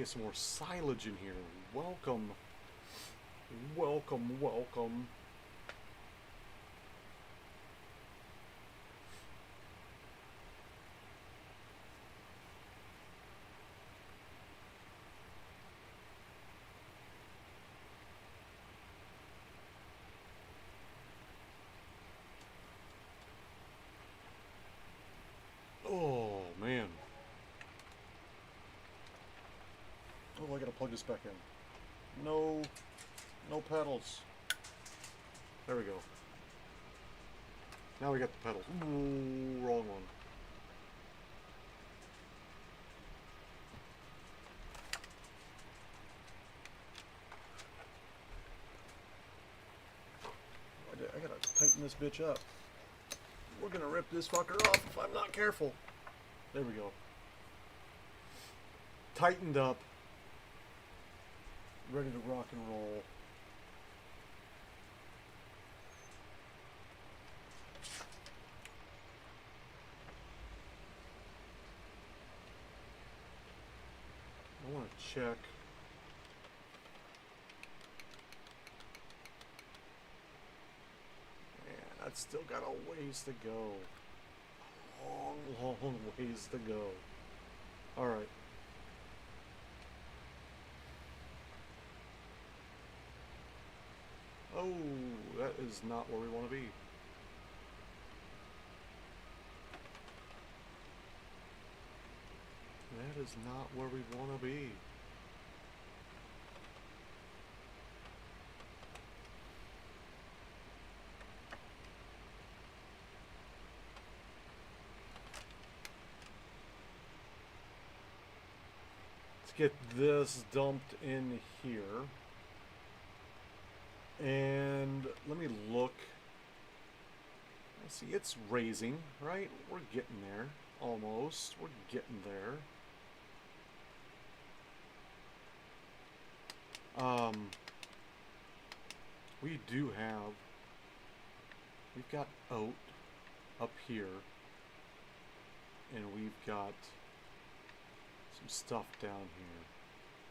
some more silage in here. Welcome. Welcome, welcome. Oh, man. Oh, I gotta plug this back in. No, no pedals. There we go. Now we got the pedals. Ooh, wrong one. I gotta tighten this bitch up. We're gonna rip this fucker off if I'm not careful. There we go. Tightened up. Ready to rock and roll. I want to check. Man, that's still got a ways to go. A long, long ways to go. Alright. Oh, that is not where we want to be. That is not where we want to be. Let's get this dumped in here. And let me look. See, it's raising, right? We're getting there. Almost. We're getting there. We do have... We've got oat up here. And we've got some stuff down here.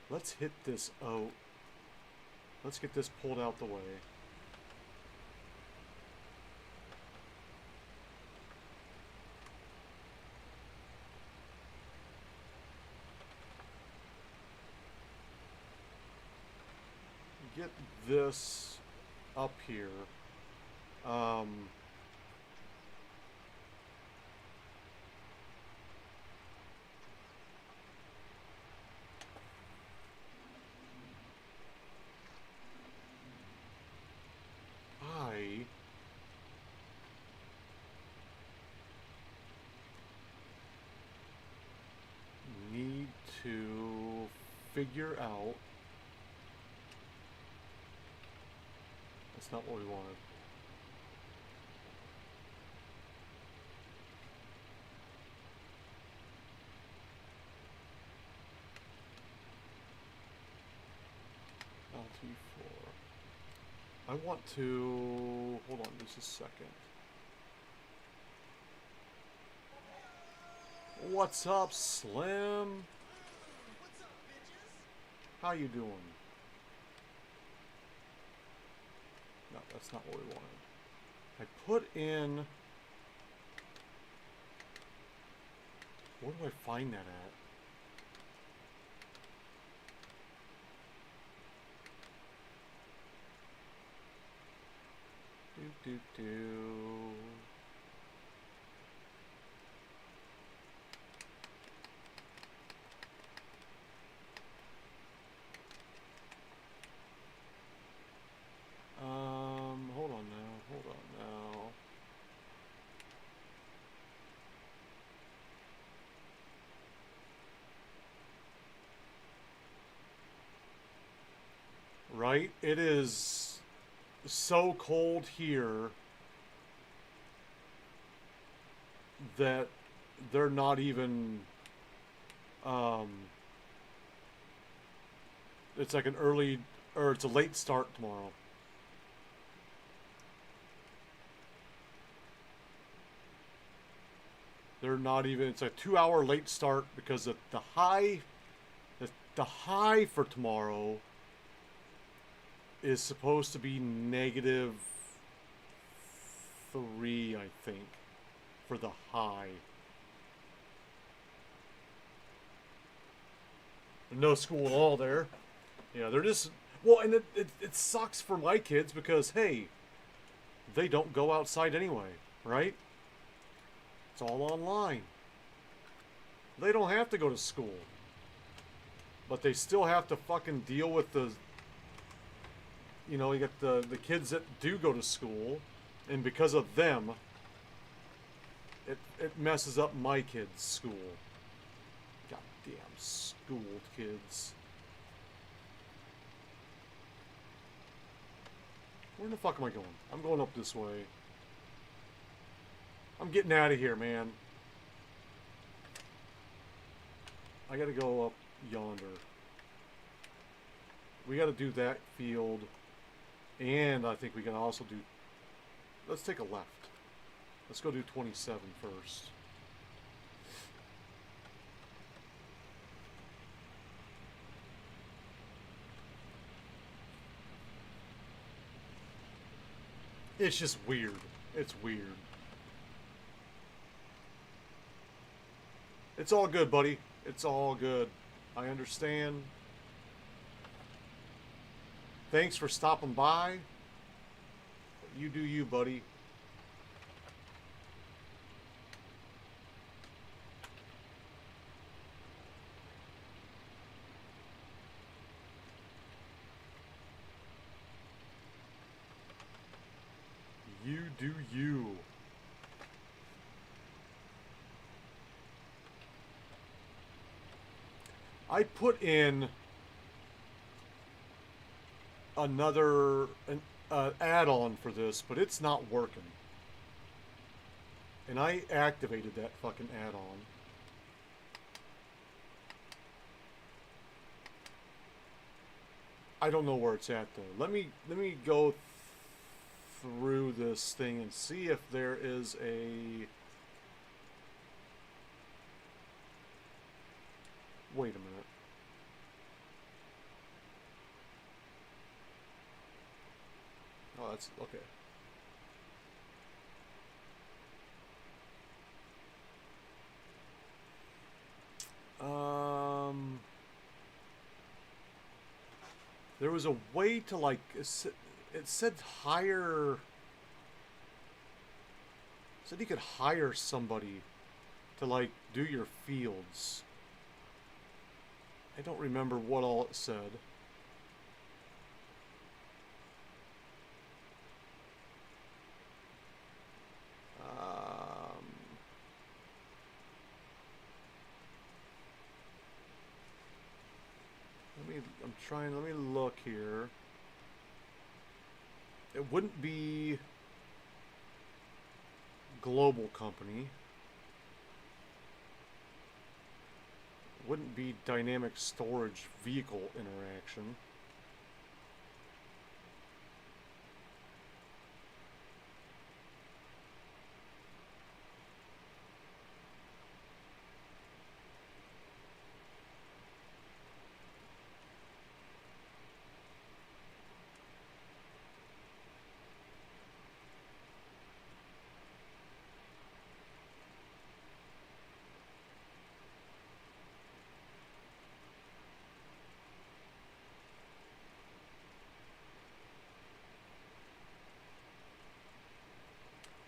Let's hit this oat. Let's get this pulled out the way. Get this up here. I need to figure out. That's not what we wanted. LT4. I want to... Hold on just a second. What's up, Slim? What's up, bitches? How you doing? No, that's not what we wanted. I put in... Where do I find that at? Do. Hold on now. Right? It is so cold here that they're not even it's like an early or it's a late start tomorrow. They're not even, it's a 2-hour late start because the high, the high for tomorrow is supposed to be -3, I think, for the high. No school at all there. Yeah, they're just... Well, and it sucks for my kids because, hey, they don't go outside anyway, right? It's all online. They don't have to go to school. But they still have to fucking deal with the... You know, you get the kids that do go to school, and because of them, it messes up my kids' school. Goddamn schooled kids. Where the fuck am I going? I'm going up this way. I'm getting out of here, man. I gotta go up yonder. We gotta do that field. And I think we can also do... Let's take a left. Let's go do 27 first. It's just weird. It's weird. It's all good, buddy. It's all good. I understand. Thanks for stopping by. You do you, buddy. You do you. I put in another add-on for this, but it's not working. And I activated that fucking add-on. I don't know where it's at though. Let me go through this thing and see if there is a... Wait a minute. Oh, that's okay. There was a way to like it said hire. It said you could hire somebody to like do your fields. I don't remember what all it said. Let me look here. It wouldn't be global company. It wouldn't be dynamic storage vehicle interaction.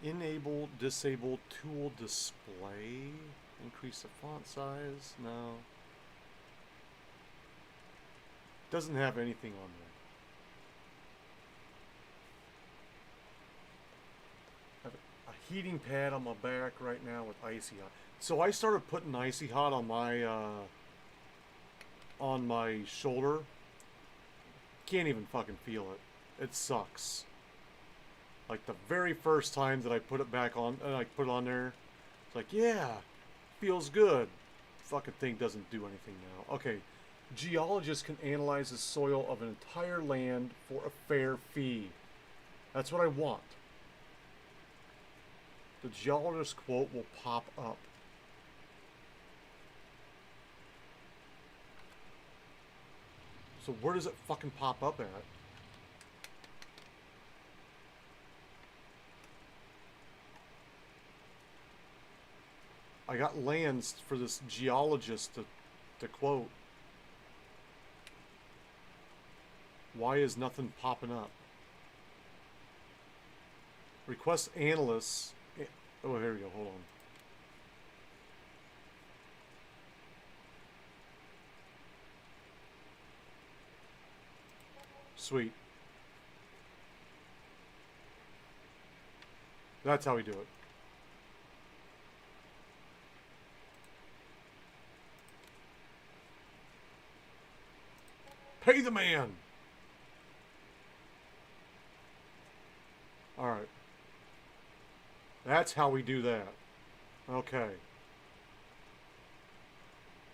Enable, disable tool display. Increase the font size. No. Doesn't have anything on there. I have a heating pad on my back right now with Icy Hot. So I started putting Icy Hot on my shoulder. Can't even fucking feel it. It sucks. Like the very first time that I put it back on, I put it on there, it's like, yeah, feels good. Fucking thing doesn't do anything now. Okay, geologists can analyze the soil of an entire land for a fair fee. That's what I want. The geologist quote will pop up. So where does it fucking pop up at? I got lands for this geologist to quote. Why is nothing popping up? Request analysts. Oh, here we go. Hold on. Sweet. That's how we do it. Pay the man! Alright. That's how we do that. Okay.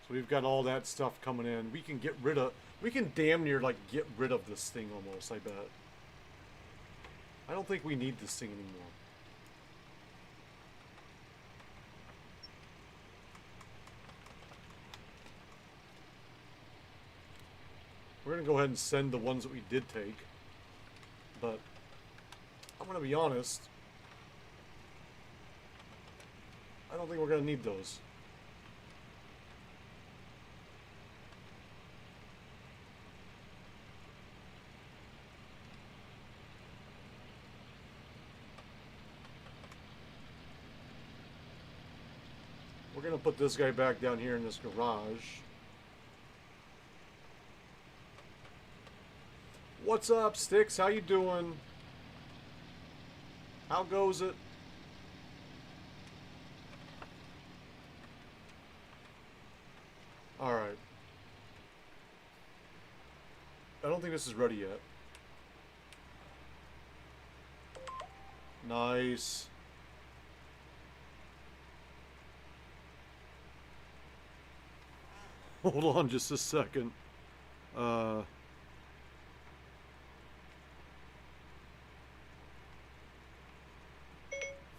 So we've got all that stuff coming in. We can get rid of... We can damn near, like, get rid of this thing almost, I bet. I don't think we need this thing anymore. We're going to go ahead and send the ones that we did take. But I'm going to be honest. I don't think we're going to need those. We're going to put this guy back down here in this garage. What's up, Sticks? How you doing? How goes it? Alright. I don't think this is ready yet. Nice. Hold on just a second.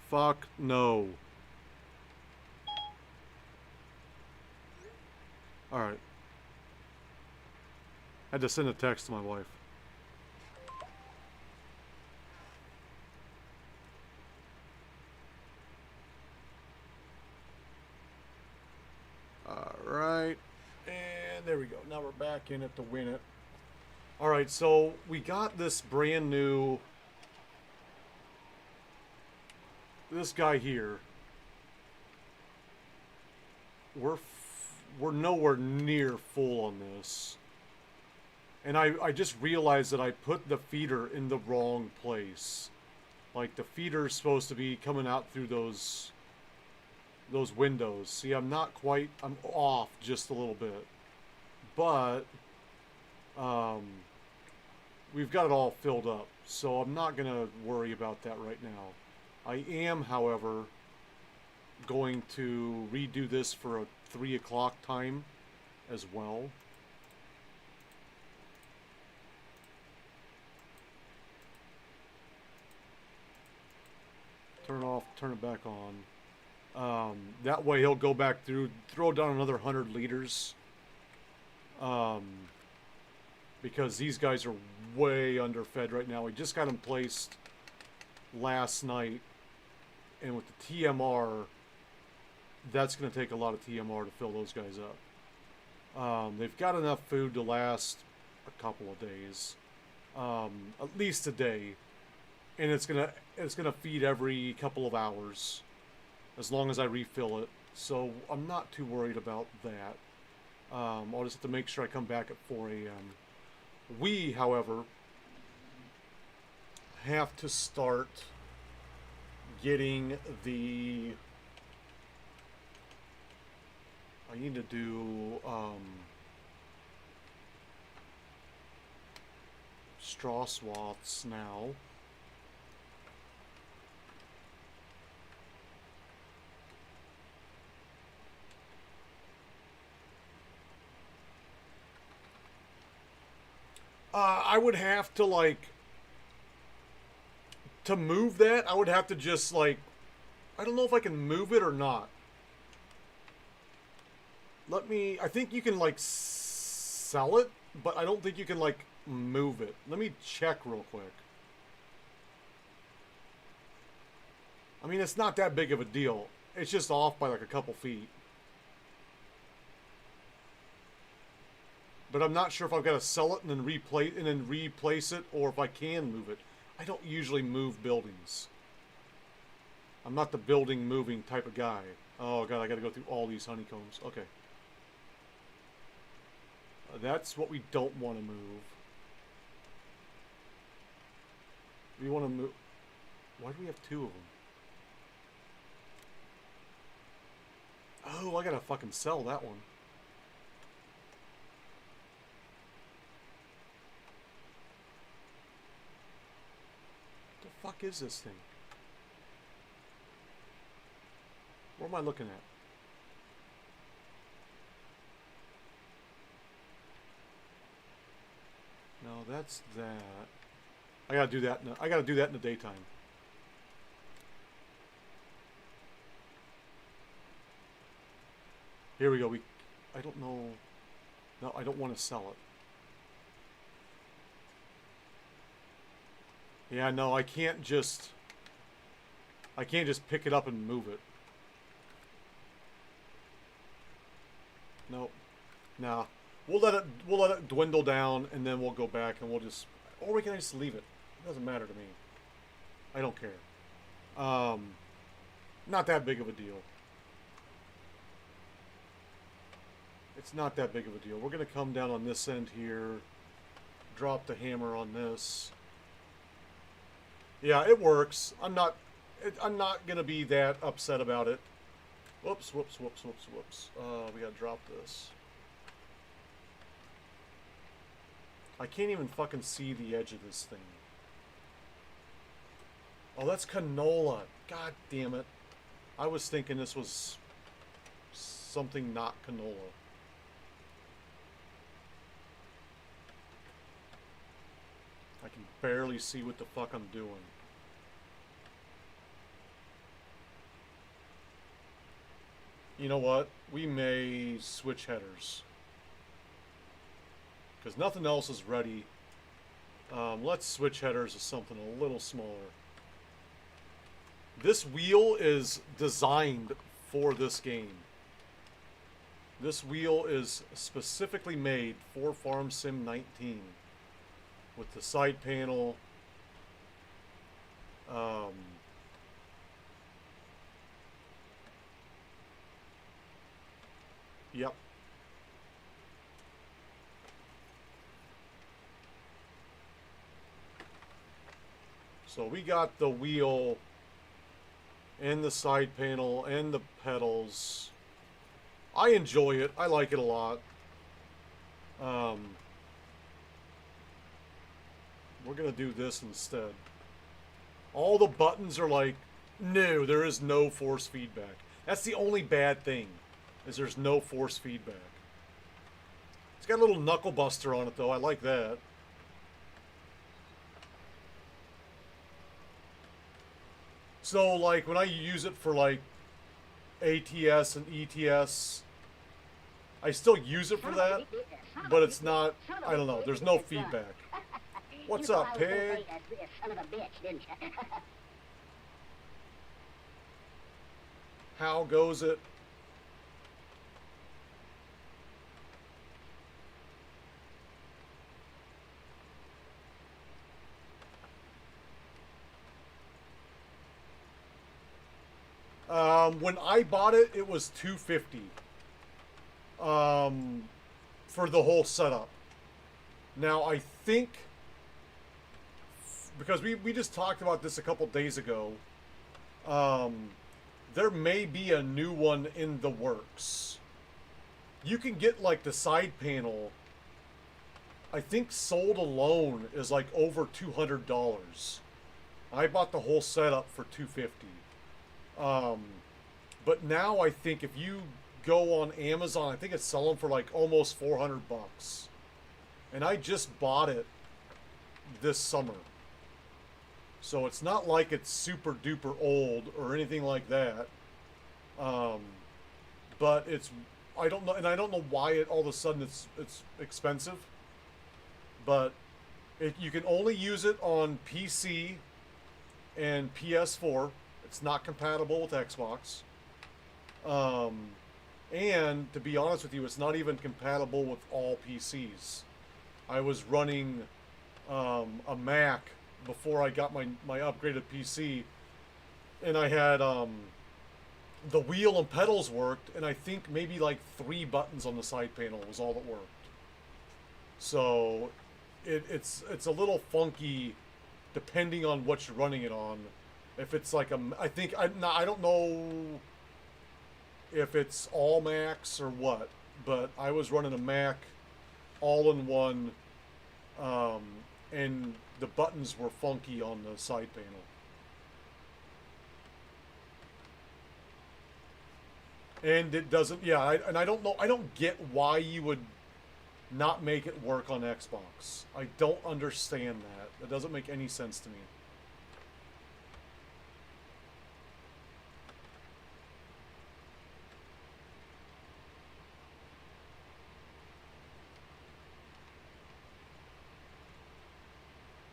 Fuck no. Alright. I had to send a text to my wife. Alright. And there we go. Now we're back in it to win it. Alright, so we got this brand new... This guy here. We're nowhere near full on this. And I just realized that I put the feeder in the wrong place. Like, the feeder's supposed to be coming out through those windows. See, I'm off just a little bit. But, we've got it all filled up. So I'm not going to worry about that right now. I am, however, going to redo this for a 3 o'clock time as well. Turn it off, turn it back on. That way he'll go back through, throw down another 100 liters. Because these guys are way underfed right now. We just got them placed last night. And with the TMR, that's going to take a lot of TMR to fill those guys up. They've got enough food to last a couple of days. At least a day. And it's gonna feed every couple of hours. As long as I refill it. So I'm not too worried about that. I'll just have to make sure I come back at 4 a.m. We, however, have to start getting the... I need to do straw swaths now. I would have to, like, to move that, I would have to just, like, I don't know if I can move it or not. I think you can, like, sell it, but I don't think you can, like, move it. Let me check real quick. I mean, it's not that big of a deal. It's just off by, like, a couple feet. But I'm not sure if I've got to sell it and then replace it, or if I can move it. I don't usually move buildings. I'm not the building moving type of guy. Oh god, I gotta go through all these honeycombs. Okay. That's what we don't want to move. We want to move... Why do we have two of them? Oh, I gotta fucking sell that one. The fuck is this thing? What am I looking at? No, that's that. I gotta do that. I gotta do that in the daytime. Here we go. I don't know. No, I don't want to sell it. Yeah, no, I can't just pick it up and move it. Nope. Nah. We'll let it dwindle down, and then we'll go back and we'll just, or we can just leave it. It doesn't matter to me. I don't care. Not that big of a deal. It's not that big of a deal. We're gonna come down on this end here, drop the hammer on this. Yeah, it works. I'm not gonna be that upset about it. Whoops, whoops, whoops, whoops, whoops. We gotta drop this. I can't even fucking see the edge of this thing. Oh, that's canola. God damn it. I was thinking this was something not canola. I can barely see what the fuck I'm doing. You know what? We may switch headers. Because nothing else is ready. Let's switch headers to something a little smaller. This wheel is designed for this game. This wheel is specifically made for Farm Sim 19. With the side panel. Yep. So we got the wheel and the side panel and the pedals. I enjoy it. I like it a lot. We're gonna do this instead. All the buttons are like, no, there is no force feedback. That's the only bad thing, is there's no force feedback. It's got a little knuckle buster on it though. I like that. So like when I use it for like ATS and ETS, I still use it for that, but it's not, I don't know, there's no feedback. What's up, pig? How goes it? When I bought it, it was $250 for the whole setup. Now I think, because we just talked about this a couple days ago, there may be a new one in the works. You can get like the side panel, I think sold alone is like over $200. I bought the whole setup for $250. But now I think if you go on Amazon, I think it's selling for like almost $400. And I just bought it this summer. So it's not like it's super duper old or anything like that. But it's, I don't know, and I don't know why it all of a sudden it's expensive. but you can only use it on PC and PS4. It's not compatible with Xbox. And to be honest with you, it's not even compatible with all PCs. I was running a Mac before I got my upgraded PC, and I had the wheel and pedals worked, and I think maybe like 3 buttons on the side panel was all that worked. So it's a little funky depending on what you're running it on. If it's like I don't know if it's all Macs or what, but I was running a Mac all-in-one, and the buttons were funky on the side panel. And it doesn't, yeah, I don't know, I don't get why you would not make it work on Xbox. I don't understand that. That doesn't make any sense to me.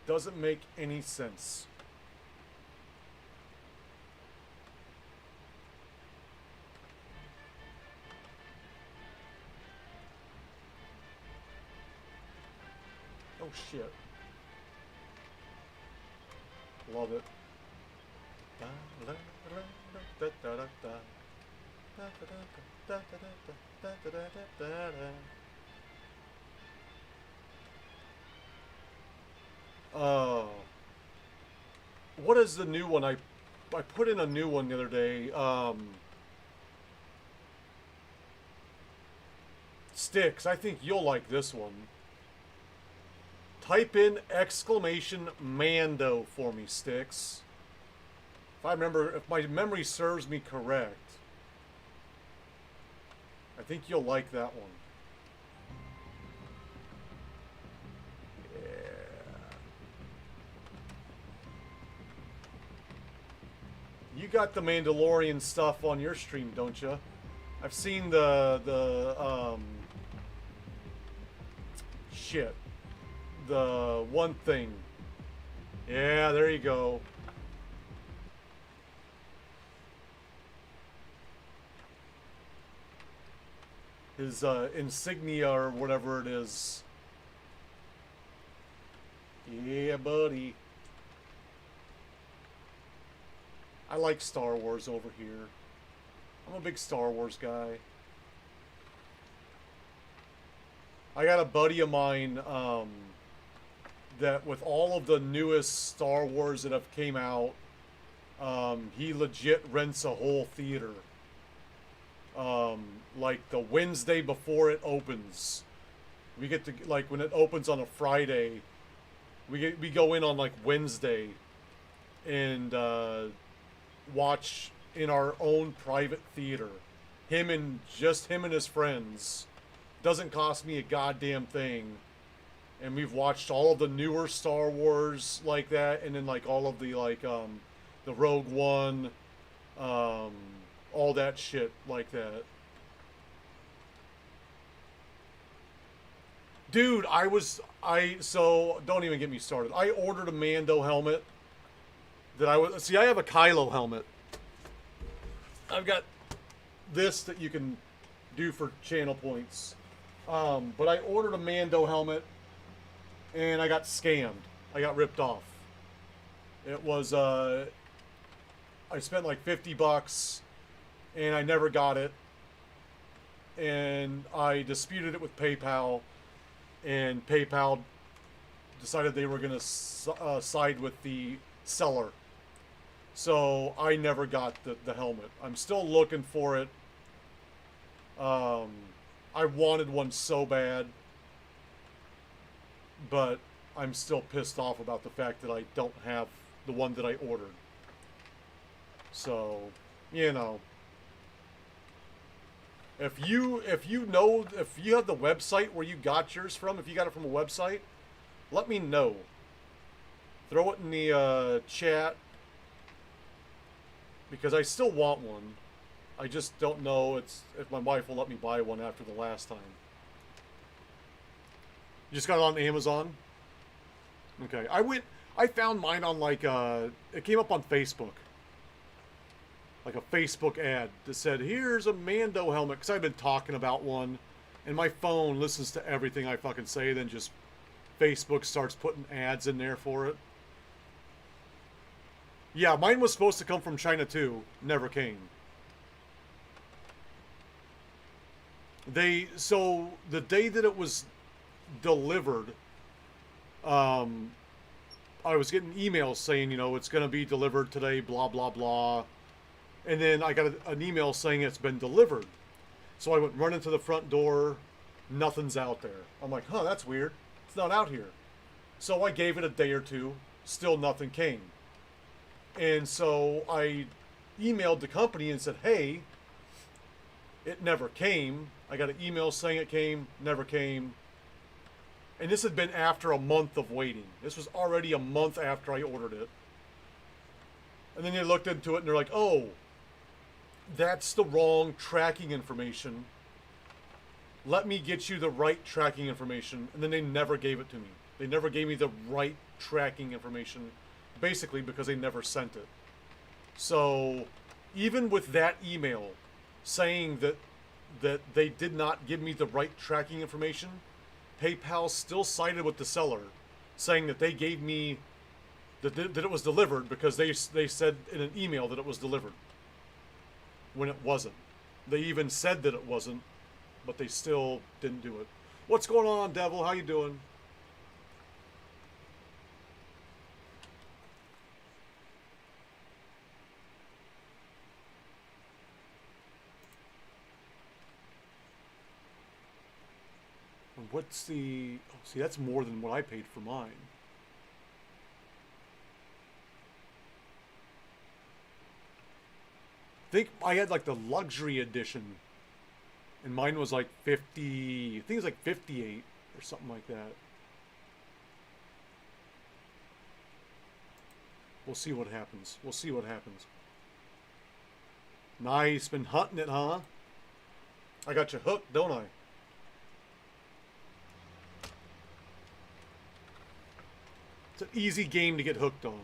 Doesn't make any sense. Oh shit. Love it. What is the new one? I put in a new one the other day. Sticks. I think you'll like this one. Type in exclamation Mando for me, Sticks. If my memory serves me correct, I think you'll like that one. You got the Mandalorian stuff on your stream, don't you? I've seen shit. The one thing. Yeah, there you go. His insignia or whatever it is. Yeah, buddy. I like Star Wars over here. I'm a big Star Wars guy. I got a buddy of mine that with all of the newest Star Wars that have came out, he legit rents a whole theater. Like the Wednesday before it opens. We get to, like, when it opens on a Friday, we go in on like Wednesday and watch in our own private theater. Him and his friends. Doesn't cost me a goddamn thing. And we've watched all of the newer Star Wars like that, and then like all of the like the Rogue One, all that shit like that. Dude, so don't even get me started. I ordered a Mando helmet that I have a Kylo helmet. I've got this that you can do for channel points. But I ordered a Mando helmet and I got scammed. I got ripped off. It was, I spent like $50 and I never got it. And I disputed it with PayPal, and PayPal decided they were going to side with the seller. So I never got the helmet. I'm still looking for it. I wanted one so bad, but I'm still pissed off about the fact that I don't have the one that I ordered. So, you know, if you have the website where you got yours from, if you got it from a website, let me know. Throw it in the chat, because I still want one. I just don't know if my wife will let me buy one after the last time. You just got it on Amazon? Okay, I found mine on like it came up on Facebook, like a Facebook ad that said, "Here's a Mando helmet," because I've been talking about one, and my phone listens to everything I fucking say. Then just Facebook starts putting ads in there for it. Yeah, mine was supposed to come from China too. Never came. So the day that it was delivered, um, I was getting emails saying, it's going to be delivered today, blah, blah, blah. And then I got an email saying it's been delivered. So I went running to the front door. Nothing's out there. I'm like, huh, that's weird. It's not out here. So I gave it a day or two. Still nothing came. And so I emailed the company and said, hey, it never came. I got an email saying it came, never came. And this had been after a month of waiting. This was already a month after I ordered it. And then they looked into it and they're like, oh, that's the wrong tracking information. Let me get you the right tracking information. And then they never gave it to me. They never gave me the right tracking information, basically because they never sent it. So even with that email saying that they did not give me the right tracking information, PayPal still sided with the seller, saying that they gave me that it was delivered because they said in an email that it was delivered when it wasn't. They even said that it wasn't, but they still didn't do it. What's going on, Devil? How you doing? What's the... Oh, see, that's more than what I paid for mine. I think I had like the luxury edition, and mine was like 50... I think it was like 58 or something like that. We'll see what happens. We'll see what happens. Nice. Been hunting it, huh? I got you hooked, don't I? It's an easy game to get hooked on.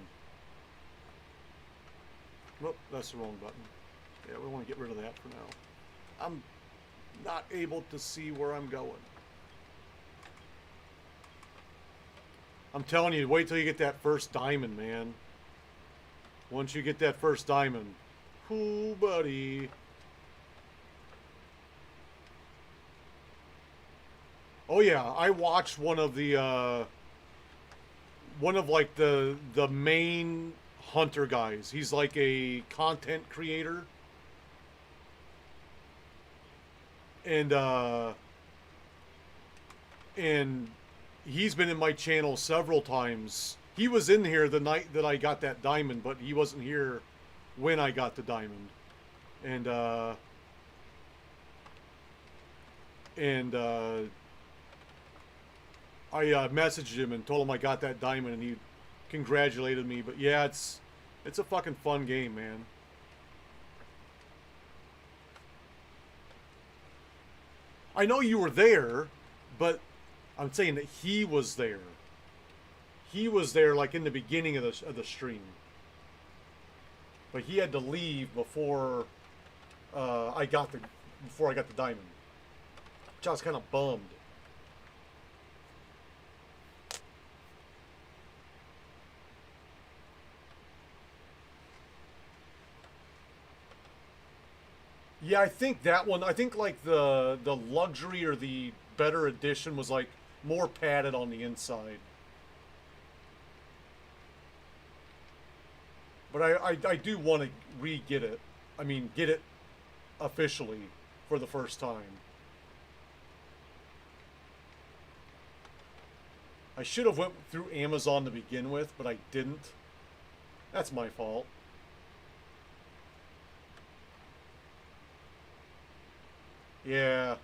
Nope, that's the wrong button. Yeah, we want to get rid of that for now. I'm not able to see where I'm going. I'm telling you, wait till you get that first diamond, man. Once you get that first diamond. Ooh, buddy. Oh yeah, I watched one of like the main hunter guys. He's like a content creator. And he's been in my channel several times. He was in here the night that I got that diamond, but he wasn't here when I got the diamond. And I messaged him and told him I got that diamond, and he congratulated me. But yeah, it's a fucking fun game, man. I know you were there, but I'm saying that he was there. He was there like in the beginning of the stream, but he had to leave before I got the diamond, which I was kind of bummed. Yeah, I think that one. I think like the luxury or the better edition was like more padded on the inside. But I do want to re-get it. I mean, get it officially for the first time. I should have went through Amazon to begin with, but I didn't. That's my fault. Yeah.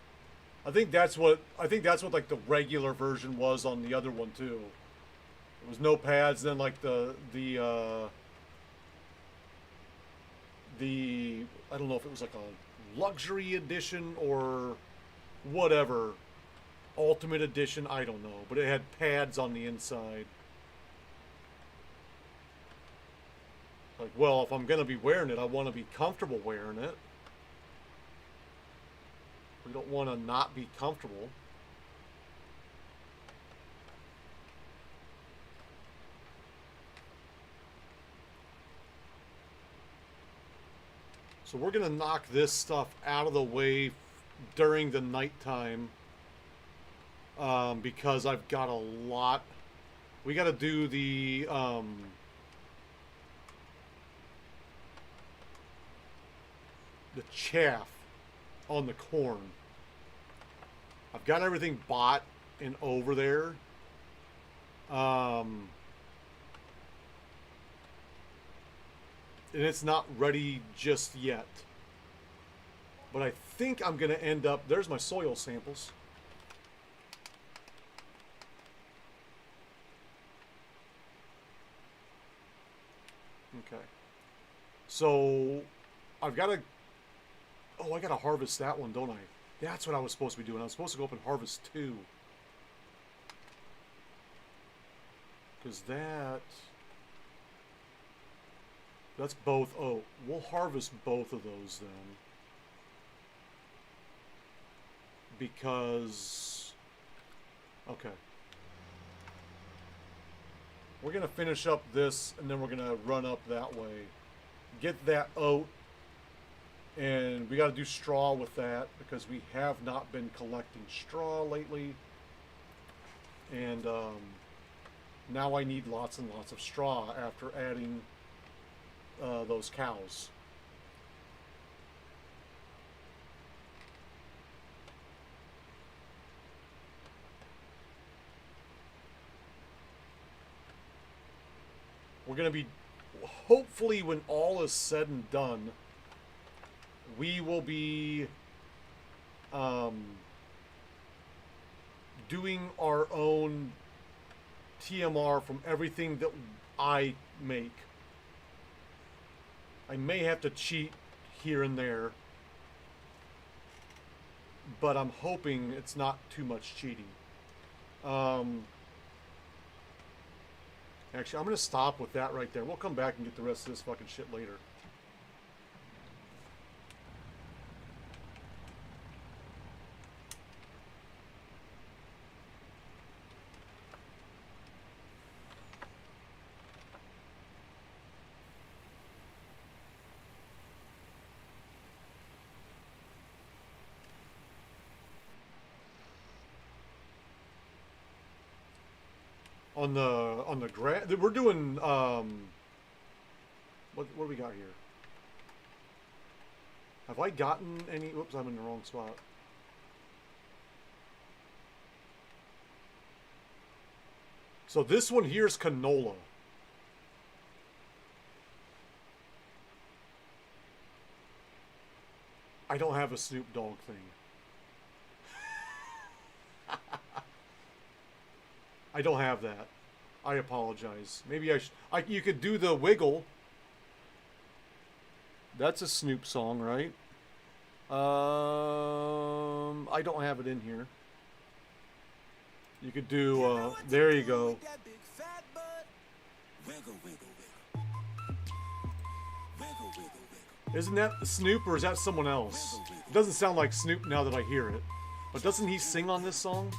I think that's what like the regular version was on the other one too. There was no pads, then like the I don't know if it was like a luxury edition or whatever, ultimate edition, I don't know, but it had pads on the inside. Like, well, if I'm going to be wearing it, I want to be comfortable wearing it. We don't want to not be comfortable. So we're going to knock this stuff out of the way during the nighttime, because I've got a lot. We got to do the chaff on the corn. I've got everything bought and over there. And it's not ready just yet. But I think I'm going to end up... There's my soil samples. Okay. So, I've got to... Oh, I got to harvest that one, don't I? That's what I was supposed to be doing. I was supposed to go up and harvest 2. Because that's both oat. We'll harvest both of those then. Because... Okay. We're going to finish up this, and then we're going to run up that way. Get that oat. And we got to do straw with that, because we have not been collecting straw lately. And now I need lots and lots of straw after adding those cows. We're going to be, hopefully when all is said and done, we will be doing our own TMR from everything that I make. I may have to cheat here and there, but I'm hoping it's not too much cheating. Actually, I'm going to stop with that right there. We'll come back and get the rest of this fucking shit later. On the grant, we're doing what do we got here? Have I gotten any? Whoops, I'm in the wrong spot. So this one here is canola. I don't have a Snoop Dogg thing. I don't have that. I apologize. Maybe you could do the wiggle. That's a Snoop song, right? I don't have it in here. You could do, there you go. Isn't that Snoop or is that someone else? It doesn't sound like Snoop now that I hear it. But doesn't he sing on this song?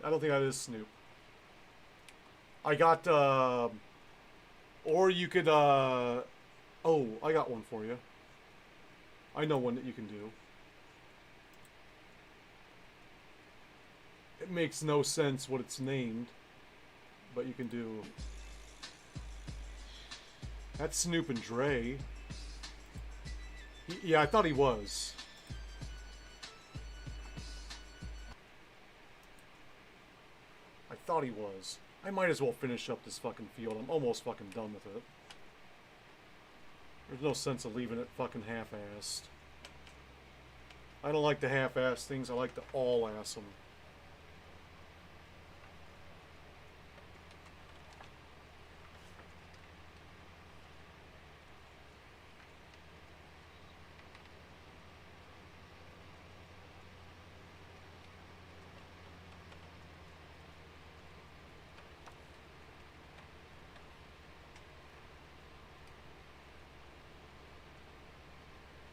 I don't think that is Snoop. I got, or you could, oh, I got one for you. I know one that you can do. It makes no sense what it's named, but you can do. That's Snoop and Dre. Yeah, I thought he was. I thought he was. I might as well finish up this fucking field. I'm almost fucking done with it. There's no sense of leaving it fucking half-assed. I don't like to half-ass things. I like to all-ass them.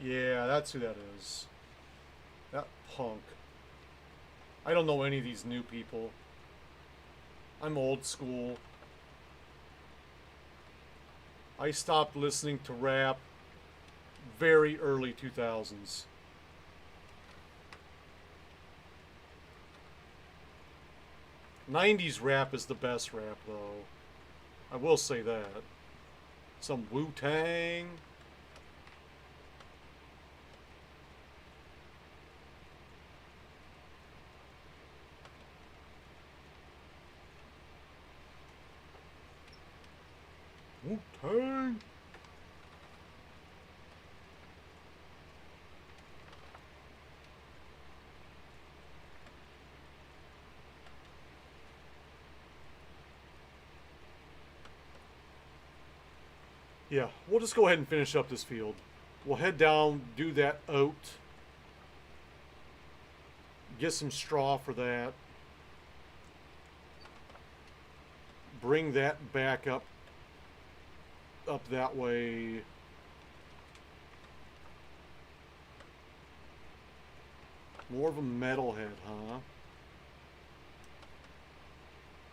Yeah, that's who that is. That punk. I don't know any of these new people. I'm old school. I stopped listening to rap very early 2000s. '90s rap is the best rap, though. I will say that. Some Wu-Tang. Wu-Tang. Yeah, we'll just go ahead and finish up this field. We'll head down, do that oat. Get some straw for that. Bring that back up that way. More of a metalhead, huh?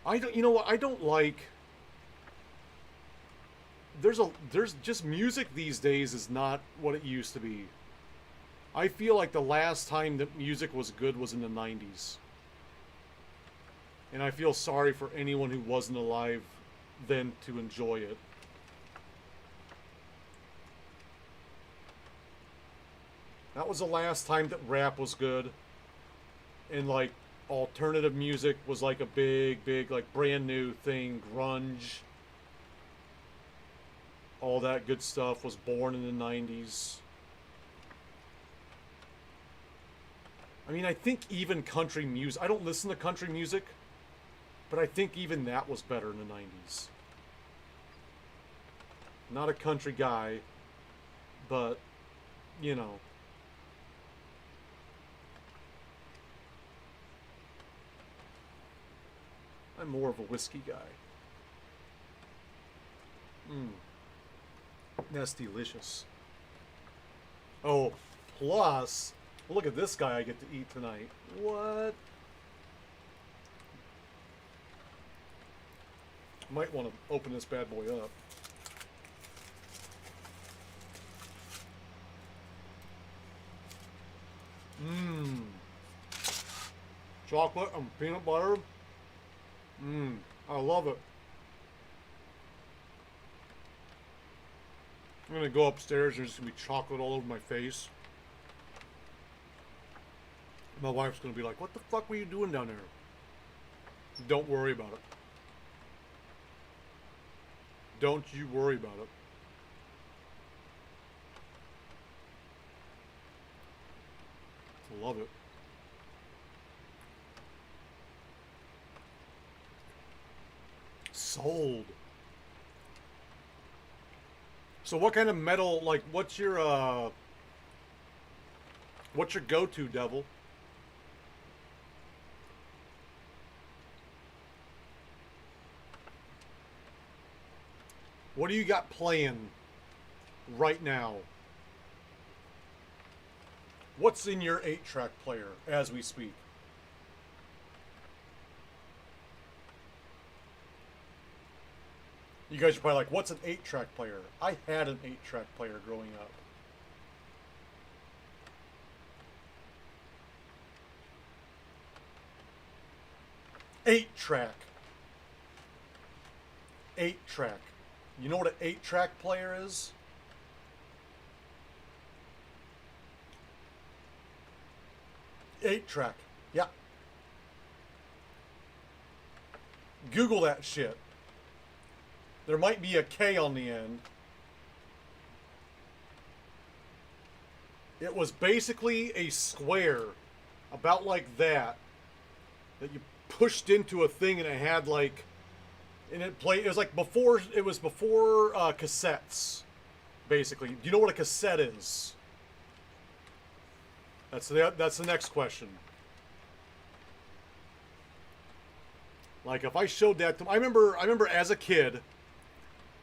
I don't, you know what? I don't like. There's just music these days is not what it used to be. I feel like the last time that music was good was in the 90s. And I feel sorry for anyone who wasn't alive then to enjoy it. That was the last time that rap was good. And like alternative music was like a big, like brand new thing. Grunge. All that good stuff was born in the 90s. I mean, I think even country music, I don't listen to country music, but I think even that was better in the 90s. Not a country guy, but, you know. I'm more of a whiskey guy. That's delicious. Oh, plus, look at this guy I get to eat tonight. What? Might want to open this bad boy up. Chocolate and peanut butter. I love it. I'm gonna go upstairs. There's gonna be chocolate all over my face. My wife's gonna be like, "What the fuck were you doing down there?" Don't worry about it. Don't you worry about it. I love it. Sold. So what kind of metal, like, what's your go-to, Devil? What do you got playing right now? What's in your 8-track player as we speak? You guys are probably like, what's an 8-track player? I had an 8-track player growing up. Eight-track. 8-track. You know what an 8-track player is? Eight-track. Yeah. Google that shit. There might be a K on the end. It was basically a square, about like that you pushed into a thing, and it had like, and it played. It was like before. It was before cassettes, basically. Do you know what a cassette is? That's the next question. Like if I showed that to, I remember as a kid,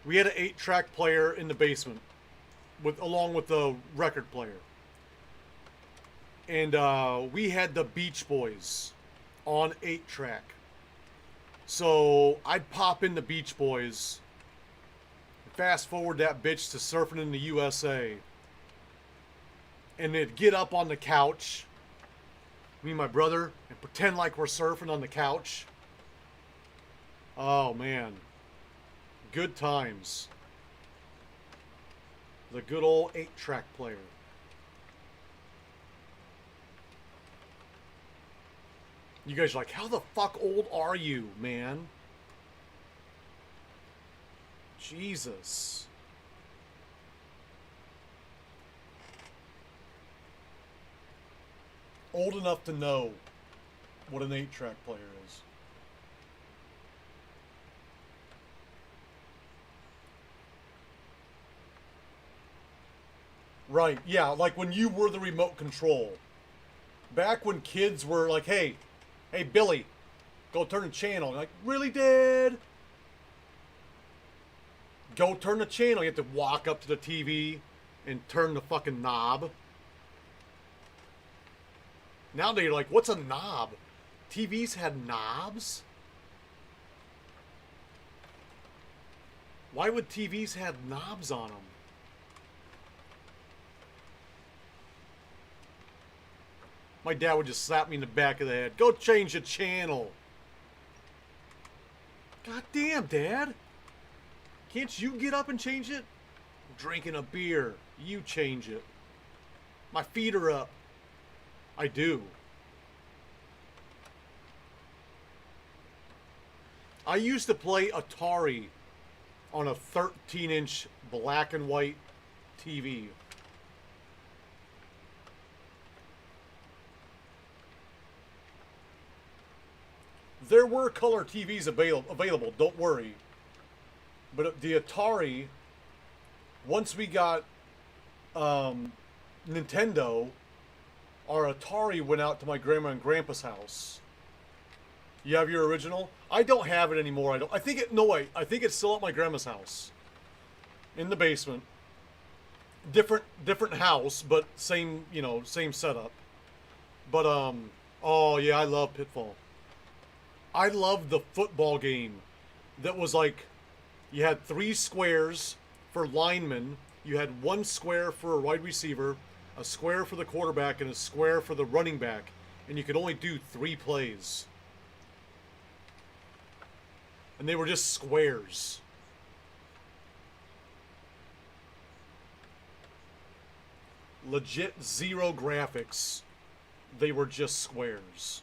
we had an 8-track player in the basement. along with the record player. And we had the Beach Boys on 8-track. So I'd pop in the Beach Boys, fast forward that bitch to Surfing in the USA, and they'd get up on the couch, me and my brother, and pretend like we're surfing on the couch. Oh man, good times. The good old 8-track player. You guys are like, how the fuck old are you, man? Jesus. Old enough to know what an 8-track player is. Right, yeah, like when you were the remote control. Back when kids were like, hey, Billy, go turn the channel. Like, really, Dad? Go turn the channel. You have to walk up to the TV and turn the fucking knob. Now they're like, what's a knob? TVs had knobs? Why would TVs have knobs on them? My dad would just slap me in the back of the head. Go change the channel. God damn, Dad. Can't you get up and change it? I'm drinking a beer. You change it. My feet are up. I do. I used to play Atari on a 13-inch black and white TV. There were color TVs available, don't worry. But the Atari, once we got Nintendo, our Atari went out to my grandma and grandpa's house. You have your original? I don't have it anymore. I think it's still at my grandma's house. In the basement. Different house, but same setup. But oh yeah, I love Pitfall. I love the football game that was like, you had 3 squares for linemen, you had 1 square for a wide receiver, a square for the quarterback, and a square for the running back, and you could only do 3 plays. And they were just squares. Legit 0 graphics. They were just squares.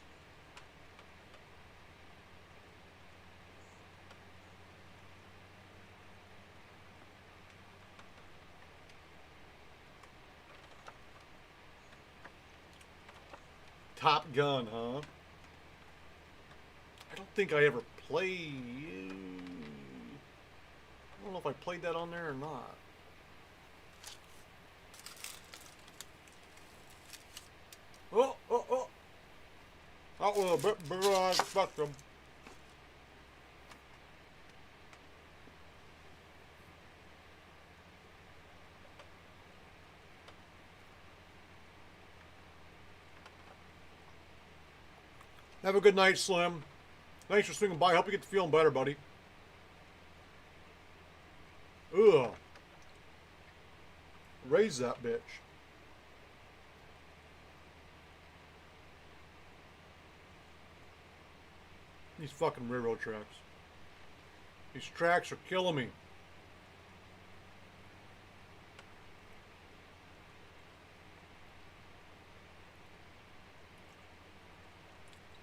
Top Gun, huh? I don't think I ever played... I don't know if I played that on there or not. Oh! That was a bit bigger than I expected. Have a good night, Slim. Thanks for swinging by. Hope you get to feeling better, buddy. Ugh. Raise that bitch. These fucking railroad tracks. These tracks are killing me.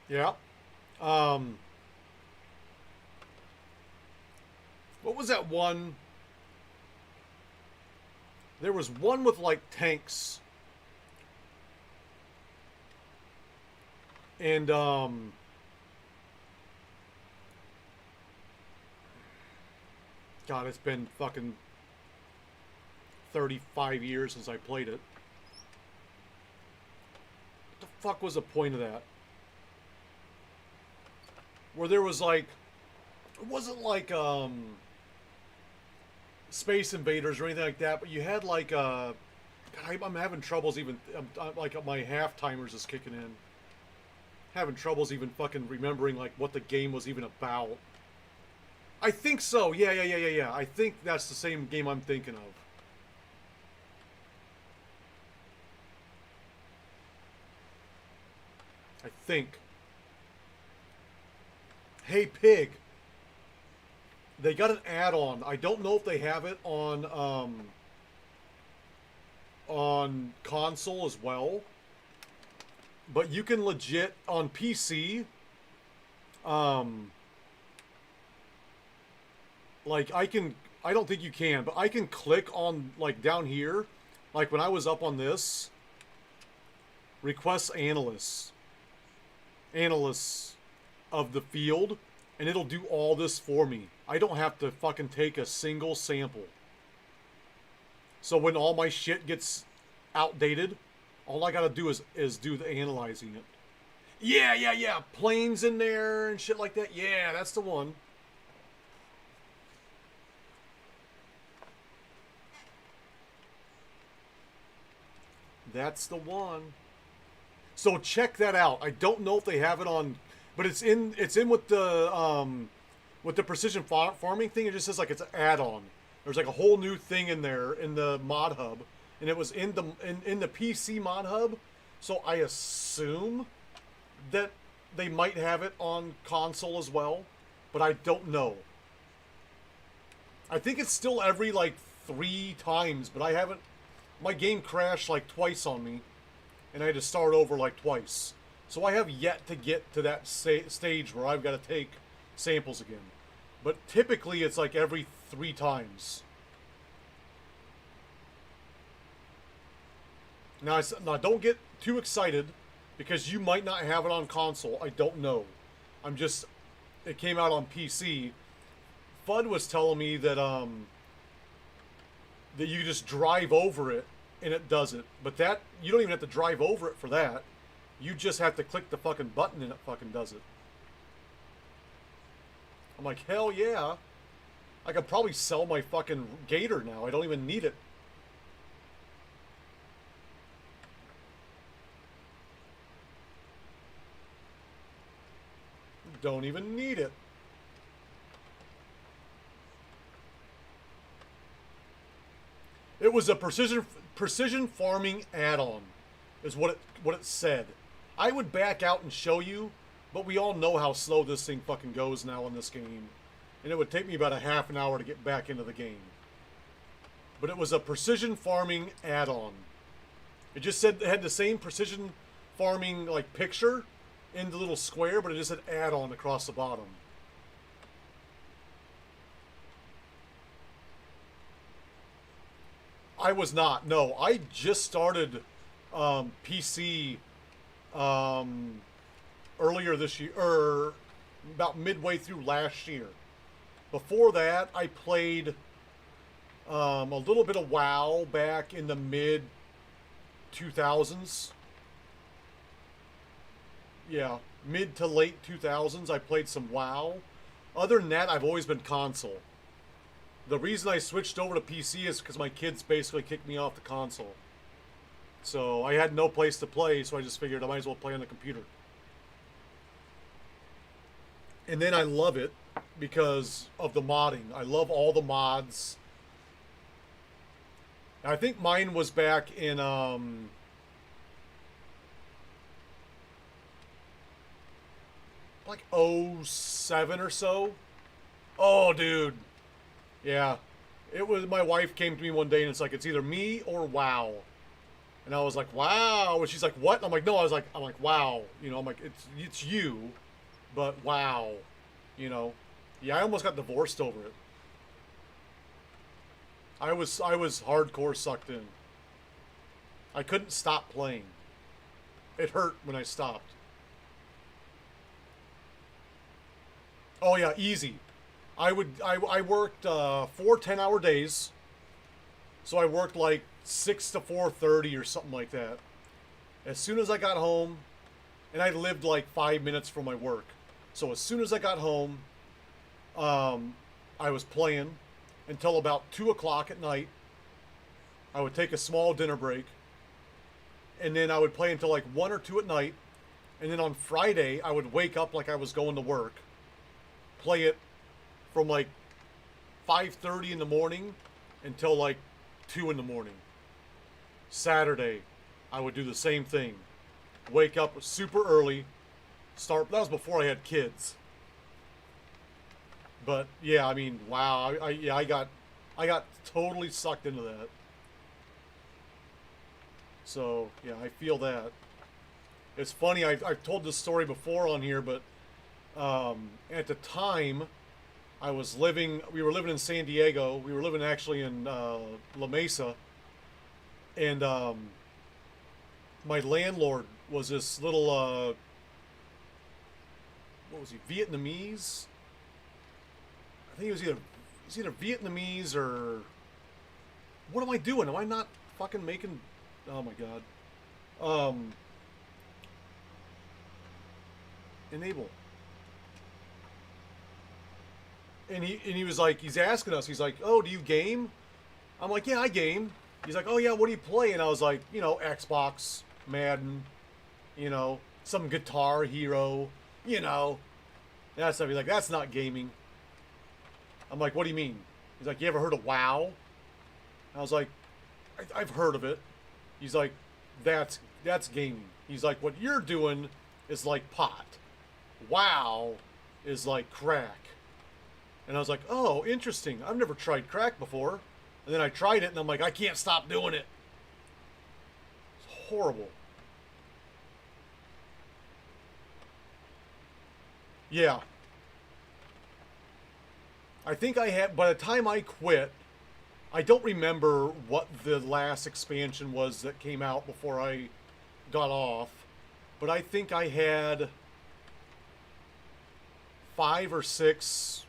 Yeah. What was that one? There was one with like tanks. And God, it's been fucking 35 years since I played it. What the fuck was the point of that? Where there was like, it wasn't like Space Invaders or anything like that, but you had like God, I'm having troubles even. Like my half timers is kicking in. Having troubles even fucking remembering like what the game was even about. I think so. Yeah. I think that's the same game I'm thinking of. I think. Hey Pig. They got an add-on. I don't know if they have it on console as well. But you can legit on PC. Like I don't think you can, but I can click on like down here, like when I was up on this, request analysts of the field, and it'll do all this for me. I don't have to fucking take a single sample. So when all my shit gets outdated, all I gotta do is do the analyzing it. Yeah. Planes in there and shit like that. Yeah, that's the one. That's the one. So check that out. I don't know if they have it on, but it's in with the precision farming thing. It just says like it's an add-on. There's like a whole new thing in there in the mod hub, and it was in the PC mod hub. So I assume that they might have it on console as well, but I don't know. I think it's still every like 3 times, but I haven't. My game crashed like twice on me, and I had to start over like twice. So I have yet to get to that stage where I've got to take samples again. But typically it's like every 3 times. Now don't get too excited because you might not have it on console. I don't know. It came out on PC. Fudd was telling me that that you just drive over it and it does it. But that, you don't even have to drive over it for that. You just have to click the fucking button and it fucking does it. I'm like, hell yeah. I could probably sell my fucking Gator now. I don't even need it. Don't even need it. It was a precision farming add-on, is what it said. I would back out and show you, but we all know how slow this thing fucking goes now in this game, and it would take me about a half an hour to get back into the game. But it was a precision farming add-on. It just said it had the same precision farming like picture in the little square, but it just said add-on across the bottom. I was not. No, I just started PC earlier this year, or about midway through last year. Before that, I played a little bit of WoW back in the mid 2000s. Yeah, mid to late 2000s, I played some WoW. Other than that, I've always been console. The reason I switched over to PC is because my kids basically kicked me off the console. So I had no place to play, so I just figured I might as well play on the computer. And then I love it because of the modding. I love all the mods. I think mine was back in like 07 or so. Oh, dude. Yeah. It was, my wife came to me one day and it's like, it's either me or WoW. And I was like, wow. And she's like, what? And I'm like, no, I'm like, wow. You know, I'm like, it's you, but wow. You know? Yeah, I almost got divorced over it. I was hardcore sucked in. I couldn't stop playing. It hurt when I stopped. Oh yeah, easy. I worked 4 10-hour days. So I worked like 6 to 4:30 or something like that. As soon as I got home, and I lived like 5 minutes from my work. So as soon as I got home, I was playing. until about 2 o'clock at night. I would take a small dinner break. And then I would play until like 1 or 2 at night. And then on Friday, I would wake up like I was going to work. Play it from like 5:30 in the morning until like 2 in the morning. Saturday, I would do the same thing. Wake up super early. Start. That was before I had kids. But yeah, I mean, wow. I got totally sucked into that. So yeah, I feel that. It's funny. I've told this story before on here, but at the time, we were living in San Diego. We were living actually in La Mesa. And my landlord was this little, what was he, Vietnamese? I think he was either Vietnamese or... What am I doing? Am I not fucking making... Oh my god. Enable. And he was like, he's asking us, he's like, oh, do you game? I'm like, yeah, I game. He's like, oh yeah, what do you play? And I was like, you know, Xbox, Madden, you know, some Guitar Hero, you know, that stuff. He's like, that's not gaming. I'm like, what do you mean? He's like, you ever heard of WoW? I was like, I've heard of it. He's like, that's gaming. He's like, what you're doing is like pot. WoW is like crack. And I was like, oh, interesting. I've never tried crack before. And then I tried it, and I'm like, I can't stop doing it. It's horrible. Yeah. I think I had, by the time I quit, I don't remember what the last expansion was that came out before I got off. But I think I had 5 or 6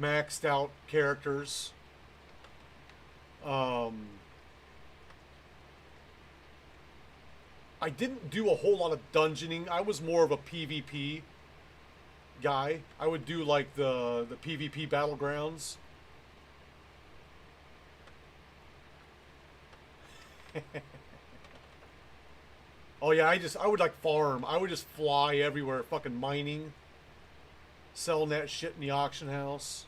maxed out characters. I didn't do a whole lot of dungeoning. I was more of a PvP guy. I would do like the PvP battlegrounds. Oh yeah, I would like farm. I would just fly everywhere, fucking mining, selling that shit in the auction house.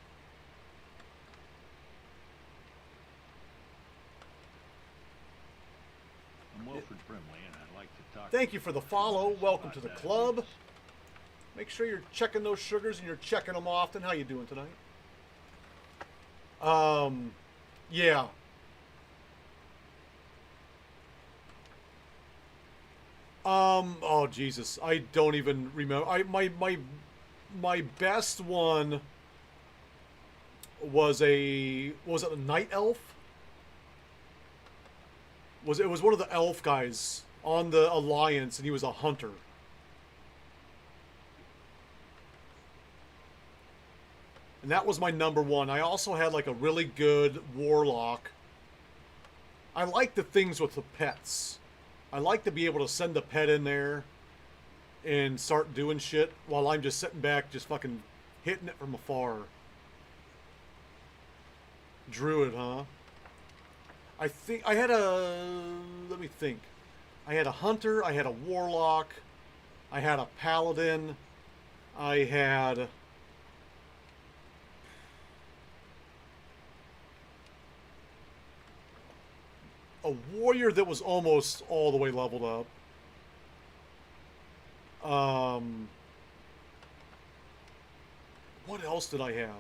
I'm Wilfred Brimley, and I'd like to talk. Thank you for the follow. Welcome to the club. Make sure you're checking those sugars and you're checking them often. How you doing tonight? Yeah. Oh Jesus, I don't even remember. My best one was it a night elf? It was one of the elf guys on the Alliance, and he was a hunter. And that was my number one. I also had like a really good warlock. I like the things with the pets. I like to be able to send a pet in there and start doing shit while I'm just sitting back, just fucking hitting it from afar. Druid, huh? I think I had let me think. I had a hunter, I had a warlock, I had a paladin, I had a warrior that was almost all the way leveled up. What else did I have?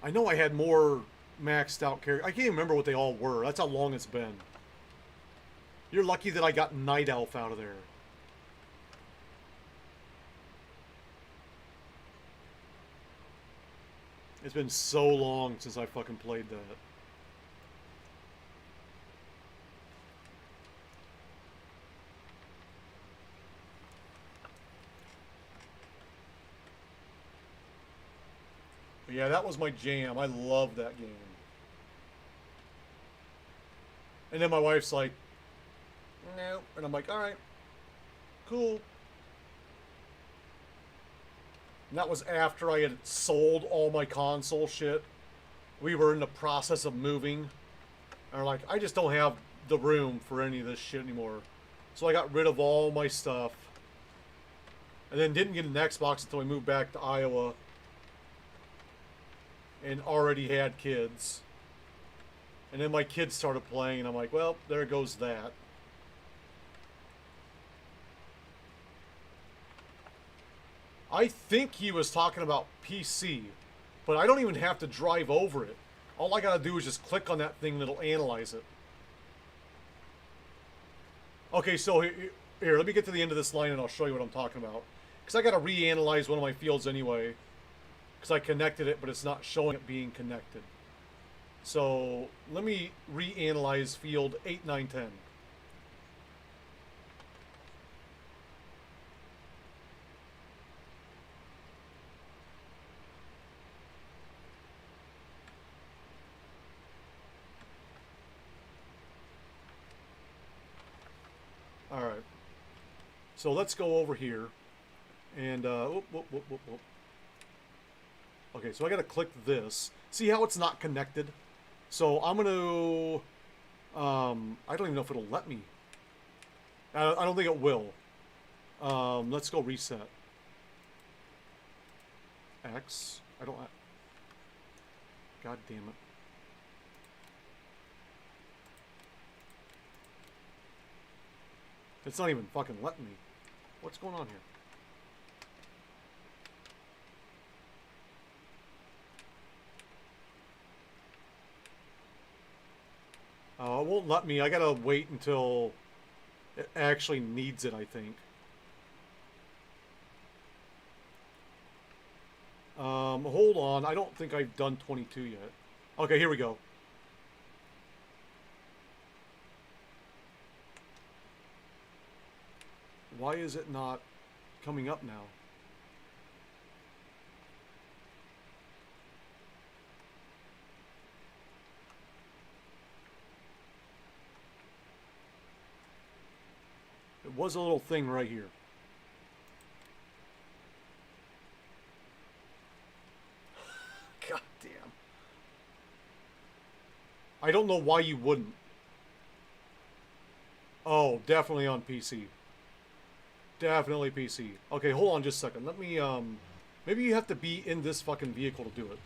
I know I had more maxed out characters. I can't even remember what they all were. That's how long it's been. You're lucky that I got Night Elf out of there. It's been so long since I fucking played that. But yeah, that was my jam. I love that game. And then my wife's like, no. And I'm like, all right, cool. And that was after I had sold all my console shit we were in the process of moving. And we're like, I just don't have the room for any of this shit anymore. So I got rid of all my stuff. And then didn't get an Xbox until we moved back to Iowa. And already had kids. And then my kids started playing, and I'm like, well, there goes that. I think he was talking about PC, but I don't even have to drive over it. All I gotta do is just click on that thing and it'll analyze it. Okay, so here, let me get to the end of this line and I'll show you what I'm talking about. Because I gotta reanalyze one of my fields anyway. Because I connected it, but it's not showing it being connected. So let me reanalyze field 8, 9, 10. All right. So let's go over here, and whoop, whoop, whoop, whoop, whoop. Okay, so I gotta click this. See how it's not connected? So I'm gonna, I don't even know if it'll let me. I don't think it will. Let's go reset. X. I don't. God damn it. It's not even fucking letting me. What's going on here? It won't let me. I gotta wait until it actually needs it, I think. Hold on. I don't think I've done 22 yet. Okay, here we go. Why is it not coming up now? It was a little thing right here. God damn. I don't know why you wouldn't. Oh, definitely on PC. Definitely PC. Okay, hold on just a second. Let me, maybe you have to be in this fucking vehicle to do it.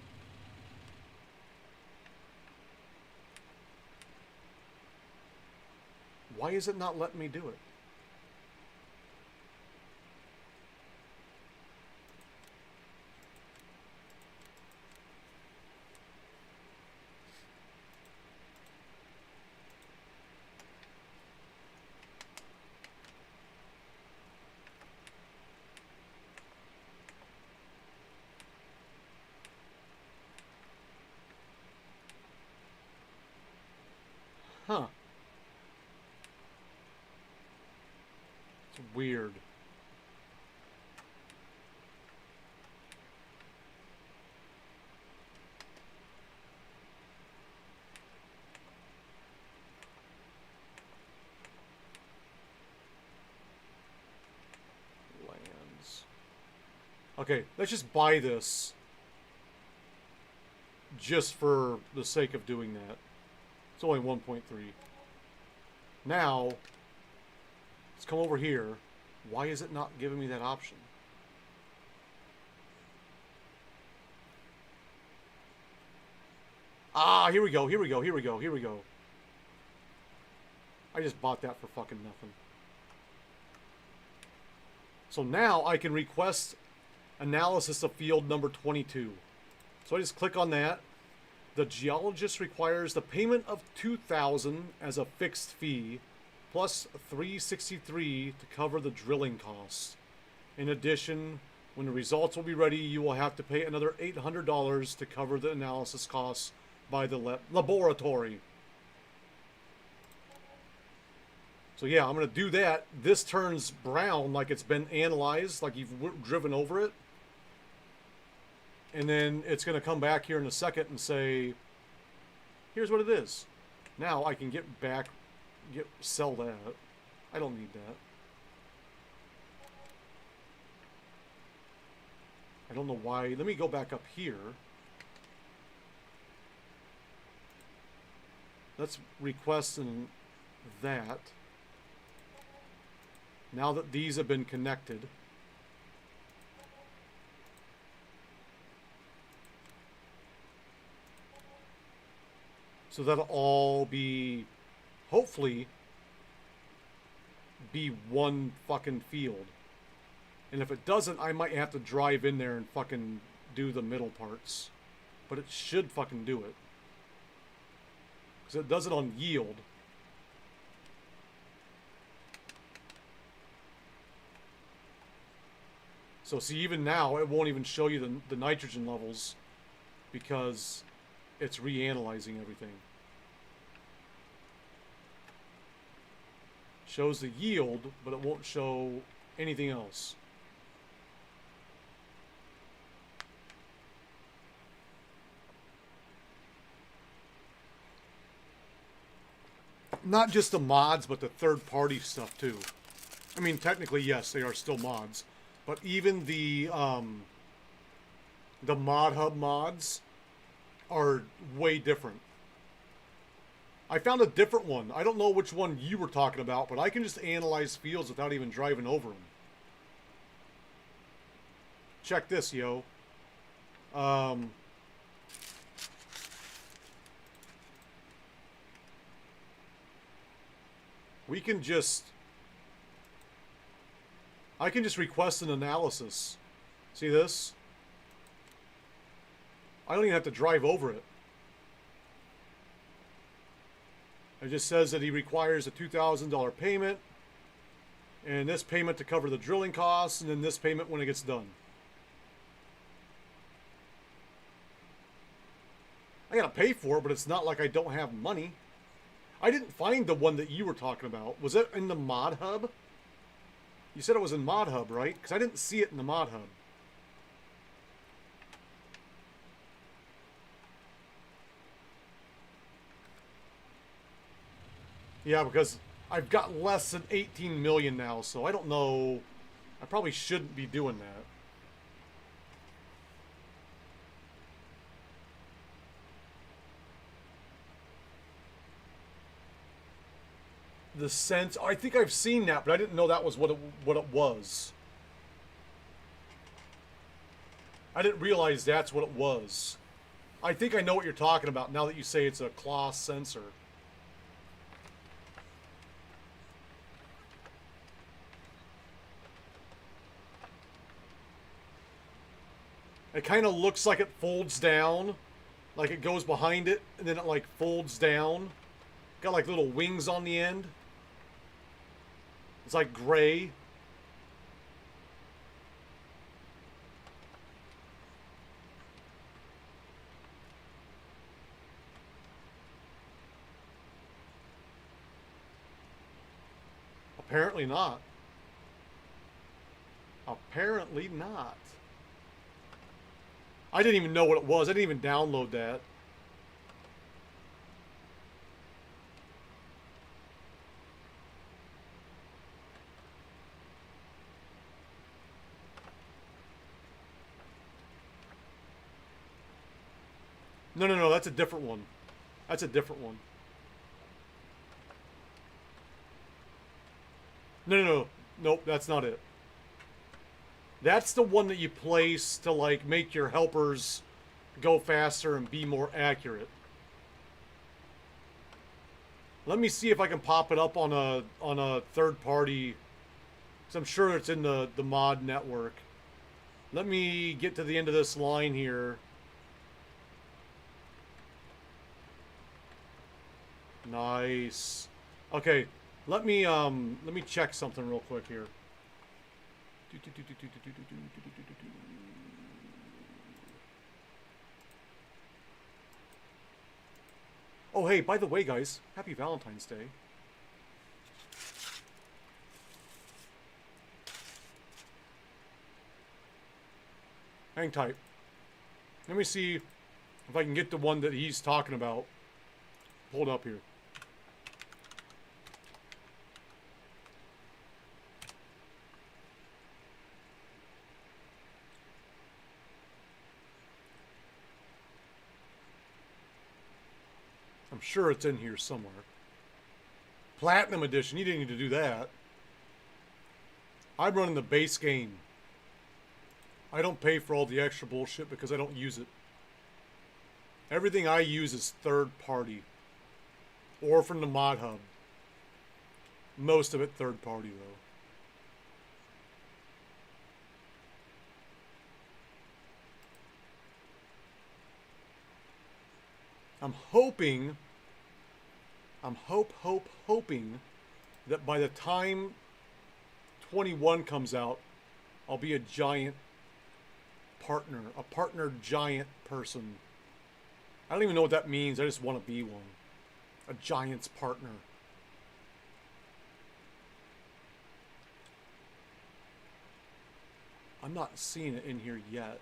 Why is it not letting me do it? Huh. It's weird. Lands. Okay, let's just buy this. Just for the sake of doing that. It's only 1.3. Now, let's come over here. Why is it not giving me that option? Ah, here we go, here we go, here we go, here we go. I just bought that for fucking nothing. So now I can request analysis of field number 22. So I just click on that. The geologist requires the payment of $2,000 as a fixed fee, plus $363 to cover the drilling costs. In addition, when the results will be ready, you will have to pay another $800 to cover the analysis costs by the laboratory. So yeah, I'm going to do that. This turns brown like it's been analyzed, like you've driven over it. And then it's going to come back here in a second and say, here's what it is. Now I can get back, sell that. I don't need that. I don't know why. Let me go back up here. let's request that. Now that these have been connected. So that'll all be, hopefully, be one fucking field. And if it doesn't, I might have to drive in there and fucking do the middle parts. But it should fucking do it. Because it does it on yield. So see, even now, it won't even show you the nitrogen levels because it's reanalyzing everything. Shows the yield, but it won't show anything else. Not just the mods, but the third-party stuff too. I mean, technically, yes, they are still mods, but even the ModHub mods are way different. I found a different one. I don't know which one you were talking about, but I can just analyze fields without even driving over them. Check this, yo. We can just... I can just request an analysis. See this? I don't even have to drive over it. It just says that he requires a $2,000 payment, and this payment to cover the drilling costs, and then this payment when it gets done. I gotta pay for it, but it's not like I don't have money. I didn't find the one that you were talking about. Was it in the ModHub? You said it was in ModHub, right? Because I didn't see it in the ModHub. Yeah, because I've got less than 18 million now, so I don't know. I probably shouldn't be doing that. The sense, I think I've seen that, but I didn't know that was what it was. I didn't realize that's what it was. I think I know what you're talking about now that you say it's a CLOS sensor. It kind of looks like it folds down, like it goes behind it, and then it like folds down. Got like little wings on the end. It's like gray. Apparently not. Apparently not. I didn't even know what it was. I didn't even download that. No, that's a different one. That's a different one. No. Nope, that's not it. That's the one that you place to, like, make your helpers go faster and be more accurate. Let me see if I can pop it up on a third party, because I'm sure it's in the mod network. Let me get to the end of this line here. Nice. Okay, let me check something real quick here. Oh, hey, by the way, guys, happy Valentine's Day. Hang tight. Let me see if I can get the one that he's talking about pulled up here. I'm sure it's in here somewhere. Platinum Edition, you didn't need to do that. I'm running the base game. I don't pay for all the extra bullshit because I don't use it. Everything I use is third party. Or from the Mod Hub. Most of it third party though. I'm hoping that by the time 21 comes out, I'll be a giant partner, a partner giant person. I don't even know what that means. I just want to be one. A giant's partner. I'm not seeing it in here yet.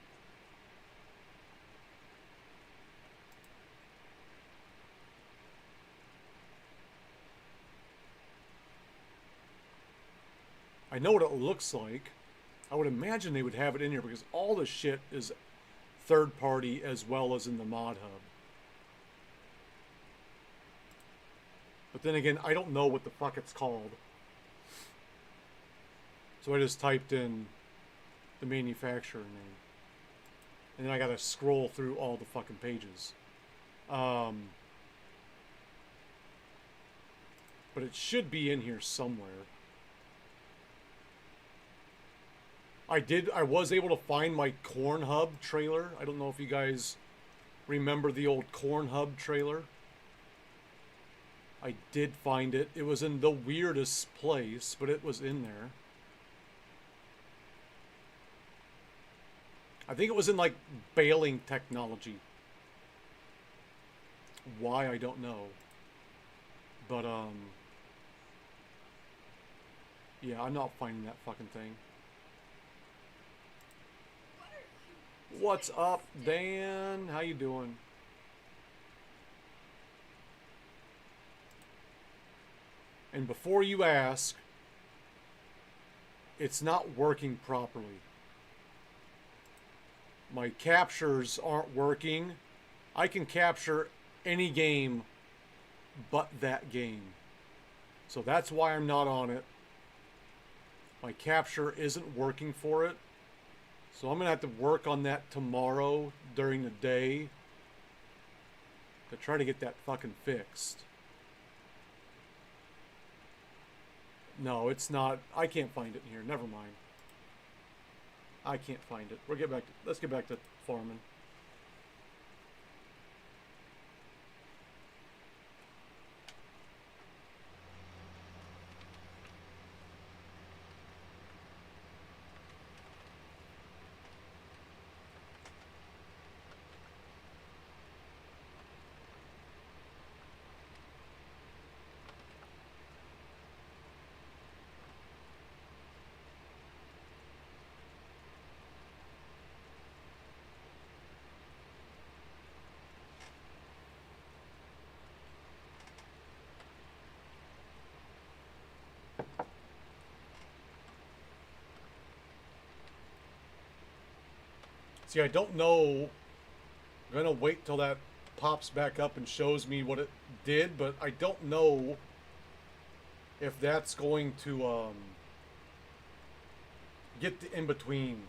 I know what it looks like. I would imagine they would have it in here because all the shit is third party as well as in the Mod Hub. But then again, I don't know what the fuck it's called. So I just typed in the manufacturer name. And then I gotta scroll through all the fucking pages. But it should be in here somewhere. I was able to find my Corn Hub trailer. I don't know if you guys remember the old Corn Hub trailer. I did find it. It was in the weirdest place, but it was in there. I think it was in like baling technology. Why, I don't know. But yeah, I'm not finding that fucking thing. What's up, Dan? How you doing? And before you ask, it's not working properly. My captures aren't working. I can capture any game but that game. So that's why I'm not on it. My capture isn't working for it. So I'm going to have to work on that tomorrow during the day to try to get that fucking fixed. No, it's not. I can't find it in here. Never mind. I can't find it. Let's get back to farming. See, I don't know. I'm going to wait till that pops back up and shows me what it did, but I don't know if that's going to get the in-between.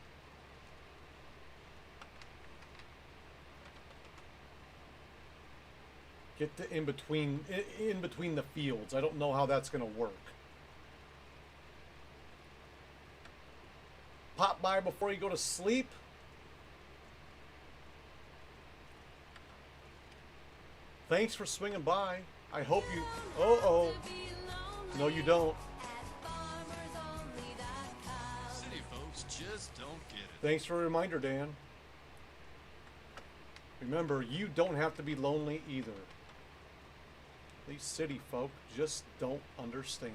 Get the in-between the fields. I don't know how that's going to work. Pop by before you go to sleep. Thanks for swinging by. I hope you... Oh. No, you don't. City folks just don't get it. Thanks for a reminder, Dan. Remember, you don't have to be lonely either. These city folk just don't understand.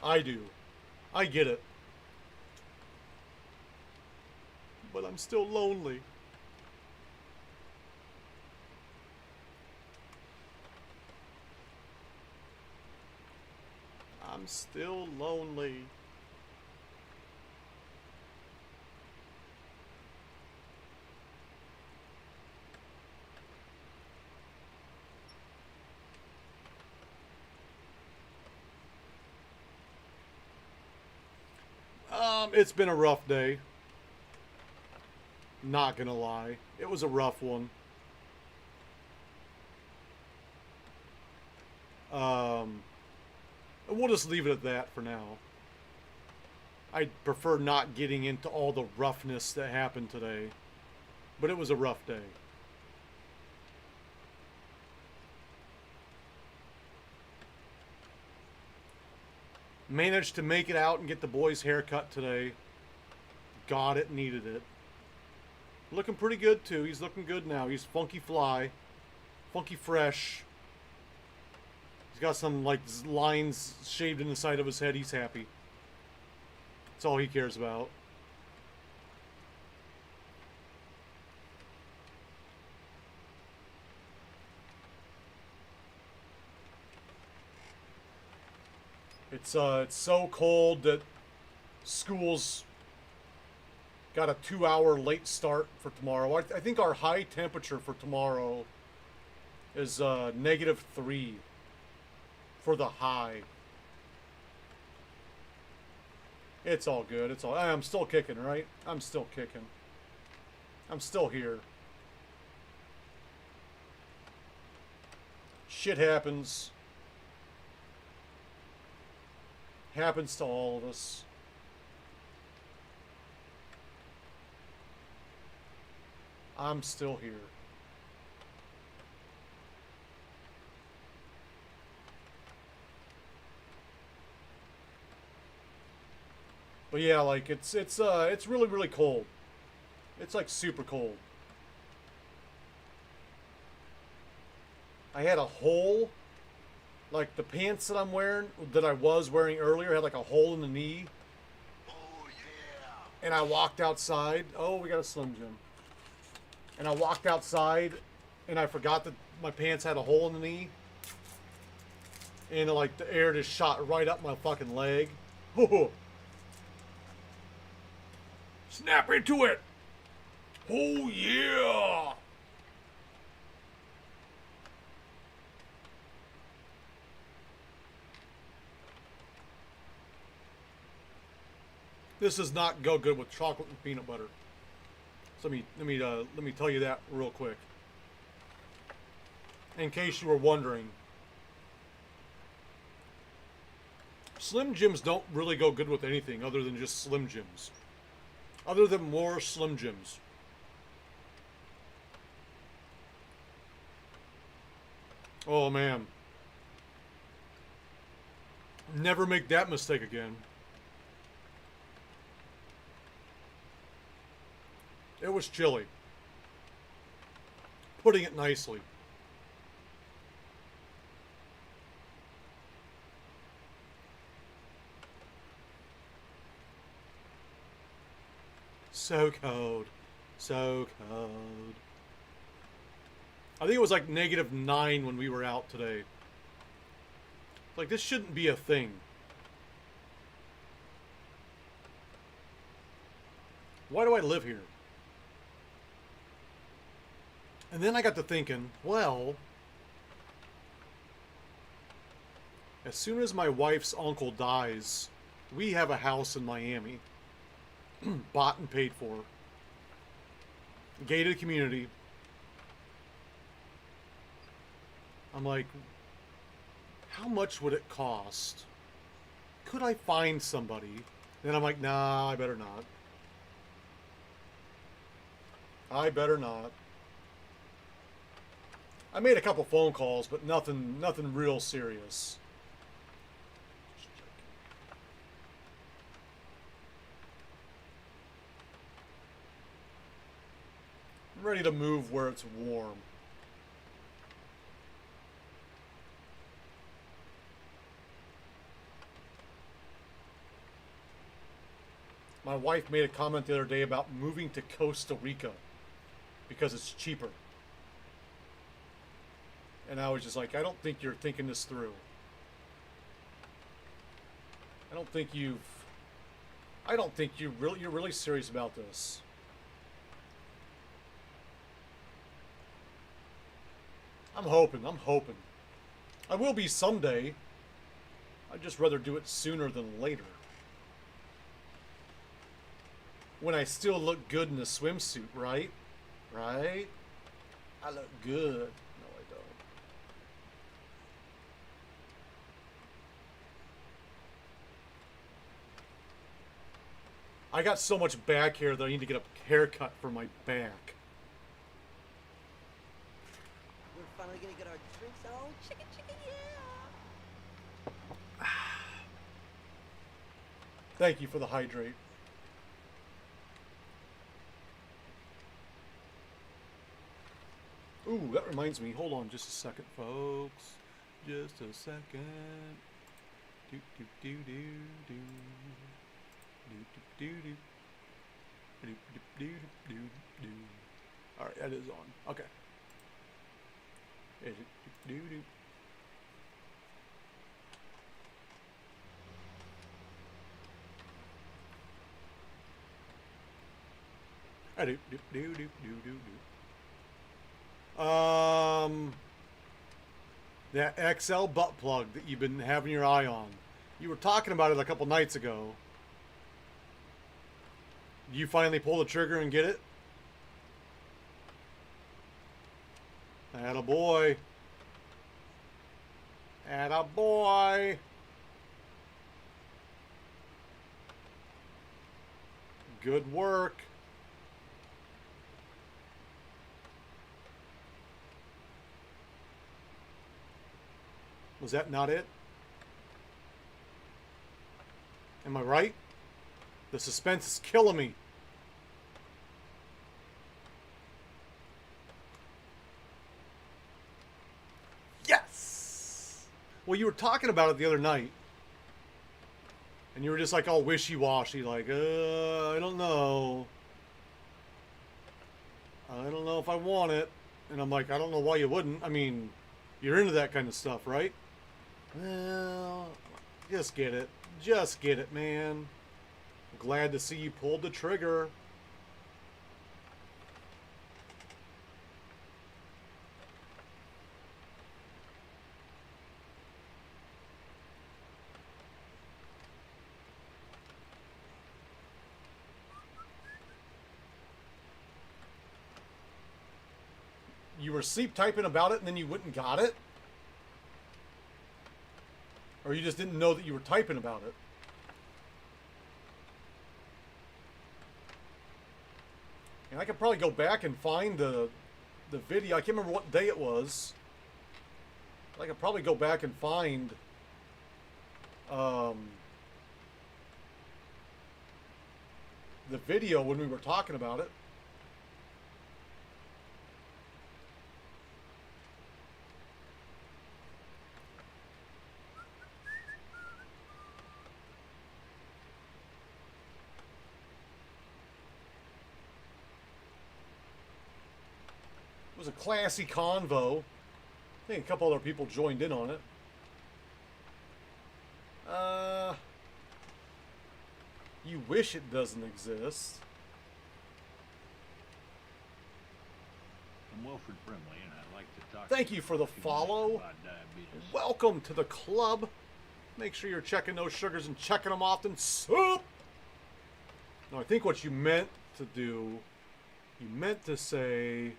I do. I get it. But I'm still lonely. I'm still lonely. It's been a rough day. Not gonna lie. It was a rough one. We'll just leave it at that for now. I'd prefer not getting into all the roughness that happened today. But it was a rough day. Managed to make it out and get the boy's haircut today. God, it needed it. Looking pretty good, too. He's looking good now. He's funky fly. Funky fresh. He's got some, like, lines shaved in the side of his head. He's happy. That's all he cares about. It's so cold that school's got a 2-hour late start for tomorrow. I think our high temperature for tomorrow is -3 for the high. It's all good. It's all. I'm still kicking, right? I'm still kicking. I'm still here. Shit happens. Happens to all of us. I'm still here. But yeah, like it's really, really cold. It's like super cold. I had a hole, like the pants that I'm wearing, that I was wearing earlier, had like a hole in the knee. Oh, yeah. And I walked outside. Oh, we got a Slim Jim. And I walked outside, and I forgot that my pants had a hole in the knee. And like the air just shot right up my fucking leg. Snap into it! Oh yeah! This does not go good with chocolate and peanut butter. So let me tell you that real quick. In case you were wondering, Slim Jims don't really go good with anything other than just Slim Jims. Other than more Slim Jims. Oh man. Never make that mistake again. It was chilly. Putting it nicely. So cold. So cold. I think it was like -9 when we were out today. Like, this shouldn't be a thing. Why do I live here? And then I got to thinking, well, as soon as my wife's uncle dies, we have a house in Miami. Bought and paid for. Gated community. I'm like, how much would it cost? Could I find somebody? Then I'm like, nah, I better not. I better not. I made a couple phone calls, but nothing real serious. I'm ready to move where it's warm. My wife made a comment the other day about moving to Costa Rica because it's cheaper. And I was just like, I don't think you're thinking this through. I don't think you're really serious about this. I'm hoping. I will be someday. I'd just rather do it sooner than later. when I still look good in a swimsuit, right? Right? I look good. No, I don't. I got so much back hair that I need to get a haircut for my back. We're finally gonna get our drinks on. Chicken, chicken, yeah. Thank you for the hydrate. Ooh, that reminds me. Hold on just a second, folks. Just a second. Do do do do do. Do do do do. Do do do do do. All right, that is on. Okay. Do do do do. Do do do do do do do. That XL butt plug that you've been having your eye on. You were talking about it a couple nights ago. You finally pull the trigger and get it? Attaboy. Attaboy. Good work. Was that not it? Am I right? The suspense is killing me. Yes! Well, you were talking about it the other night. And you were just like all wishy-washy, like, I don't know. I don't know if I want it. And I'm like, I don't know why you wouldn't. I mean, you're into that kind of stuff, right? Well, just get it. Just get it, man. Glad to see you pulled the trigger. You were sleep typing about it and then you went and got it? Or you just didn't know that you were typing about it? And I could probably go back and find the video. I can't remember what day it was. I could probably go back and find the video when we were talking about it. It was a classy convo. I think a couple other people joined in on it. You wish it doesn't exist. I'm Wilfred Brimley, and I'd like to talk Thank to you for the a few minutes follow. about diabetes. Welcome to the club. Make sure you're checking those sugars and checking them often. Soup! Now, I think what you meant to do, you meant to say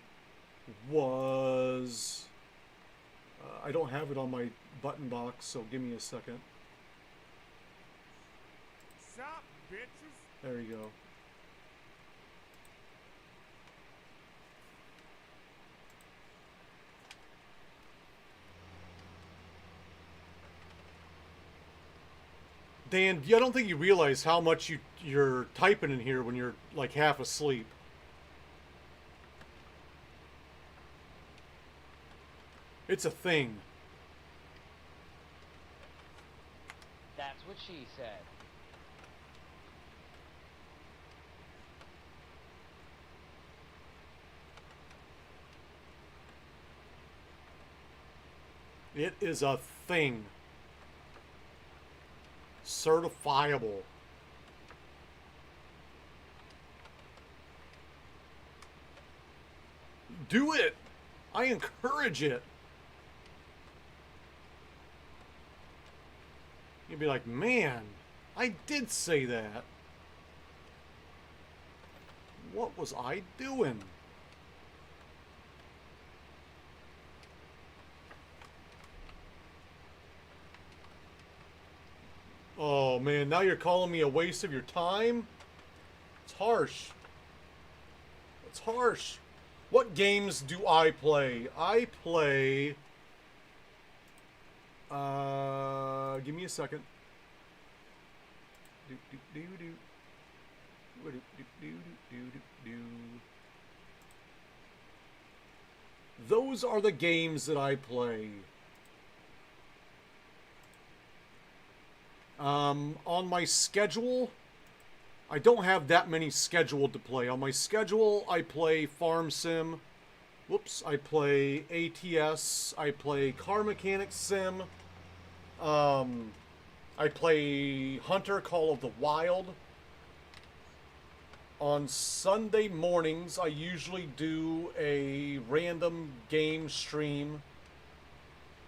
was... I don't have it on my button box, so give me a second. Sup, bitches? There you go. Dan, I don't think you realize how much you're typing in here when you're like half asleep. It's a thing. That's what she said. It is a thing. Certifiable. Do it. I encourage it. You'd be like, man, I did say that. What was I doing? Oh man, now you're calling me a waste of your time? It's harsh. It's harsh. What games do I play? I play... give me a second. Those are the games that I play. On my schedule, I don't have that many scheduled to play. On my schedule, I play Farm Sim. Whoops, I play ATS. I play Car Mechanic Sim. I play Hunter Call of the Wild. On Sunday mornings, I usually do a random game stream.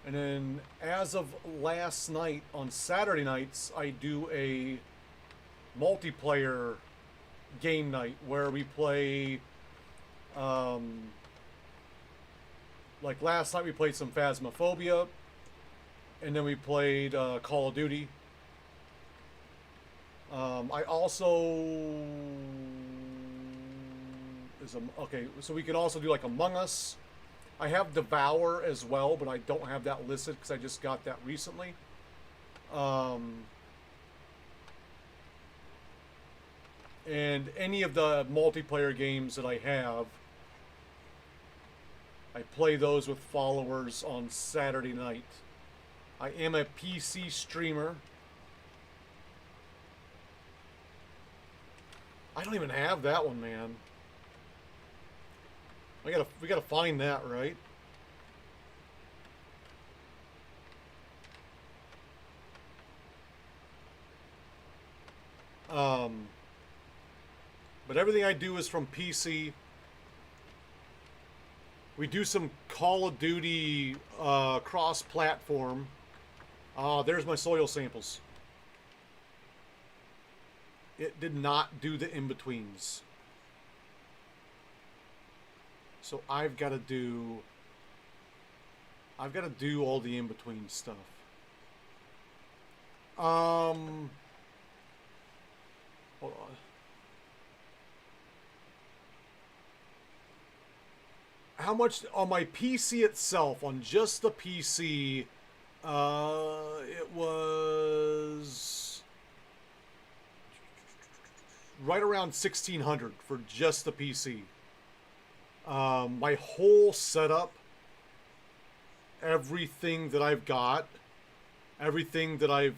And then, as of last night, on Saturday nights, I do a multiplayer game night where we play, like last night we played some Phasmophobia, and then we played Call of Duty. I also... okay, so we can also do like Among Us. I have Devour as well, but I don't have that listed because I just got that recently. And any of the multiplayer games that I have, I play those with followers on Saturday night. I am a PC streamer. I don't even have that one, man. We gotta find that, right? But everything I do is from PC. We do some Call of Duty cross-platform. There's my soil samples. It did not do the in-betweens. So I've got to do all the in-between stuff. Hold on. How much on my PC itself, on just the PC, it was right around 1,600 for just the PC. My whole setup, everything that I've got, everything that I've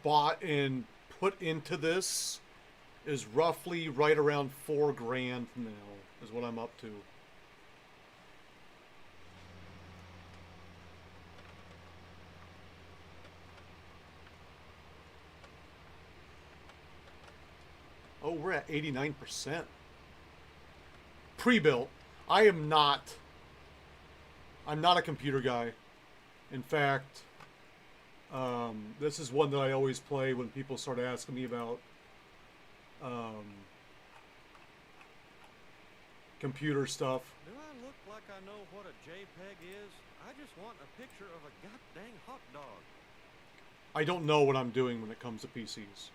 bought and put into this is roughly right around $4,000 now, is what I'm up to. Oh, we're at 89%. Pre-built. I'm not a computer guy. In fact, this is one that I always play when people start asking me about computer stuff. Do I look like I know what a JPEG is? I just want a picture of a goddamn hot dog. I don't know what I'm doing when it comes to PCs.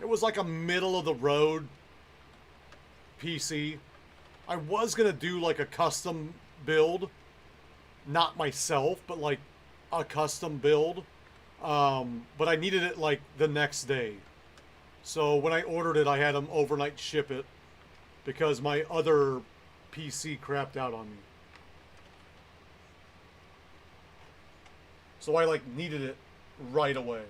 It was like a middle-of-the-road PC. I was going to do like a custom build. Not myself, but like a custom build. But I needed it like the next day. So when I ordered it, I had them overnight ship it. Because my other PC crapped out on me. So I like needed it right away.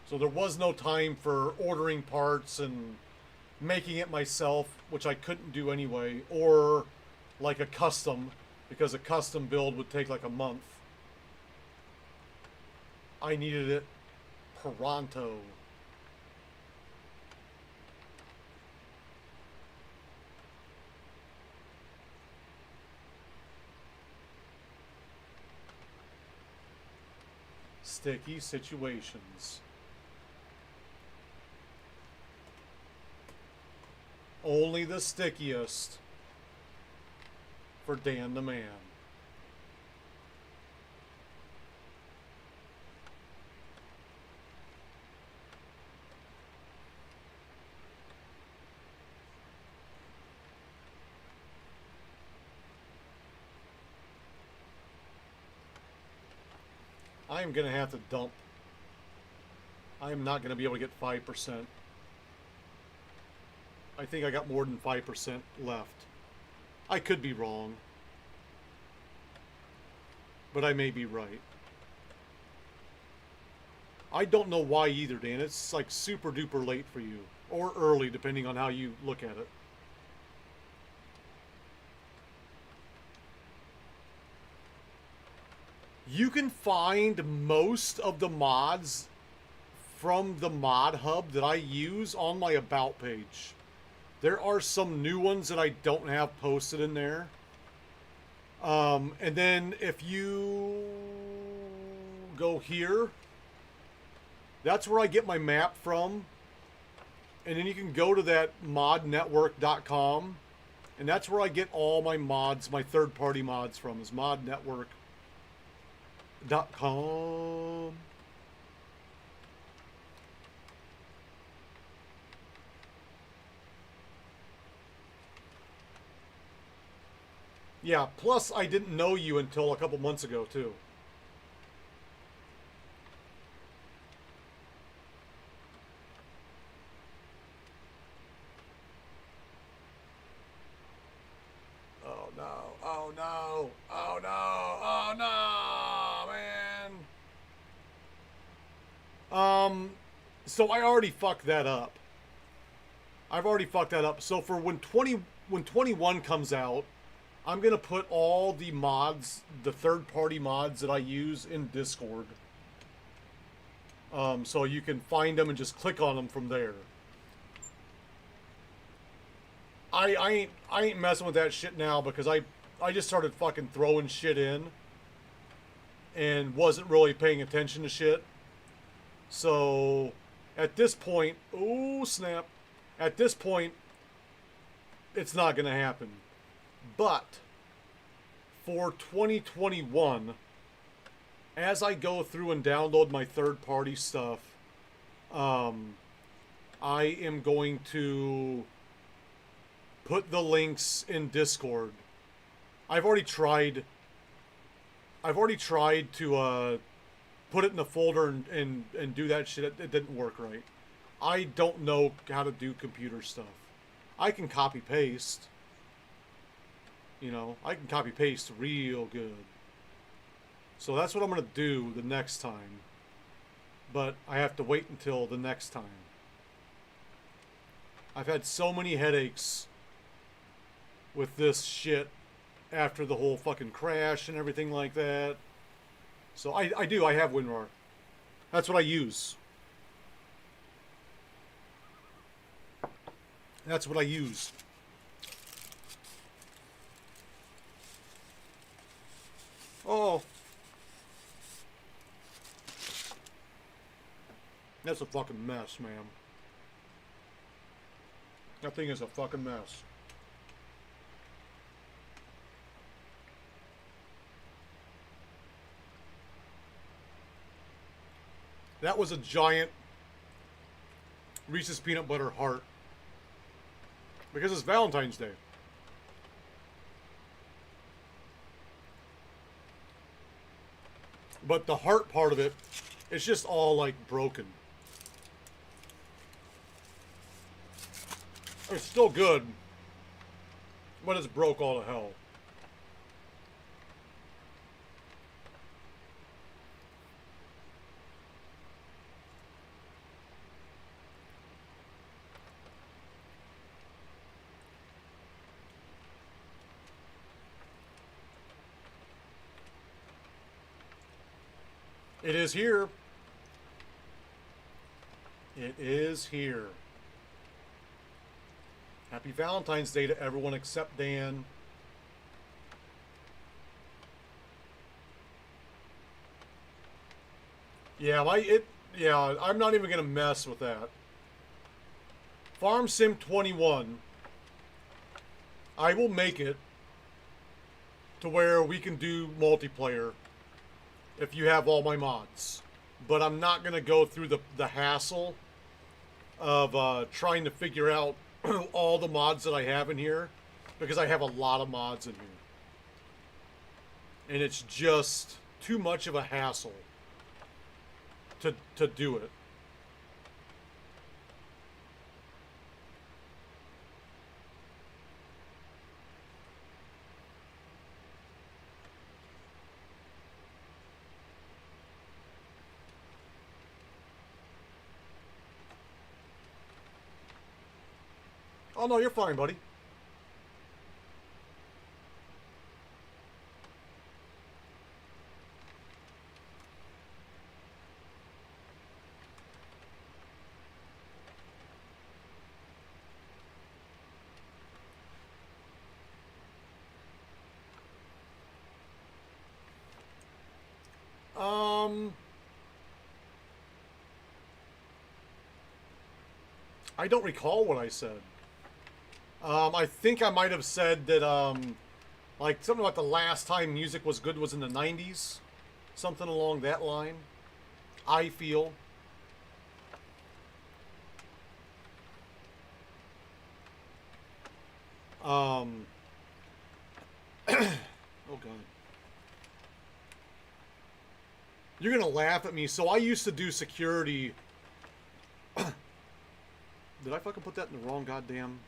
So there was no time for ordering parts and making it myself, which I couldn't do anyway, or like a custom, because a custom build would take like a month. I needed it pronto. sticky situations. Only the stickiest for Dan the Man. I am going to have to dump. I am not going to be able to get 5%. I think I got more than 5% left. I could be wrong. But I may be right. I don't know why either, Dan. It's like super duper late for you. Or early, depending on how you look at it. You can find most of the mods from the mod hub that I use on my about page. There are some new ones that I don't have posted in there. And then if you go here, that's where I get my map from. And then you can go to that modnetwork.com. And that's where I get all my mods, my third-party mods from, is modnetwork.com. Yeah, plus I didn't know you until a couple months ago, too. Oh no, oh no, oh no, oh no, man. So I already fucked that up. I've already fucked that up. So for when 21 comes out, I'm going to put all the mods, the third-party mods that I use in Discord. So you can find them and just click on them from there. I ain't messing with that shit now because I just started fucking throwing shit in and wasn't really paying attention to shit. So at this point, oh snap, at this point, it's not going to happen. But for 2021, as I go through and download my third-party stuff, I am going to put the links in Discord. I've already tried to put it in a folder and do that shit. It didn't work right. I don't know how to do computer stuff. I can copy paste. You know, I can copy paste real good. So that's what I'm going to do the next time. But I have to wait until the next time. I've had so many headaches with this shit after the whole fucking crash and everything like that. So I have WinRAR. That's what I use. That's what I use. Oh. That's a fucking mess, man. That thing is a fucking mess. That was a giant Reese's Peanut Butter heart. Because it's Valentine's Day. But the heart part of it, it's just all like broken. It's still good, but it's broke all to hell. It is here. It is here. Happy Valentine's Day to everyone except Dan. Yeah, I'm not even gonna mess with that. Farm Sim 21. I will make it to where we can do multiplayer if you have all my mods. But I'm not gonna go through the hassle of trying to figure out all the mods that I have in here, because I have a lot of mods in here. And it's just too much of a hassle to do it. Oh no, you're fine, buddy. I don't recall what I said. I think I might have said that, like, something about the last time music was good was in the 90s. Something along that line. I feel. Oh, God. You're gonna laugh at me. So I used to do security. Did I fucking put that in the wrong goddamn...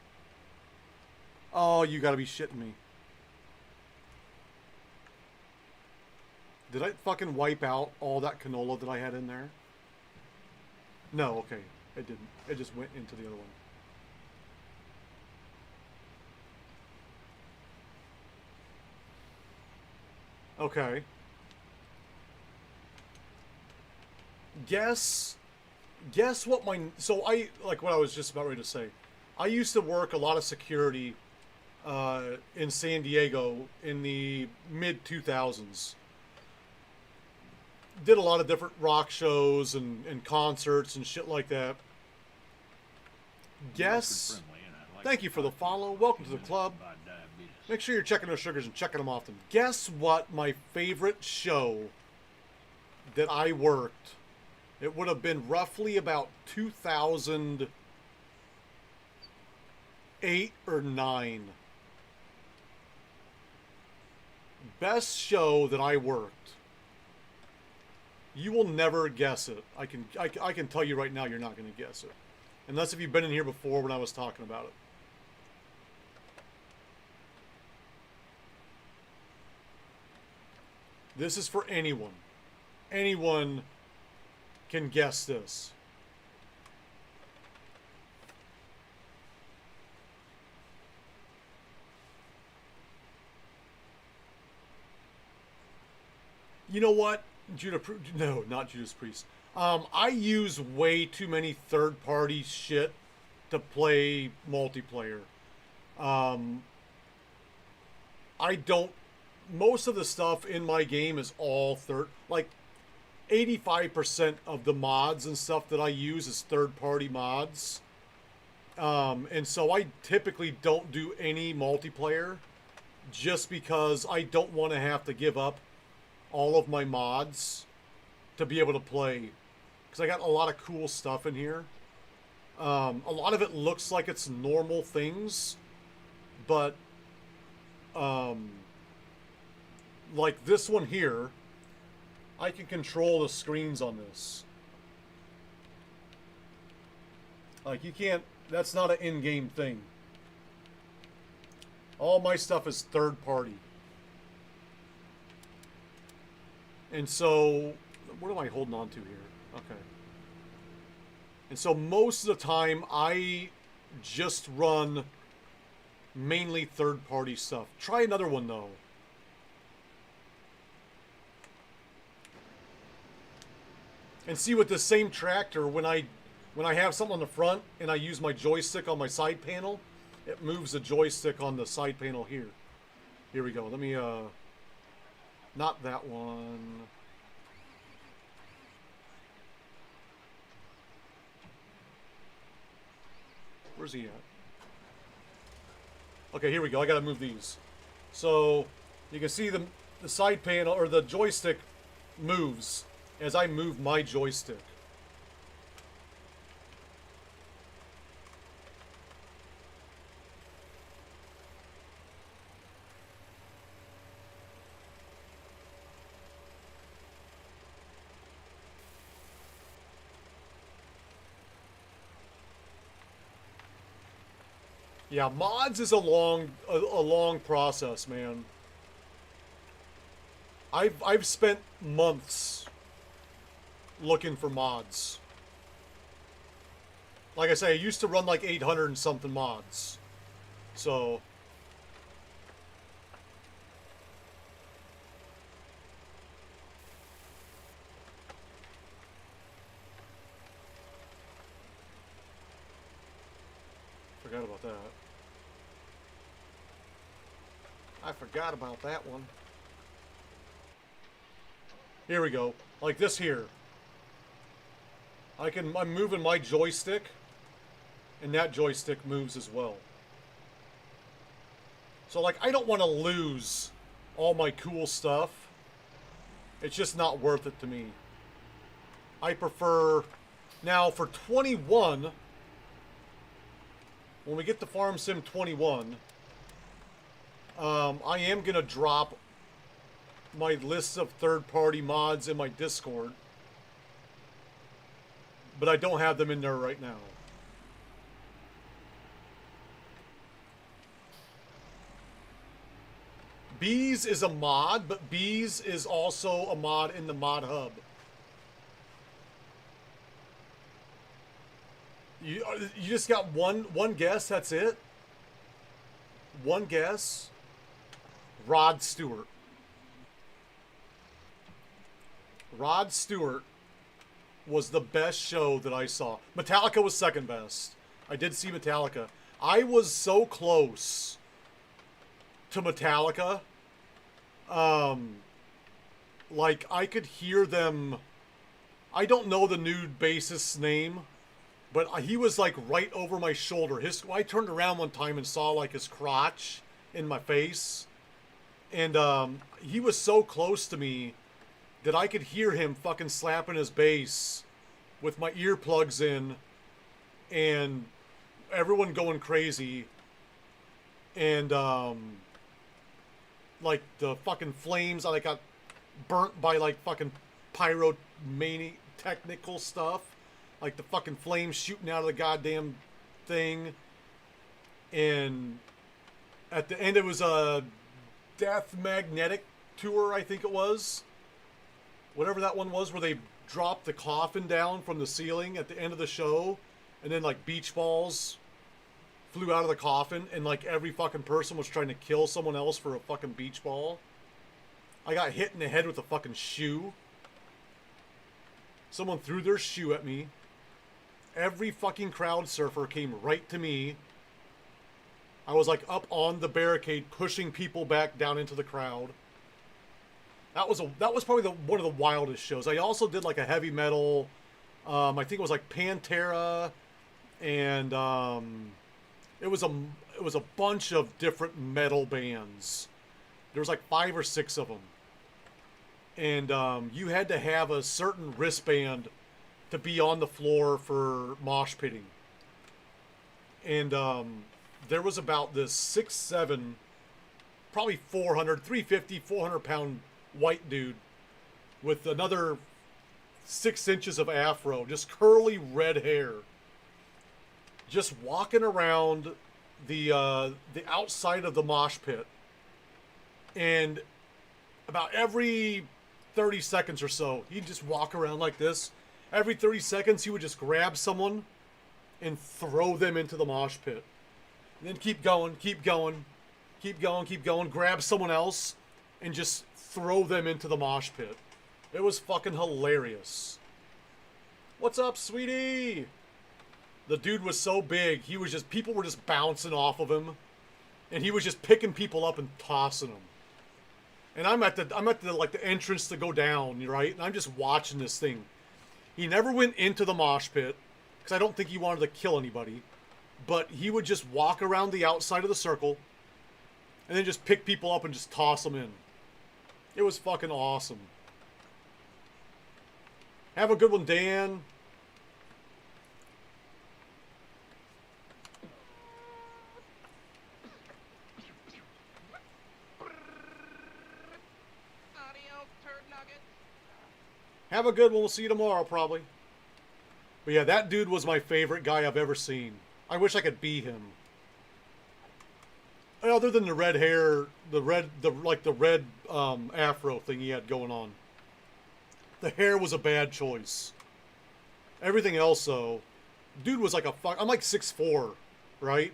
Oh, you gotta be shitting me. Did I fucking wipe out all that canola that I had in there? No, okay. It didn't. It just went into the other one. Okay. Guess what my... So like what I was just about ready to say. I used to work a lot of security in San Diego in the mid-2000s. Did a lot of different rock shows and concerts and shit like that. Guess... Thank you for the follow. Welcome to the club. Make sure you're checking those sugars and checking them often. Guess what my favorite show that I worked... It would have been roughly about 2008 or 9. Best show that I worked. You will never guess it. I can tell you right now you're not going to guess it. Unless if you've been in here before when I was talking about it. This is for anyone. Anyone can guess this. You know what? No, not Judas Priest. I use way too many third-party shit to play multiplayer. I don't... Most of the stuff in my game is all like 85% of the mods and stuff that I use is third-party mods. And so I typically don't do any multiplayer just because I don't want to have to give up all of my mods to be able to play. Because I got a lot of cool stuff in here. A lot of it looks like it's normal things, but like this one here, I can control the screens on this. Like you can't, that's not an in-game thing. All my stuff is third party. And so, what am I holding on to here? Okay. And so most of the time, I just run mainly third-party stuff. Try another one, though. And see with the same tractor, when I have something on the front and I use my joystick on my side panel, it moves the joystick on the side panel here. Here we go. Let me, not that one. Where's he at? Okay, here we go. I gotta move these. So, you can see the side panel, or the joystick moves as I move my joystick. Yeah, mods is a long process, man. I've spent months looking for mods. Like I say, I used to run like 800 and something mods. So forgot about that. I forgot about that one. Here we go. Like this here. I'm moving my joystick, and that joystick moves as well. So like, I don't want to lose all my cool stuff. It's just not worth it to me. I prefer... Now, for 21, when we get to Farm Sim 21, I am going to drop my list of third-party mods in my Discord. But I don't have them in there right now. Bees is a mod, but Bees is also a mod in the Mod Hub. You just got one guess, that's it? One guess? Rod Stewart. Rod Stewart was the best show that I saw. Metallica was second best. I did see Metallica. I was so close to Metallica. Like, I could hear them... I don't know the nude bassist's name, but he was, like, right over my shoulder. I turned around one time and saw, like, his crotch in my face. And, he was so close to me that I could hear him fucking slapping his bass with my earplugs in, and everyone going crazy, and like the fucking flames, I got burnt by like fucking pyrotechnical stuff, like the fucking flames shooting out of the goddamn thing, and at the end it was a Death Magnetic tour, I think it was. Whatever that one was, where they dropped the coffin down from the ceiling at the end of the show, and then like beach balls flew out of the coffin, and like every fucking person was trying to kill someone else for a fucking beach ball. I got hit in the head with a fucking shoe. Someone threw their shoe at me. Every fucking crowd surfer came right to me. I was like up on the barricade pushing people back down into the crowd. That was probably one of the wildest shows. I also did like a heavy metal, I think it was like Pantera, and it was a bunch of different metal bands. There was like 5 or 6 of them, and you had to have a certain wristband to be on the floor for mosh pitting. And there was about this 6'7", probably 350, 400 pound white dude with another 6 inches of afro, just curly red hair, just walking around the outside of the mosh pit, and about every 30 seconds or so he'd just walk around like this. Every 30 seconds he would just grab someone and throw them into the mosh pit, and then keep going, grab someone else and just throw them into the mosh pit. It was fucking hilarious. What's up, sweetie? The dude was so big, people were just bouncing off of him, and he was just picking people up and tossing them. And I'm at the like the entrance to go down, right? And I'm just watching this thing. He never went into the mosh pit, because I don't think he wanted to kill anybody. but he would just walk around the outside of the circle and then just pick people up and just toss them in. It was fucking awesome. Have a good one, Dan. Have a good one. We'll see you tomorrow, probably. But yeah, that dude was my favorite guy I've ever seen. I wish I could be him. Other than the red hair, the red afro thing he had going on. The hair was a bad choice. Everything else, though, dude was like I'm like 6'4", right?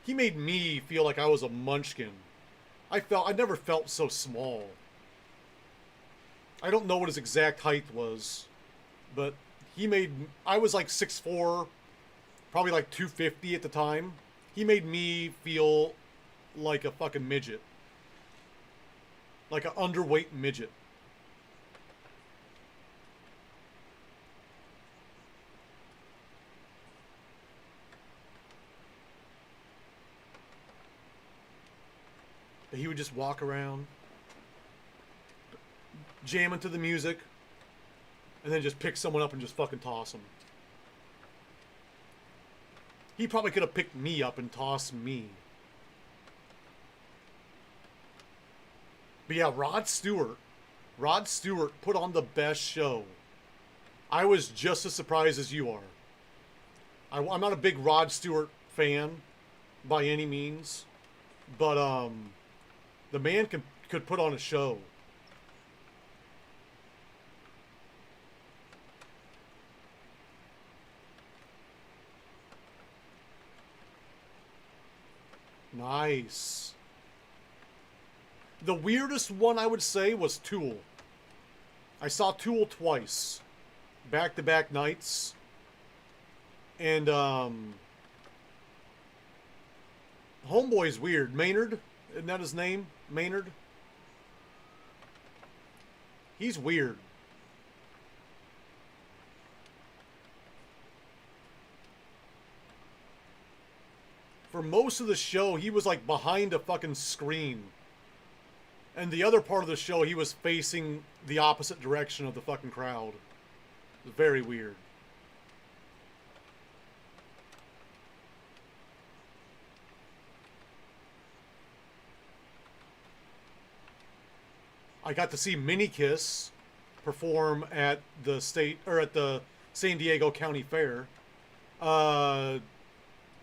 He made me feel like I was a munchkin. I never felt so small. I don't know what his exact height was, but I was like 6'4", probably like 250 at the time. He made me feel like a fucking midget. Like an underweight midget. He would just walk around, jam into the music, and then just pick someone up and just fucking toss them. He probably could have picked me up and tossed me. But yeah, Rod Stewart put on the best show. I was just as surprised as you are. I'm not a big Rod Stewart fan by any means, but the man could put on a show. Nice. The weirdest one I would say was Tool. I saw Tool twice. Back-to-back nights. And, Homeboy's weird. Maynard? Isn't that his name? Maynard? He's weird. For most of the show, he was like behind a fucking screen. And the other part of the show, he was facing the opposite direction of the fucking crowd. It was very weird. I got to see Mini-Kiss perform at the San Diego County Fair.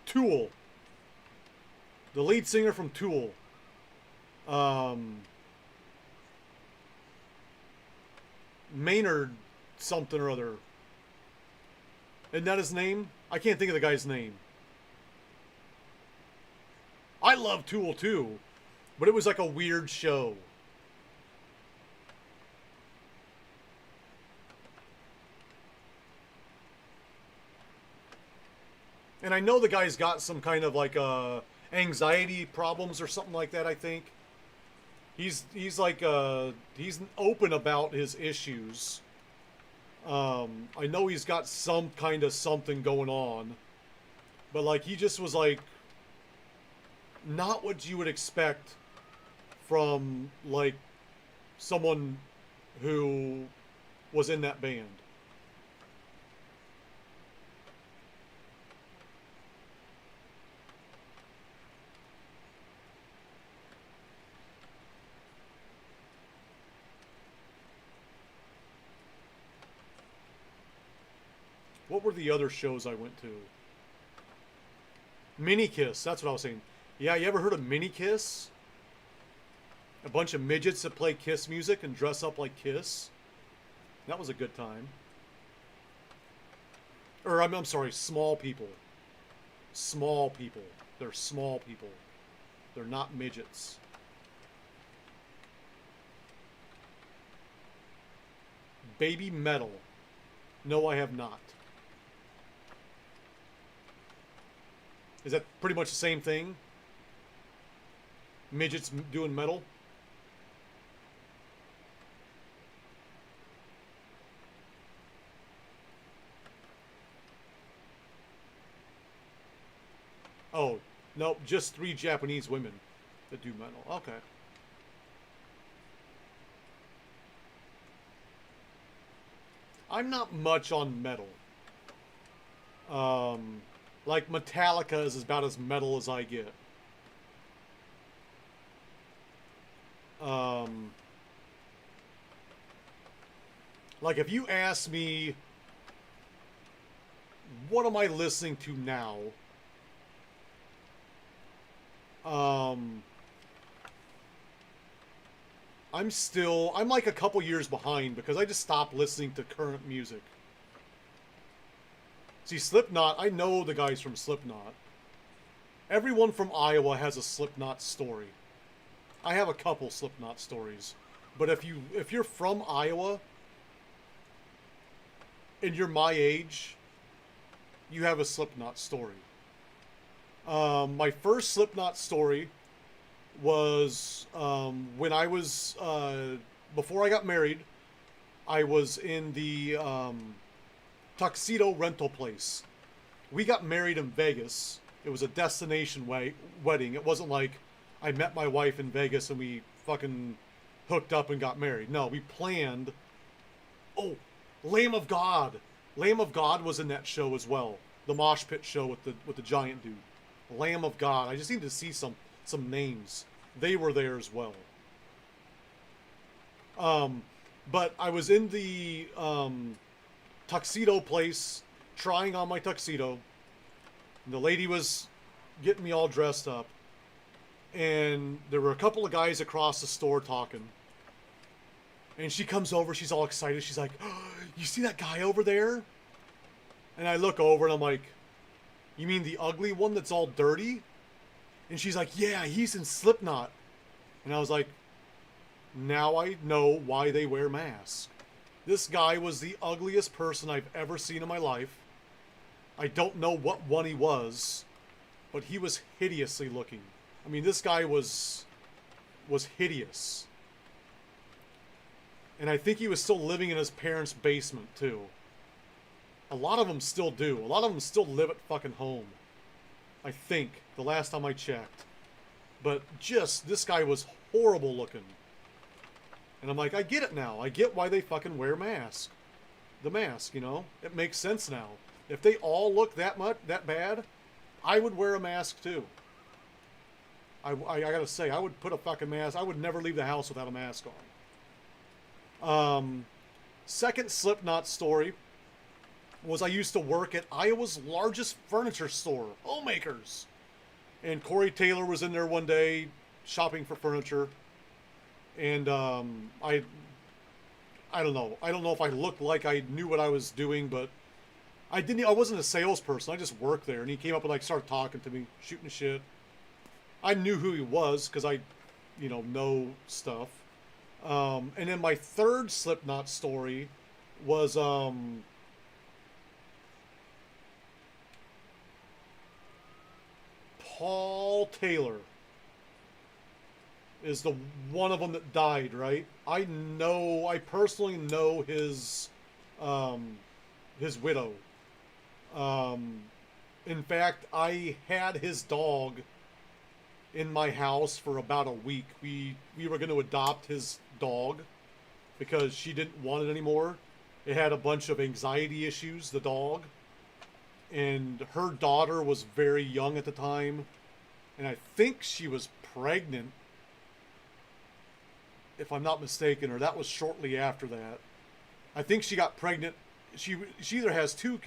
Tool. The lead singer from Tool. Maynard something or other. Isn't that his name? I can't think of the guy's name. I love Tool too, but it was like a weird show. And I know the guy's got some kind of like anxiety problems or something like that, I think. He's open about his issues. I know he's got some kind of something going on. But like he just was like not what you would expect from like someone who was in that band. What were the other shows I went to? Mini-Kiss, that's what I was saying. Yeah, you ever heard of Mini-Kiss? A bunch of midgets that play Kiss music and dress up like Kiss. That was a good time. Or, I'm sorry, small people. Small people. They're small people. They're not midgets. Baby Metal. No, I have not. Is that pretty much the same thing? Midgets doing metal? Oh, nope, just 3 Japanese women that do metal. Okay. I'm not much on metal. Like Metallica is about as metal as I get. Like if you ask me, what am I listening to now? I'm like a couple years behind because I just stopped listening to current music. See, Slipknot, I know the guys from Slipknot. Everyone from Iowa has a Slipknot story. I have a couple Slipknot stories. But if you're from Iowa and you're my age, you have a Slipknot story. My first Slipknot story was when I was before I got married. I was in the tuxedo rental place. We got married in Vegas. It was a destination wedding. It wasn't like I met my wife in Vegas and we fucking hooked up and got married. No, we planned. Oh, Lamb of God. Lamb of God was in that show as well. The mosh pit show with the giant dude. Lamb of God. I just need to see some names. They were there as well. But I was in the tuxedo place trying on my tuxedo. And the lady was getting me all dressed up. And there were a couple of guys across the store talking. And she comes over, she's all excited. She's like, oh, you see that guy over there? And I look over and I'm like, you mean the ugly one that's all dirty? And she's like, yeah, he's in Slipknot. And I was like, now I know why they wear masks. This guy was the ugliest person I've ever seen in my life. I don't know what one he was, but he was hideously looking. I mean, this guy was hideous. And I think he was still living in his parents' basement, too. A lot of them still do. A lot of them still live at fucking home. I think, the last time I checked. But just, this guy was horrible looking. And I'm like, I get it now. I get why they fucking wear masks. The mask, you know? It makes sense now. If they all look that bad, I would wear a mask too. I gotta say, I would put a fucking mask. I would never leave the house without a mask on. Second Slipknot story was I used to work at Iowa's largest furniture store, Homemakers. And Corey Taylor was in there one day shopping for furniture. And I don't know. I don't know if I looked like I knew what I was doing, but I wasn't a salesperson. I just worked there. And he came up and like started talking to me, shooting shit. I knew who he was because I, know stuff. And then my third Slipknot story was Paul Taylor is the one of them that died, right? I personally know his widow. In fact, I had his dog in my house for about a week. We were going to adopt his dog because she didn't want it anymore. It had a bunch of anxiety issues, the dog. And her daughter was very young at the time. And I think she was pregnant, if I'm not mistaken, or that was shortly after that. I think she got pregnant. She either had two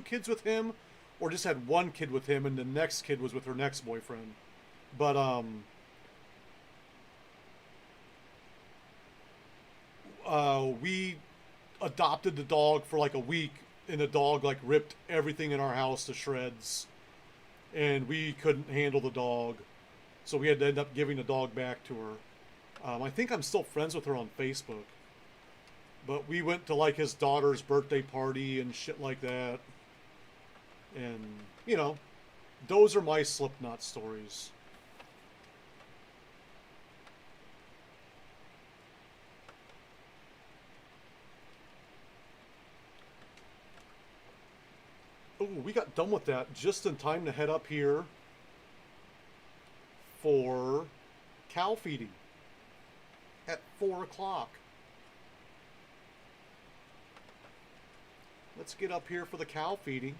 kids with him or just had one kid with him, and the next kid was with her next boyfriend. But we adopted the dog for like a week, and the dog like ripped everything in our house to shreds, and we couldn't handle the dog, so we had to end up giving the dog back to her. I think I'm still friends with her on Facebook, but we went to like his daughter's birthday party and shit like that, and those are my Slipknot stories. Oh, we got done with that just in time to head up here for cow feeding at 4 o'clock. Let's get up here for the cow feeding.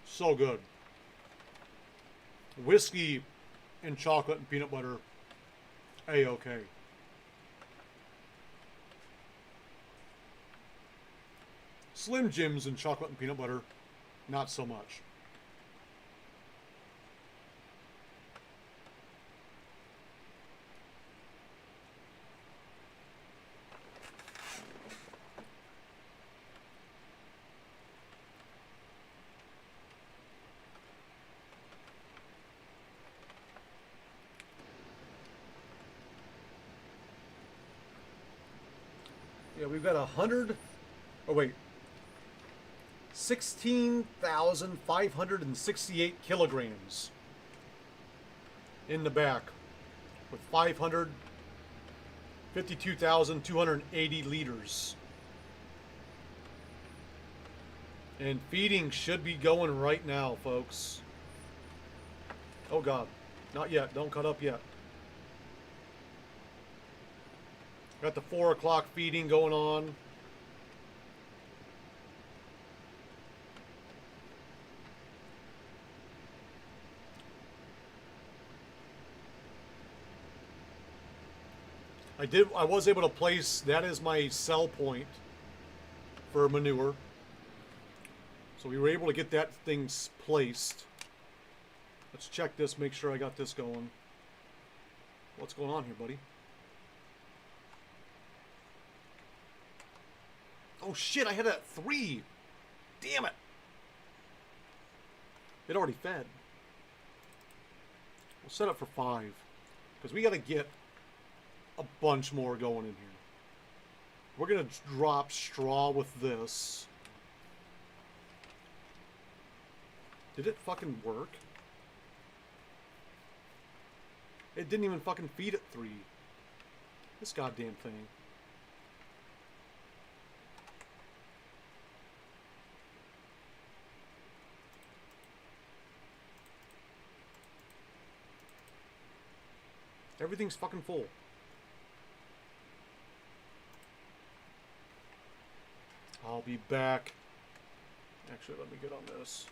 So good. Whiskey and chocolate and peanut butter. A-okay. Slim Jims and chocolate and peanut butter, not so much. Yeah, we've got 16,568 kilograms in the back with 552,280 liters. And feeding should be going right now, folks. Oh God, not yet, don't cut up yet. Got the 4 o'clock feeding going on. I was able to place, that is my sell point for manure. So we were able to get that thing placed. Let's check this, make sure I got this going. What's going on here, buddy? Oh shit, I had that 3. Damn it. It already fed. We'll set up for 5. Because we got to get a bunch more going in here. We're going to drop straw with this. Did it fucking work? It didn't even fucking feed at 3. This goddamn thing. Everything's fucking full. I'll be back. Actually, let me get on this.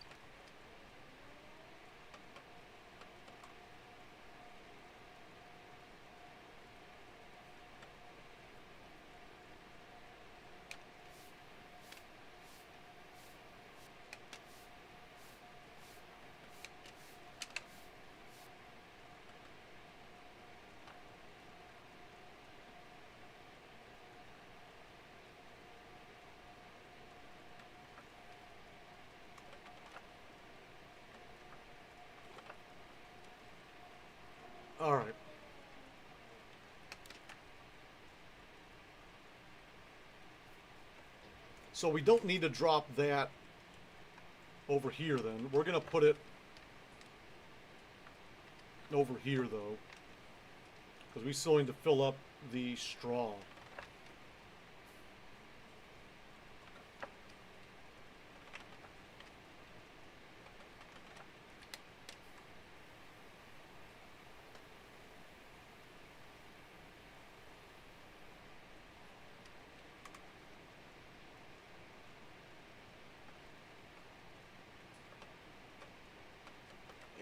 All right. So we don't need to drop that over here then. We're going to put it over here though, because we still need to fill up the straw.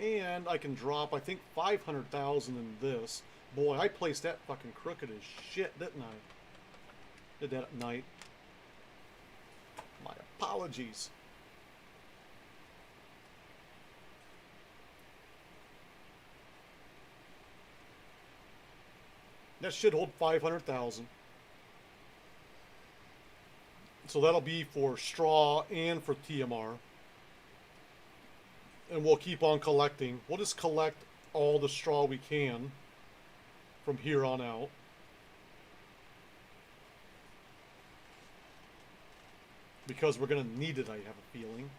And I can drop, I think, 500,000 in this. Boy, I placed that fucking crooked as shit, didn't I? Did that at night. My apologies. That should hold 500,000. So that'll be for straw and for TMR. And we'll keep on collecting. We'll just collect all the straw we can from here on out. Because we're going to need it, I have a feeling.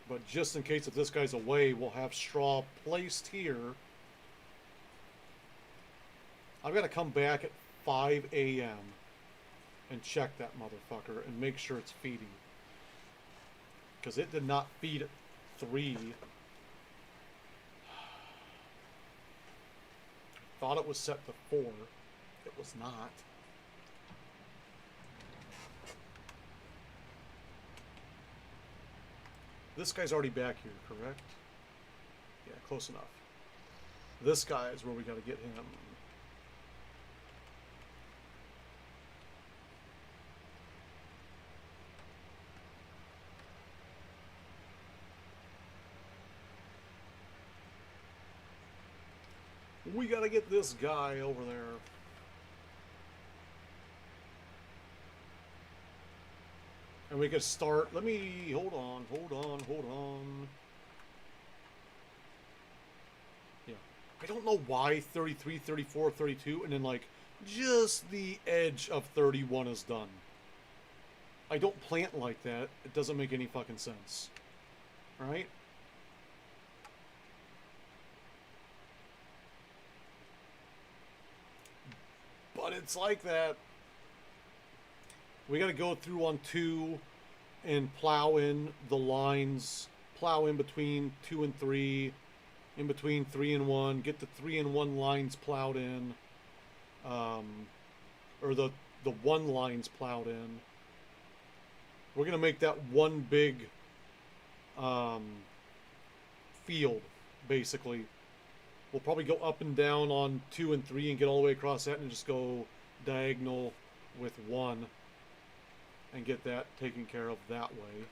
But just in case if this guy's away, we'll have straw placed here. I've got to come back at 5 a.m. and check that motherfucker and make sure it's feeding. Because it did not feed at 3. Thought it was set to 4. It was not. This guy's already back here, correct? Yeah, close enough. This guy is where we got to get him. We got to get this guy over there. And we could start, let me, hold on. Yeah. I don't know why 33, 34, 32, and then like, just the edge of 31 is done. I don't plant like that. It doesn't make any fucking sense. Right? But it's like that. We got to go through on 2 and plow in the lines, plow in between 2 and 3, in between 3 and 1, get the 3 and 1 lines plowed in, or the 1 lines plowed in. We're going to make that one big field, basically. We'll probably go up and down on 2 and 3 and get all the way across that and just go diagonal with 1. And get that taken care of that way.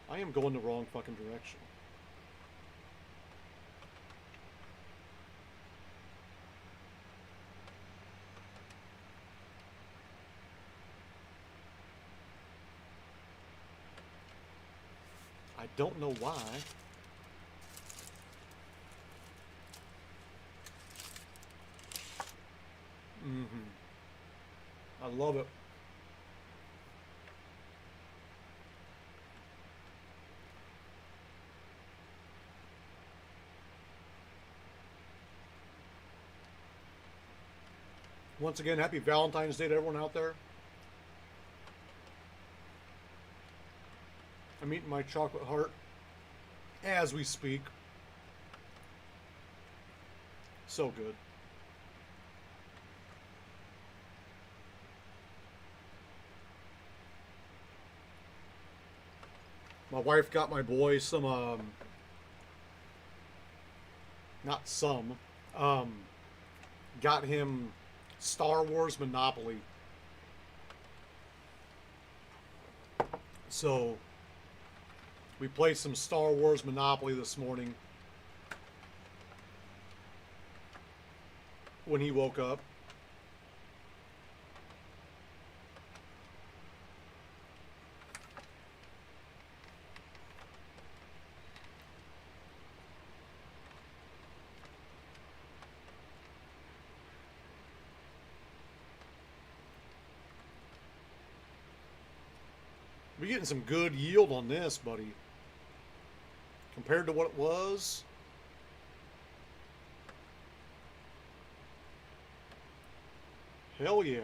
I am going the wrong fucking direction. I don't know why. I love it. Once again, happy Valentine's Day to everyone out there. I'm eating my chocolate heart as we speak. So good. My wife got my boy some, got him Star Wars Monopoly. So, we played some Star Wars Monopoly this morning when he woke up. We're getting some good yield on this, buddy. Compared to what it was. Hell yeah.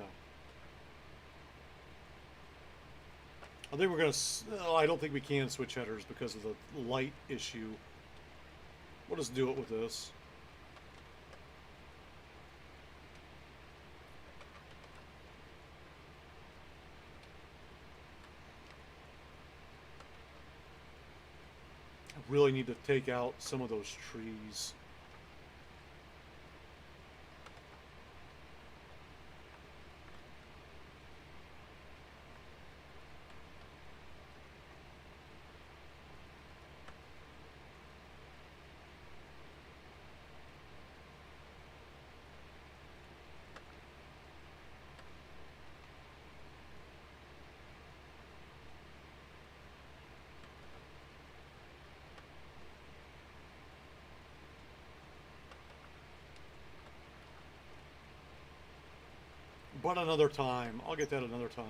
I think we're going to... No, I don't think we can switch headers because of the light issue. We'll just do it with this. Really need to take out some of those trees. But another time. I'll get that another time.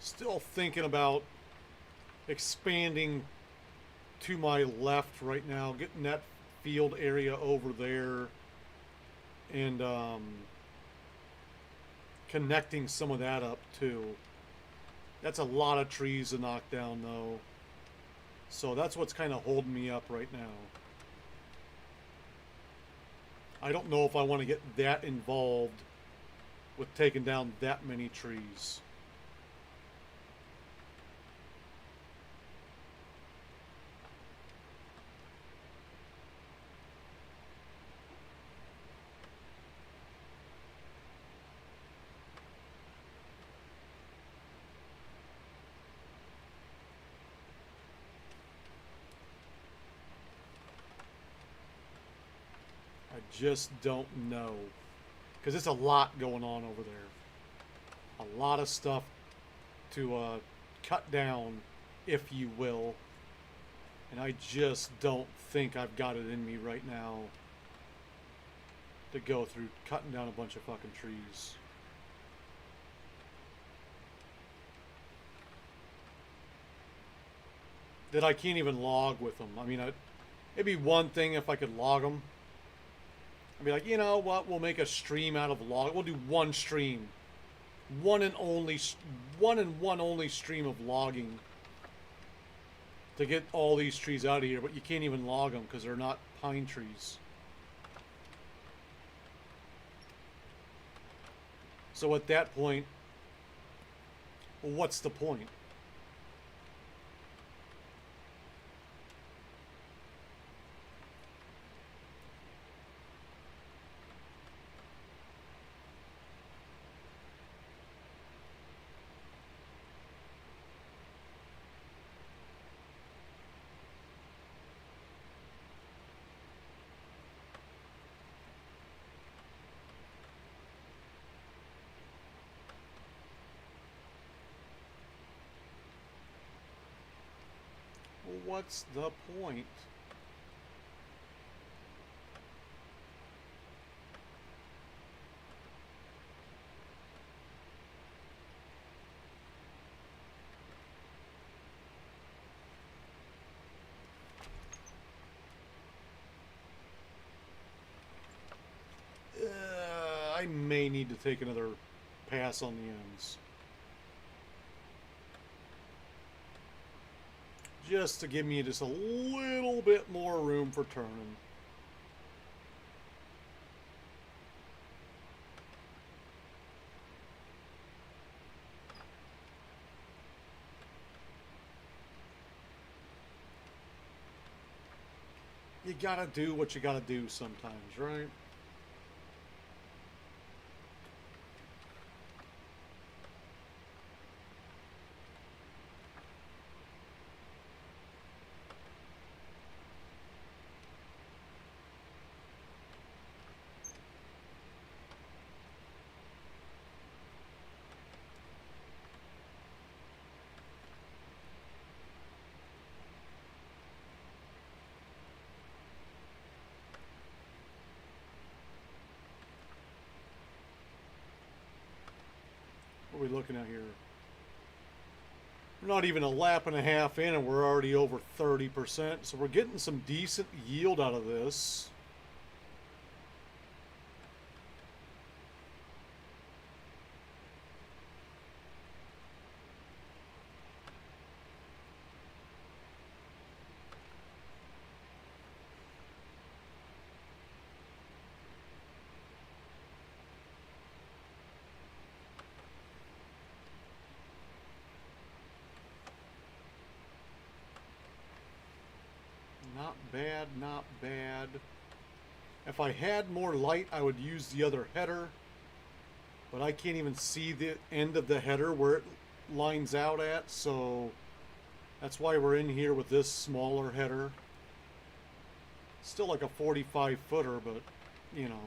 Still thinking about expanding to my left right now, getting that field area over there, and connecting some of that up too. That's a lot of trees to knock down though, so that's what's kind of holding me up right now. I don't know if I want to get that involved with taking down that many trees. I just don't know, because it's a lot going on over there. A lot of stuff to cut down, if you will. And I just don't think I've got it in me right now to go through cutting down a bunch of fucking trees. That I can't even log with them. I mean, it'd be one thing if I could log them. I'd be like, you know what? We'll make a stream out of log. We'll do one stream, one and one only stream of logging to get all these trees out of here. But you can't even log them because they're not pine trees. So at that point, well, what's the point? What's the point? I may need to take another pass on the ends. Just to give me just a little bit more room for turning. You gotta do what you gotta do sometimes, right? What are we looking at here? We're not even a lap and a half in and we're already over 30%, so we're getting some decent yield out of this. bad, not bad. If I had more light, I would use the other header. But I can't even see the end of the header where it lines out at, so that's why we're in here with this smaller header. Still like a 45 footer, but you know.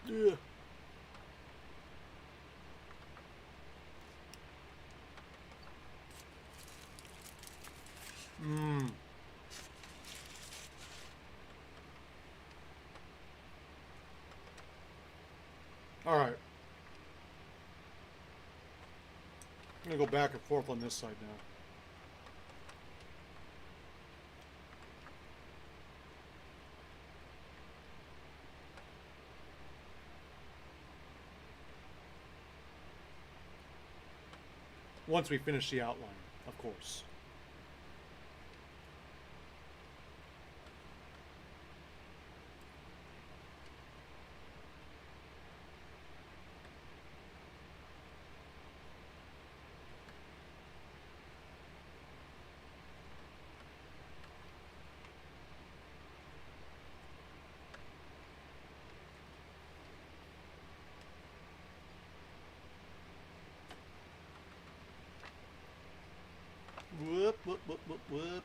Yeah. All right. I'm gonna go back and forth on this side now. Once we finish the outline, of course. Whoop, whoop, whoop, whoop, whoop.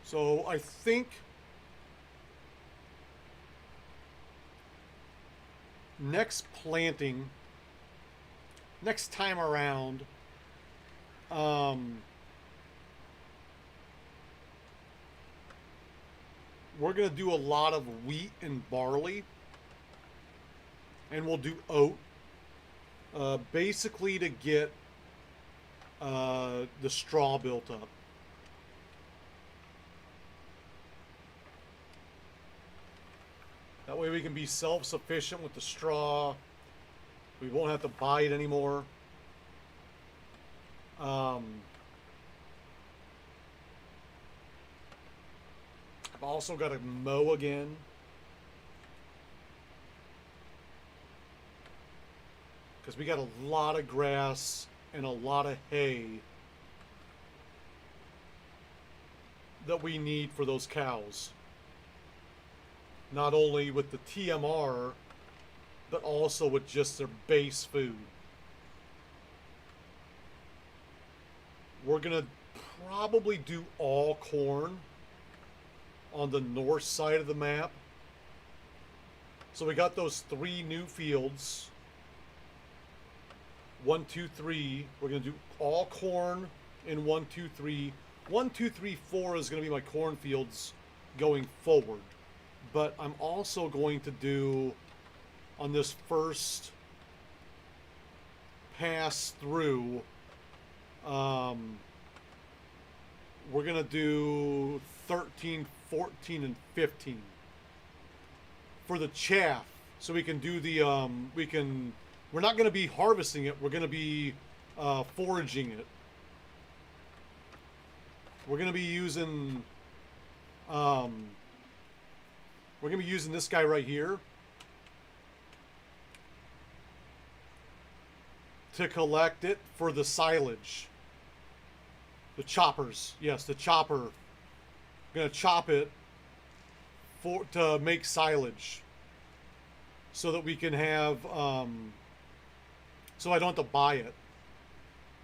So I think next planting, next time around, we're going to do a lot of wheat and barley, and we'll do oat, basically to get the straw built up. That way we can be self-sufficient with the straw. We won't have to buy it anymore. I've also got to mow again. Because we got a lot of grass and a lot of hay that we need for those cows. Not only with the TMR, but also with just their base food. We're going to probably do all corn on the north side of the map. So we got those 3 new fields. 1, 2, 3. We're going to do all corn in 1, 2, 3. 1, 2, 3, 4 is going to be my cornfields going forward. But I'm also going to do, on this first pass through, we're going to do 13, 14, and 15 for the chaff. So we can do the, we're not going to be harvesting it. We're going to be foraging it. We're going to be using, we're going to be using this guy right here to collect it for the silage. The choppers. Yes, the chopper. I'm going to chop it to make silage, so that we can have so I don't have to buy it.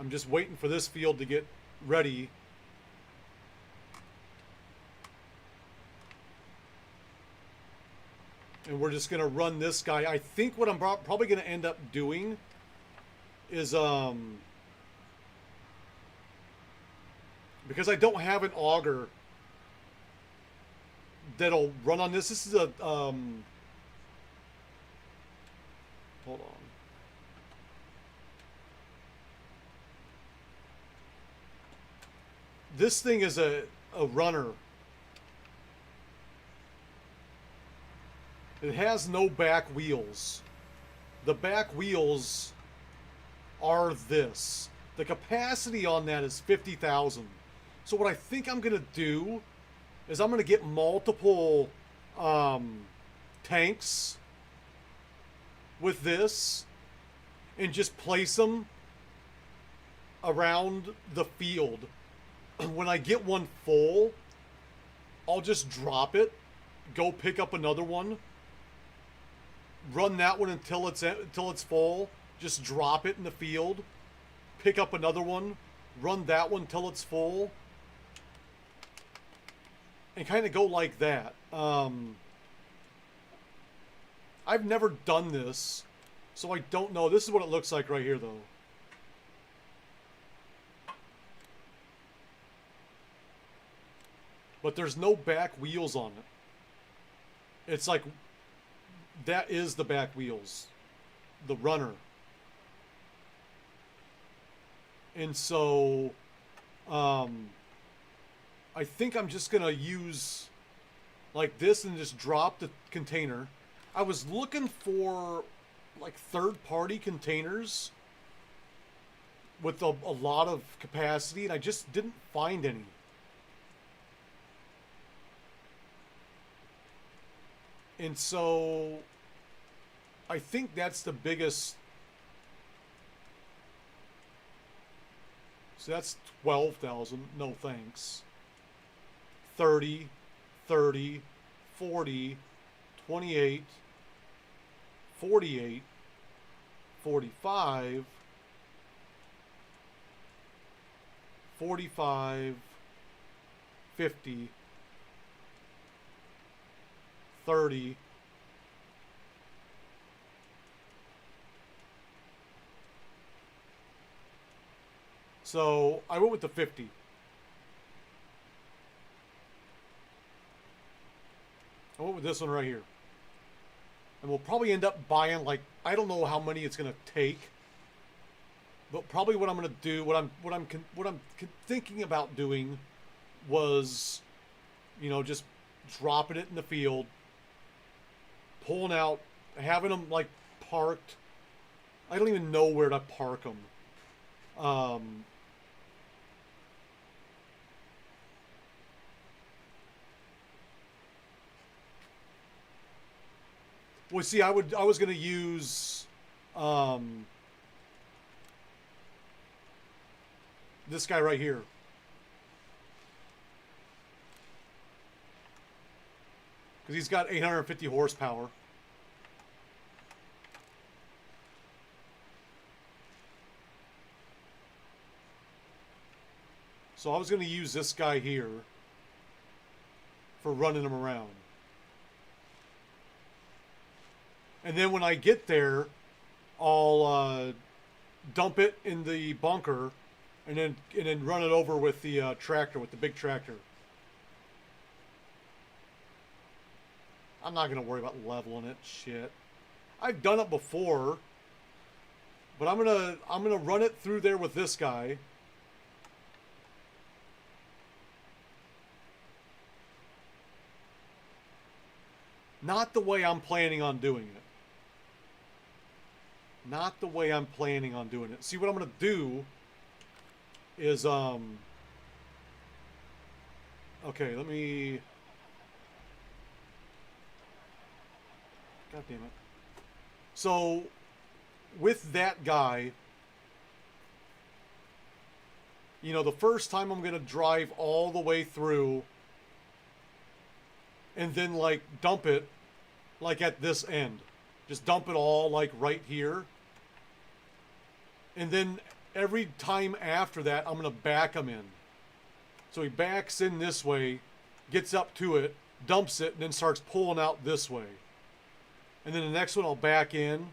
I'm just waiting for this field to get ready. And we're just gonna run this guy. I think what I'm probably gonna end up doing is because I don't have an auger that'll run on this. This is a hold on. This thing is a runner. It has no back wheels. The back wheels are this. The capacity on that is 50,000. So what I think I'm going to do is I'm going to get multiple tanks with this and just place them around the field. When I get one full, I'll just drop it, go pick up another one, run that one until it's full, just drop it in the field, pick up another one, run that one till it's full, and kind of go like that. I've never done this, so I don't know. This is what it looks like right here, though. But there's no back wheels on it. It's like, that is the back wheels. The runner. And so, I think I'm just going to use like this and just drop the container. I was looking for like third-party containers with a lot of capacity, and I just didn't find any. And so I think that's the biggest. So that's 12,000. No thanks. 30, 30, 40, 28, 48, 45, 45, 50, 30, so I went with the 50. I went with this one right here. And we'll probably end up buying, like, I don't know how many it's going to take, but probably what I'm going to do, what I'm thinking about doing was, you know, just dropping it in the field, pulling out, having them like parked. I don't even know where to park them. Well, see, I was going to use this guy right here. Because he's got 850 horsepower. So I was going to use this guy here for running him around. And then when I get there, I'll dump it in the bunker and then run it over with the tractor, with the big tractor. I'm not going to worry about leveling it. Shit. I've done it before. But I'm going to run it through there with this guy. Not the way I'm planning on doing it. Not the way I'm planning on doing it. See, what I'm going to do is, okay, let me... God damn it. So, with that guy, you know, the first time I'm going to drive all the way through and then like dump it like at this end. Just dump it all like right here. And then every time after that, I'm going to back him in. So he backs in this way, gets up to it, dumps it, and then starts pulling out this way. And then the next one I'll back in,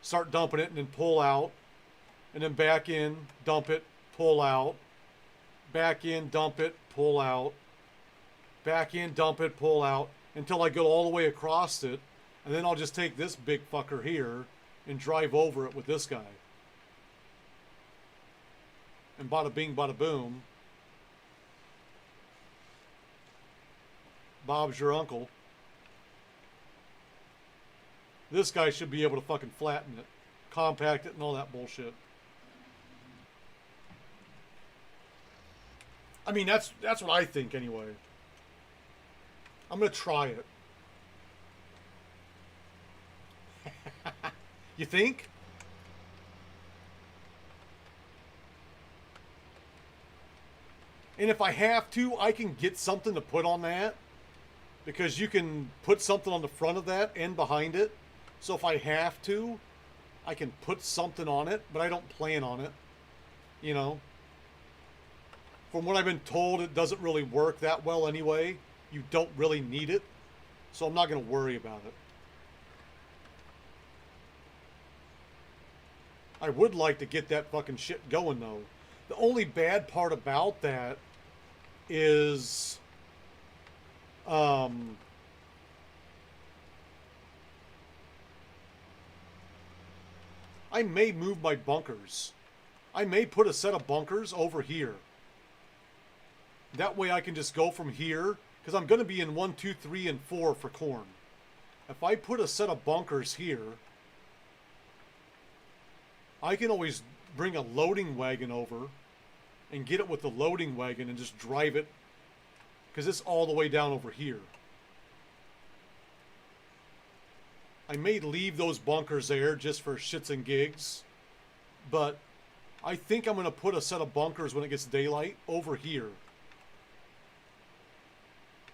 start dumping it, and then pull out. And then back in, dump it, pull out. Back in, dump it, pull out. Back in, dump it, pull out. Until I go all the way across it. And then I'll just take this big fucker here and drive over it with this guy. And bada bing, bada boom. Bob's your uncle. This guy should be able to fucking flatten it, compact it, and all that bullshit. I mean, that's what I think anyway. I'm gonna try it. You think? And if I have to, I can get something to put on that. Because you can put something on the front of that and behind it. So if I have to, I can put something on it, but I don't plan on it. You know? From what I've been told, it doesn't really work that well anyway. You don't really need it. So I'm not going to worry about it. I would like to get that fucking shit going, though. The only bad part about that is... I may move my bunkers. I may put a set of bunkers over here. That way I can just go from here, because I'm going to be in 1, 2, 3, and 4 for corn. If I put a set of bunkers here, I can always bring a loading wagon over and get it with the loading wagon and just drive it, because it's all the way down over here. I may leave those bunkers there just for shits and gigs, but I think I'm going to put a set of bunkers when it gets daylight over here.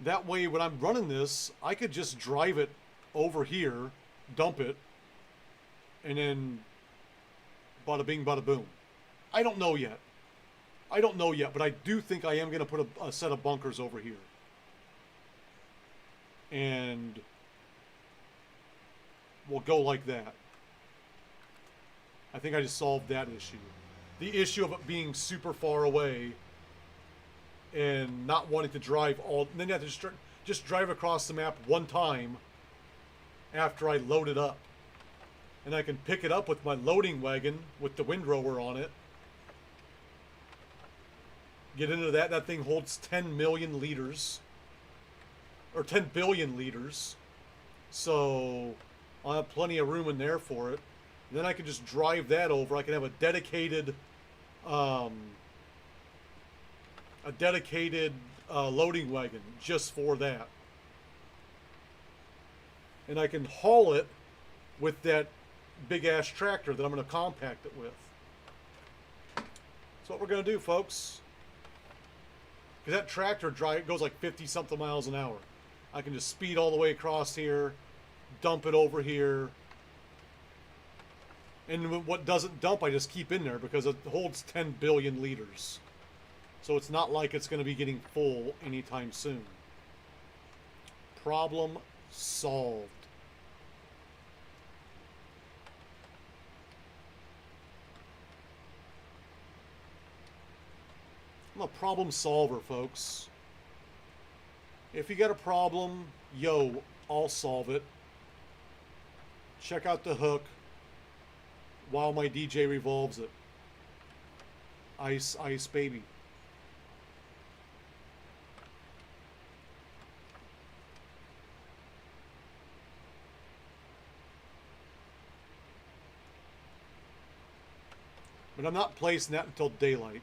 That way when I'm running this, I could just drive it over here, dump it, and then bada bing, bada boom. I don't know yet. I don't know yet, but I do think I am going to put a set of bunkers over here. And we'll go like that. I think I just solved that issue. The issue of it being super far away and not wanting to drive all... Then you have to just drive across the map one time after I load it up. And I can pick it up with my loading wagon with the windrower on it. Get into that. That thing holds 10 million liters. Or 10 billion liters. So I'll have plenty of room in there for it. And then I can just drive that over. I can have a dedicated loading wagon just for that. And I can haul it with that big ass tractor that I'm going to compact it with. That's what we're going to do, folks. Because that tractor goes like 50 something miles an hour. I can just speed all the way across here, dump it over here. And what doesn't dump, I just keep in there because it holds 10 billion liters. So it's not like it's going to be getting full anytime soon. Problem solved. I'm a problem solver, folks. If you got a problem, yo, I'll solve it. Check out the hook while my DJ revolves it. Ice, ice, baby. But I'm not placing that until daylight.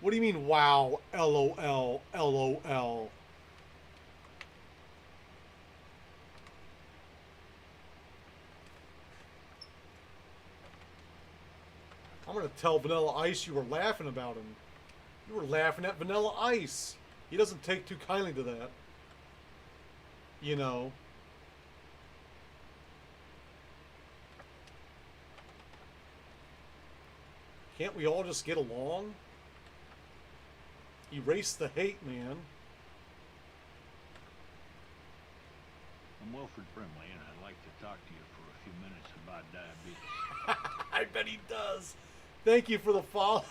What do you mean, wow, LOL, LOL? tell Vanilla Ice you were laughing about him. You were laughing at Vanilla Ice. He doesn't take too kindly to that. You know. Can't we all just get along? Erase the hate, man. I'm Wilfred Brimley, and I'd like to talk to you for a few minutes about diabetes. I bet he does. Thank you for the follow.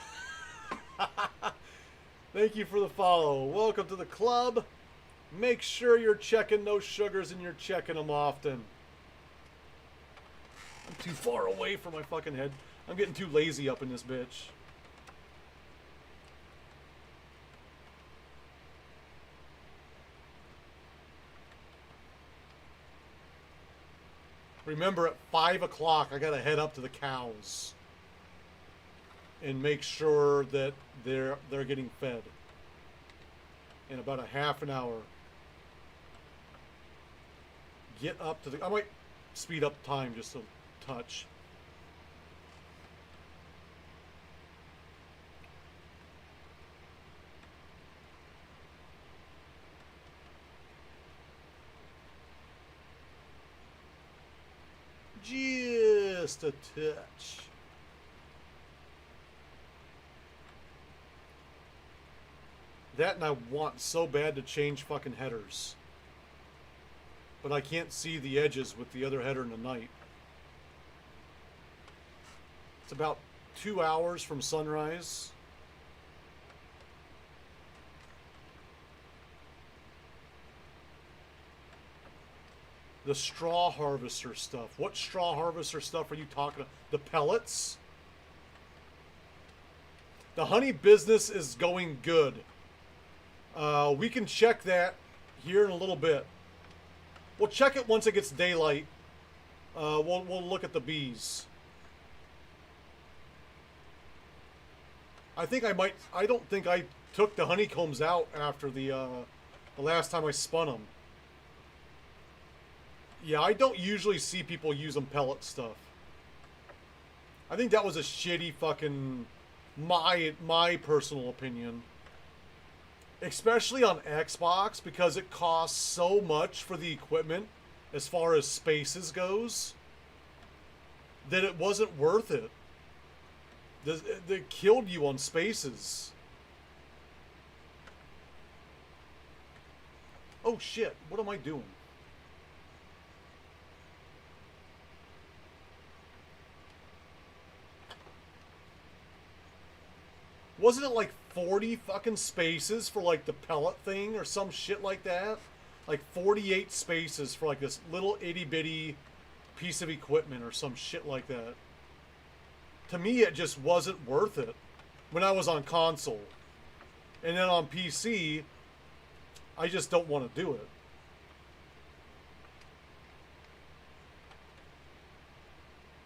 Thank you for the follow. Welcome to the club. Make sure you're checking those sugars and you're checking them often. I'm too far away from my fucking head. I'm getting too lazy up in this bitch. Remember, at 5 o'clock, I gotta head up to the cows and make sure that they're getting fed in about a half an hour. Get up to the... I might speed up time just a touch. Just a touch. That, and I want so bad to change fucking headers. But I can't see the edges with the other header in the night. It's about 2 hours from sunrise. The straw harvester stuff. What straw harvester stuff are you talking about? The pellets? The honey business is going good. We can check that here in a little bit. We'll check it once it gets daylight. We'll look at the bees. I think I might... I don't think I took the honeycombs out after the last time I spun them. Yeah, I don't usually see people use them pellet stuff. I think that was a shitty fucking... My personal opinion. Especially on Xbox, because it costs so much for the equipment as far as spaces goes, that it wasn't worth it. They killed you on spaces. Oh shit, what am I doing? Wasn't it like 40 fucking spaces for like the pellet thing or some shit like that? Like 48 spaces for like this little itty bitty piece of equipment or some shit like that. To me, it just wasn't worth it when I was on console. And then on PC, I just don't want to do it.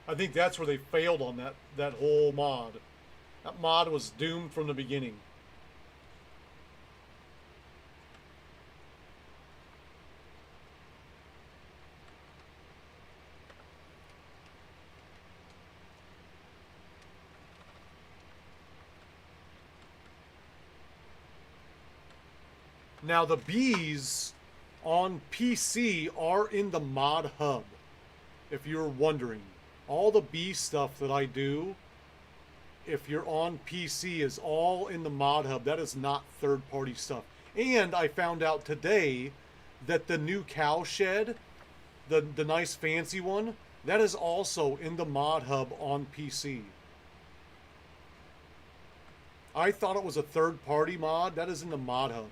I think that's where they failed on that whole mod. That mod was doomed from the beginning. Now the bees on PC are in the mod hub, if you're wondering. All the bee stuff that I do, if you're on PC, is all in the mod hub. That is not third-party stuff. And I found out today that the new cow shed, the nice fancy one, that is also in the mod hub on PC. I thought it was a third-party mod. That is in the mod hub.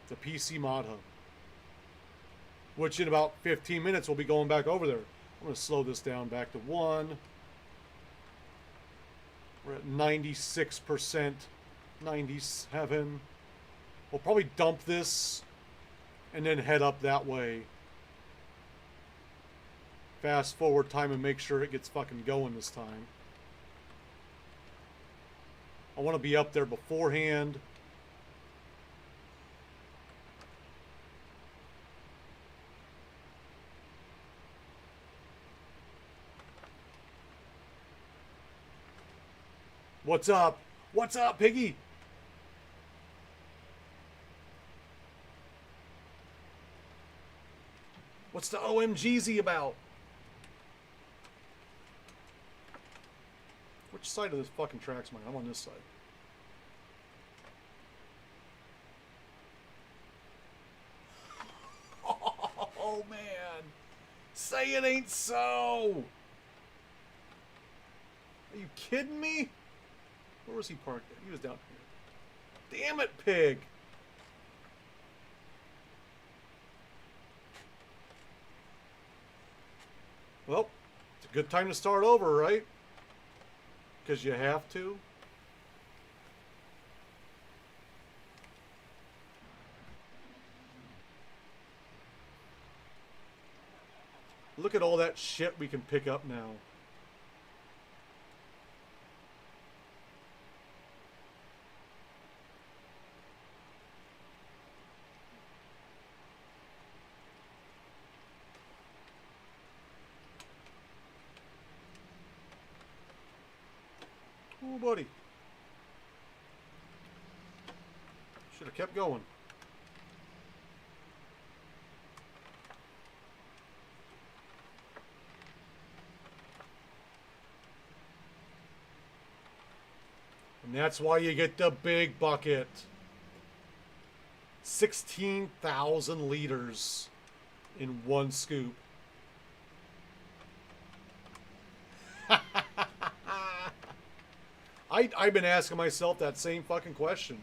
The PC mod hub. Which in about 15 minutes we'll be going back over there. I'm going to slow this down back to 1. We're at 96%, 97. We'll probably dump this and then head up that way. Fast forward time and make sure it gets fucking going this time. I want to be up there beforehand. What's up? What's up, Piggy? What's the OMGZ about? Which side of this fucking tracks am I? I'm on this side. Oh, man. Say it ain't so. Are you kidding me? Where was he parked at? He was down here. Damn it, pig. Well, it's a good time to start over, right? Because you have to. Look at all that shit we can pick up now. Oh, buddy. Should have kept going. And that's why you get the big bucket. 16,000 liters in one scoop. I've been asking myself that same fucking question.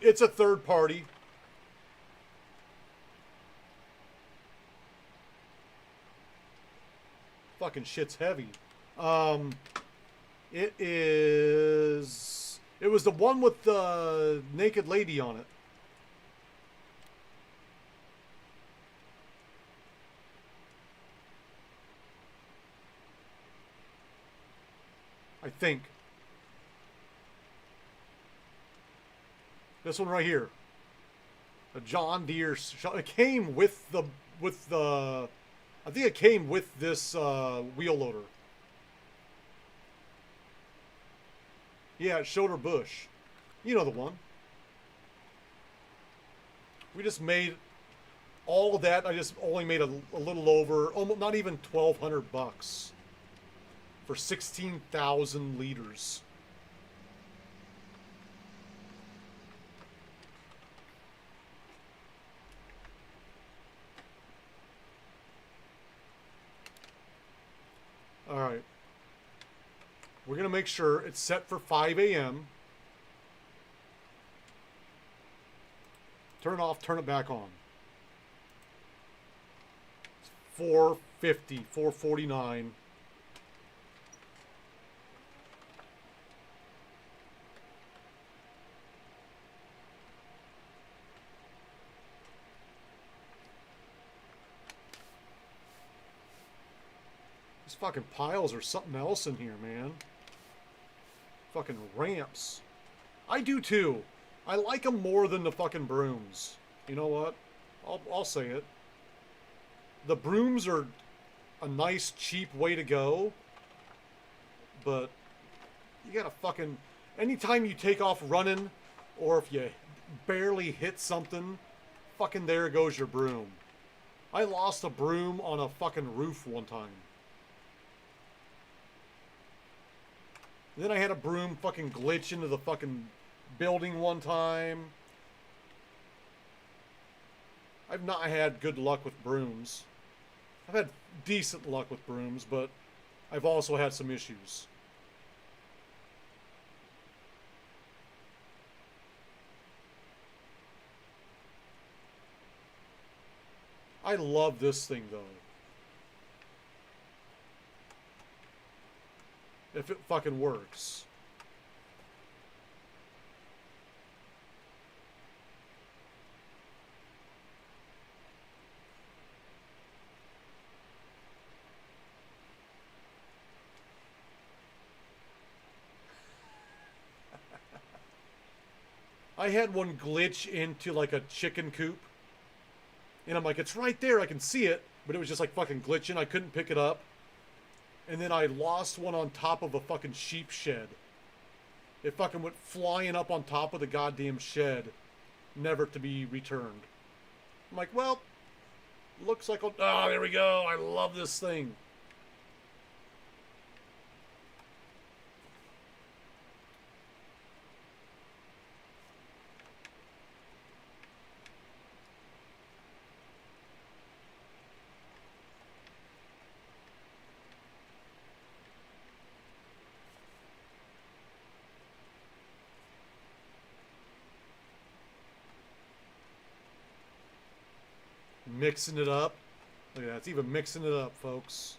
It's a third party. Fucking shit's heavy. It was the one with the naked lady on it. I think. This one right here. A John Deere. It came with the I think it came with this wheel loader. Yeah, it showed her bush. You know the one. We just made all of that. I just only made a little over, almost not even $1,200 for 16,000 liters. All right. We're going to make sure it's set for 5 a.m. Turn it off, turn it back on. It's 4:50, 4:49. These fucking piles are something else in here, man. Fucking ramps. I do too. I like them more than the fucking brooms. You know what? I'll say it. The brooms are a nice, cheap way to go. But you gotta fucking... Anytime you take off running, or if you barely hit something, fucking there goes your broom. I lost a broom on a fucking roof one time. Then I had a broom fucking glitch into the fucking building one time. I've not had good luck with brooms. I've had decent luck with brooms, but I've also had some issues. I love this thing though. If it fucking works. I had one glitch into like a chicken coop. And I'm like, it's right there, I can see it. but it was just like fucking glitching. I couldn't pick it up. And then I lost one on top of a fucking sheep shed. It fucking went flying up on top of the goddamn shed, never to be returned. I'm like, well, looks like I'll... Oh, there we go. I love this thing. Mixing it up. Look at that. It's even mixing it up, folks.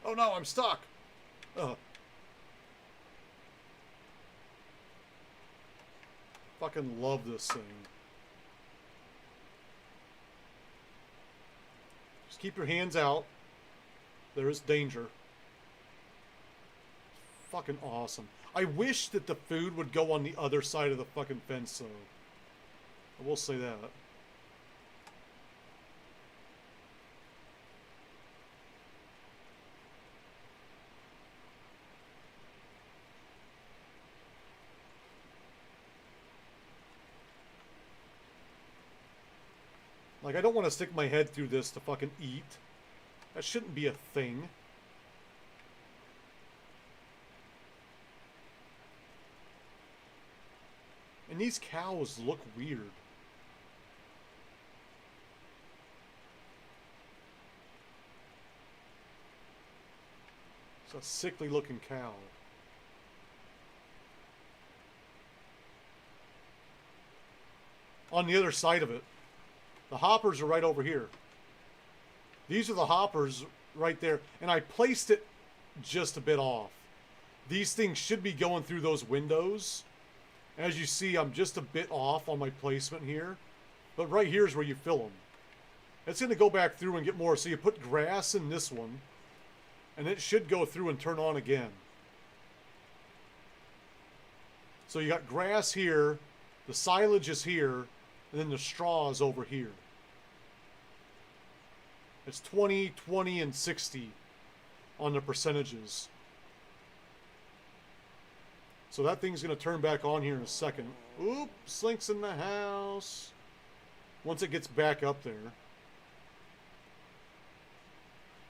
Oh no, I'm stuck. Fucking love this thing. Just keep your hands out. There is danger. Fucking awesome. I wish that the food would go on the other side of the fucking fence, though. I will say that. Like, I don't want to stick my head through this to fucking eat. That shouldn't be a thing. And these cows look weird. It's a sickly looking cow. On the other side of it, the hoppers are right over here. These are the hoppers right there. And I placed it just a bit off. These things should be going through those windows. As you see, I'm just a bit off on my placement here. But right here is where you fill them. It's going to go back through and get more. So you put grass in this one. And it should go through and turn on again. So you got grass here. The silage is here. And then the straw is over here. It's 20, 20, and 60 on the percentages. So that thing's going to turn back on here in a second. Oop, Slink's in the house. Once it gets back up there.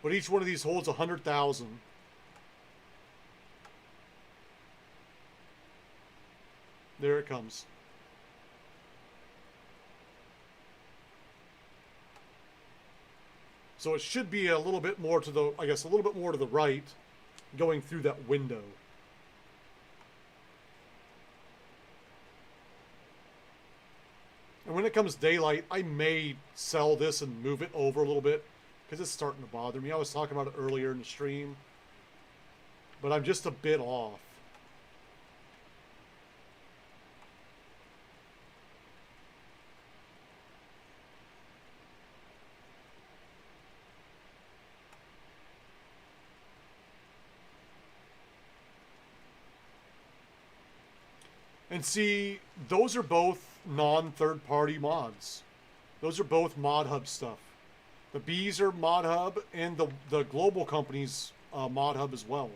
But each one of these holds 100,000. There it comes. So it should be a little bit more to the, I guess, a little bit more to the right, going through that window. And when it comes daylight, I may sell this and move it over a little bit because it's starting to bother me. I was talking about it earlier in the stream, but I'm just a bit off. And see, those are both non-third-party mods. Those are both Mod Hub stuff. The bees are Mod Hub, and the global company's Mod Hub as well.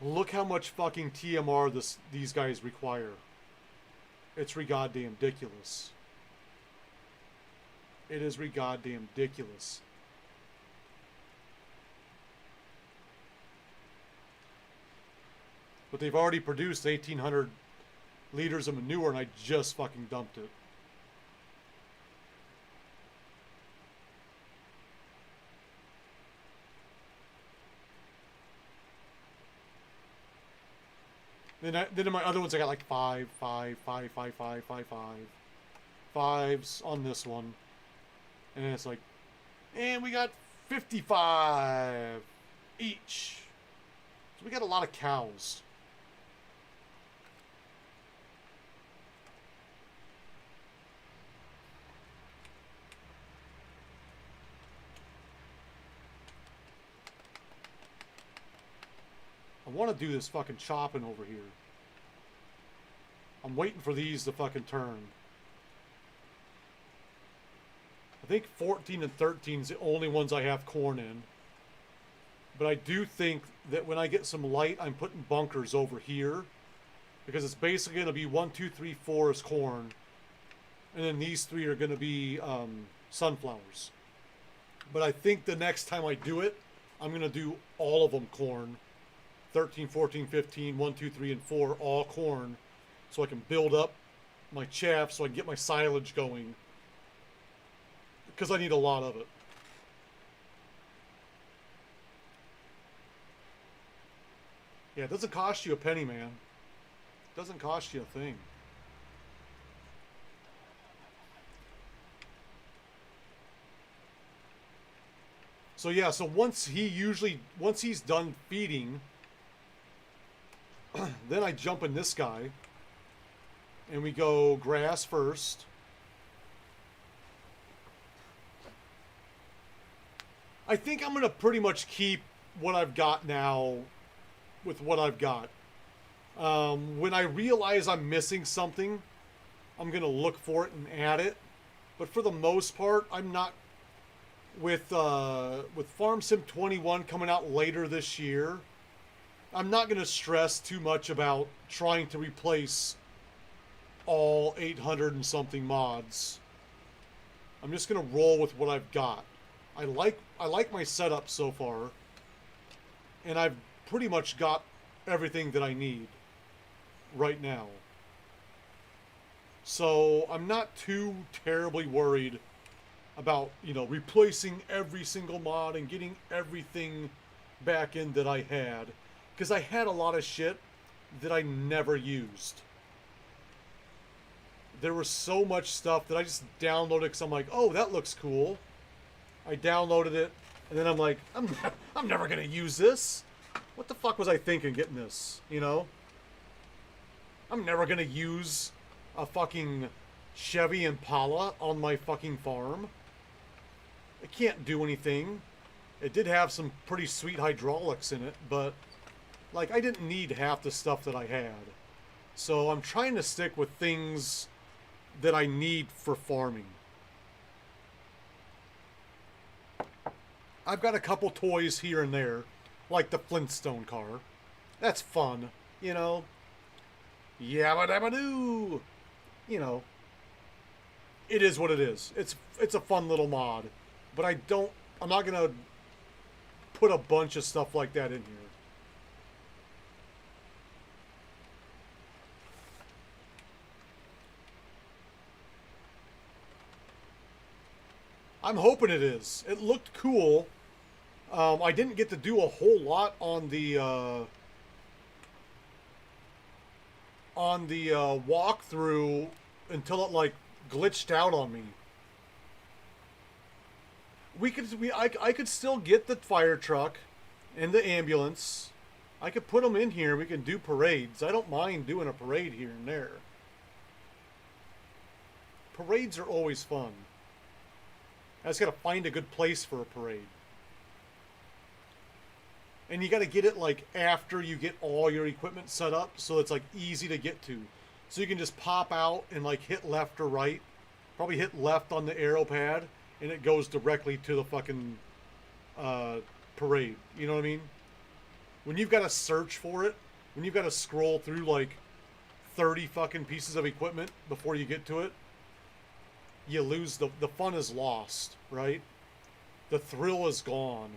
Look how much fucking TMR these guys require. It's goddamn ridiculous. It is goddamn ridiculous. But they've already produced 1,800 liters of manure, and I just fucking dumped it. Then in my other ones, I got like 5, 5, 5, 5, 5, 5, 5. 5s on this one. And then it's like, and we got 55 each. So we got a lot of cows. want to do this fucking chopping over here. I'm waiting for these to fucking turn. I think 14 and 13 is the only ones I have corn in. But I do think that when I get some light, I'm putting bunkers over here. Because it's basically going to be 1, 2, 3, 4 is corn. And then these 3 are going to be sunflowers. But I think the next time I do it, I'm going to do all of them corn. 13, 14, 15, 1, 2, 3, and 4, all corn. So I can build up my chaff so I can get my silage going. Because I need a lot of it. Yeah, it doesn't cost you a penny, man. It doesn't cost you a thing. So yeah, so once he's done feeding, then I jump in this guy. And we go grass first. I think I'm going to pretty much keep what I've got now with what I've got. When I realize I'm missing something, I'm going to look for it and add it. But for the most part, I'm not... With Farm Sim 21 coming out later this year, I'm not going to stress too much about trying to replace all 800 and something mods. I'm just going to roll with what I've got. I like my setup so far, and I've pretty much got everything that I need right now. So I'm not too terribly worried about, you know, replacing every single mod and getting everything back in that I had, because I had a lot of shit that I never used. There was so much stuff that I just downloaded because I'm like, oh, that looks cool. I downloaded it, and then I'm like, I'm never going to use this. What the fuck was I thinking getting this, you know? I'm never going to use a fucking Chevy Impala on my fucking farm. It can't do anything. It did have some pretty sweet hydraulics in it, but, like, I didn't need half the stuff that I had. So I'm trying to stick with things that I need for farming. I've got a couple toys here and there, like the Flintstone car. That's fun, you know? Yabba dabba doo! You know. It is what it is. It's a fun little mod. But I'm not gonna put a bunch of stuff like that in here. I'm hoping it is. It looked cool. I didn't get to do a whole lot on the walkthrough until it like glitched out on me. I could still get the fire truck and the ambulance. I could put them in here. We can do parades. I don't mind doing a parade here and there. Parades are always fun. I just gotta find a good place for a parade. And you gotta get it like after you get all your equipment set up so it's like easy to get to. So you can just pop out and like hit left or right. Probably hit left on the arrow pad and it goes directly to the fucking parade. You know what I mean? When you've gotta search for it, when you've gotta scroll through like 30 fucking pieces of equipment before you get to it, you lose the fun is lost, right? The thrill is gone.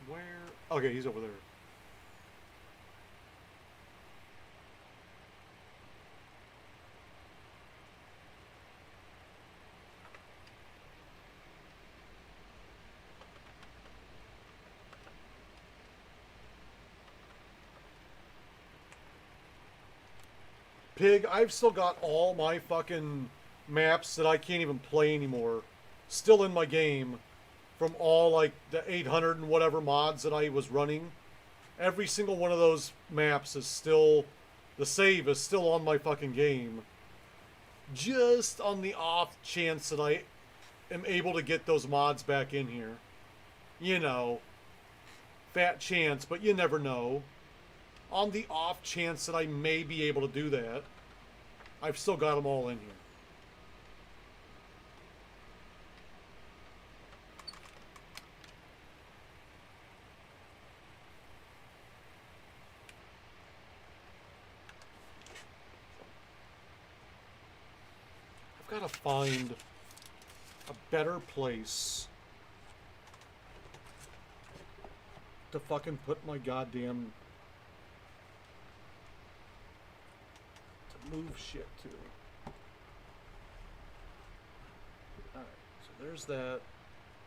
Where? Okay, he's over there. Pig, I've still got all my fucking maps that I can't even play anymore still in my game from all like the 800 and whatever mods that I was running. Every single one of those maps is still, the save is still on my fucking game. Just on the off chance that I am able to get those mods back in here. You know, fat chance, but you never know. On the off chance that I may be able to do that, I've still got them all in here. I've got to find a better place to fucking put my goddamn move shit to. Alright, so there's that.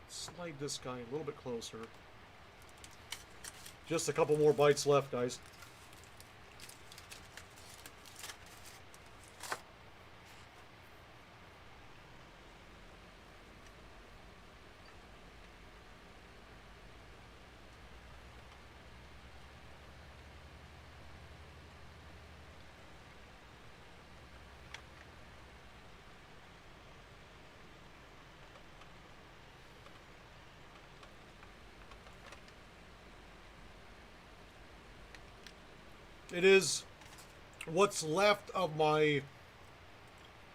Slide this guy a little bit closer. Just a couple more bites left, guys. It is what's left of my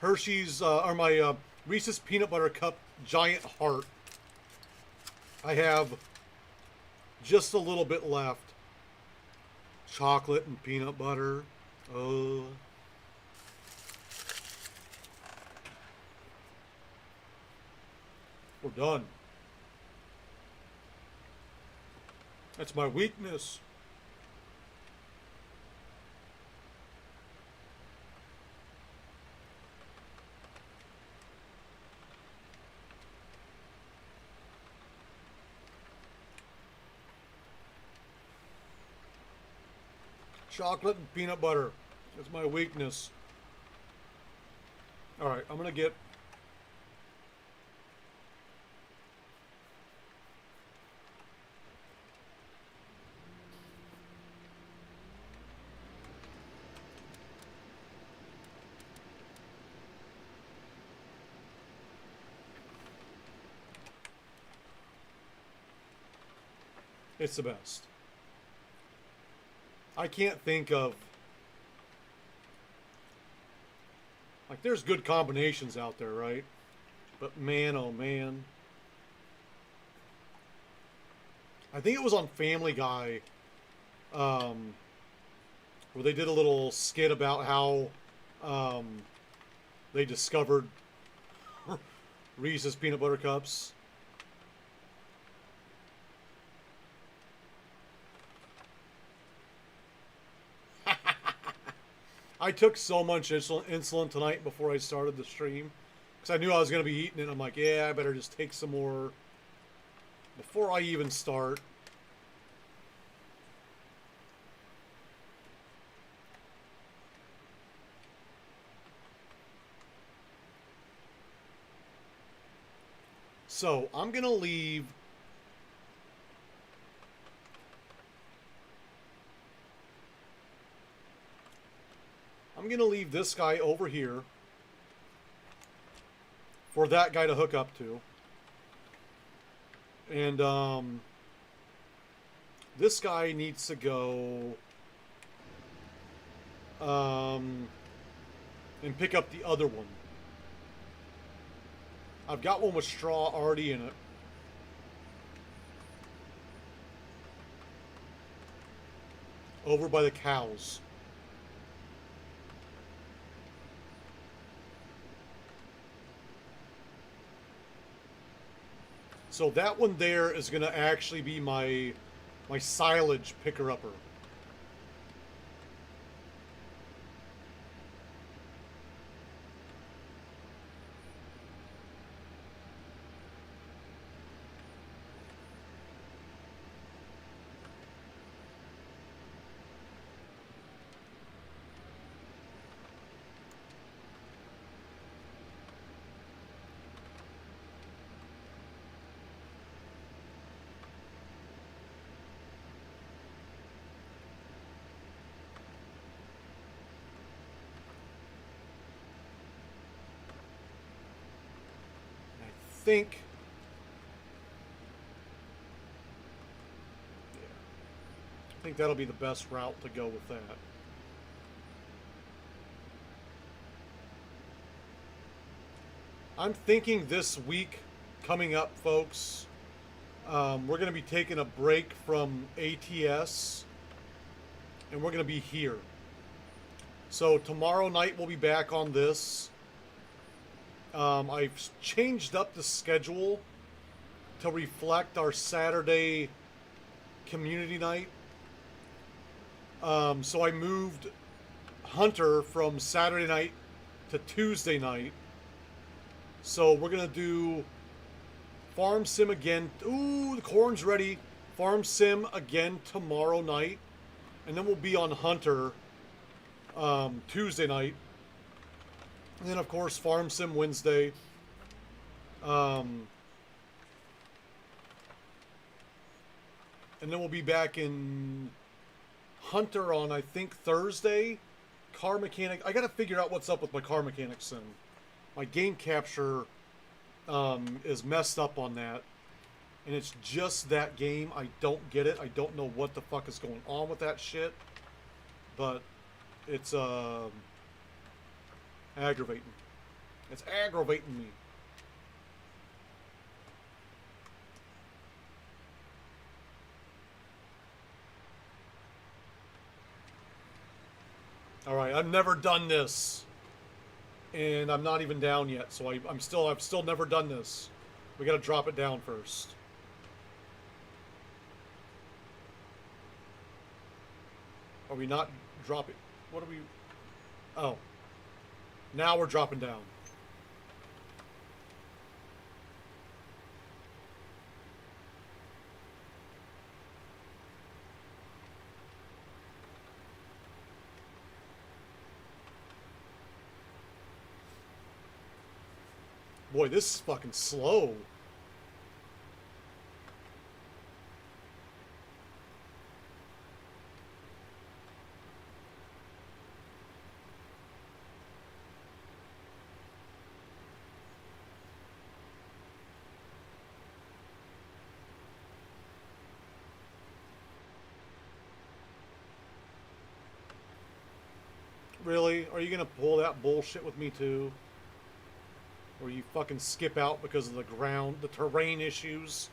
Hershey's, or my Reese's Peanut Butter Cup Giant Heart. I have just a little bit left. Chocolate and peanut butter. Oh. We're done. That's my weakness. Chocolate and peanut butter. That's my weakness. Alright, I'm gonna get it's the best. I can't think of, like, there's good combinations out there, right? But man, oh man. I think it was on Family Guy, where they did a little skit about how they discovered Reese's Peanut Butter Cups. I took so much insulin tonight before I started the stream because I knew I was going to be eating it. I'm like, yeah, I better just take some more before I even start. So I'm going to leave this guy over here for that guy to hook up to. And this guy needs to go and pick up the other one. I've got one with straw already in it. Over by the cows. So that one there is going to actually be my silage picker-upper. think... Yeah. I think that'll be the best route to go with that. I'm thinking this week coming up, folks, we're going to be taking a break from ATS, and we're going to be here. So tomorrow night we'll be back on this. I've changed up the schedule to reflect our Saturday community night. So I moved Hunter from Saturday night to Tuesday night. So we're going to do Farm Sim again. Ooh, the corn's ready. Farm Sim again tomorrow night. And then we'll be on Hunter Tuesday night. And then, of course, Farm Sim Wednesday. And then we'll be back in Hunter on, I think, Thursday. Car Mechanic. I got to figure out what's up with my Car Mechanic Sim. My game capture is messed up on that. And it's just that game. I don't get it. I don't know what the fuck is going on with that shit. But it's aggravating. It's aggravating me. Alright, I've never done this. And I'm not even down yet, so I've still never done this. We gotta drop it down first. Are we not dropping? What are we... Oh. Now we're dropping down. Boy, this is fucking slow. Really? Are you gonna pull that bullshit with me too? Or you fucking skip out because of the ground, the terrain issues?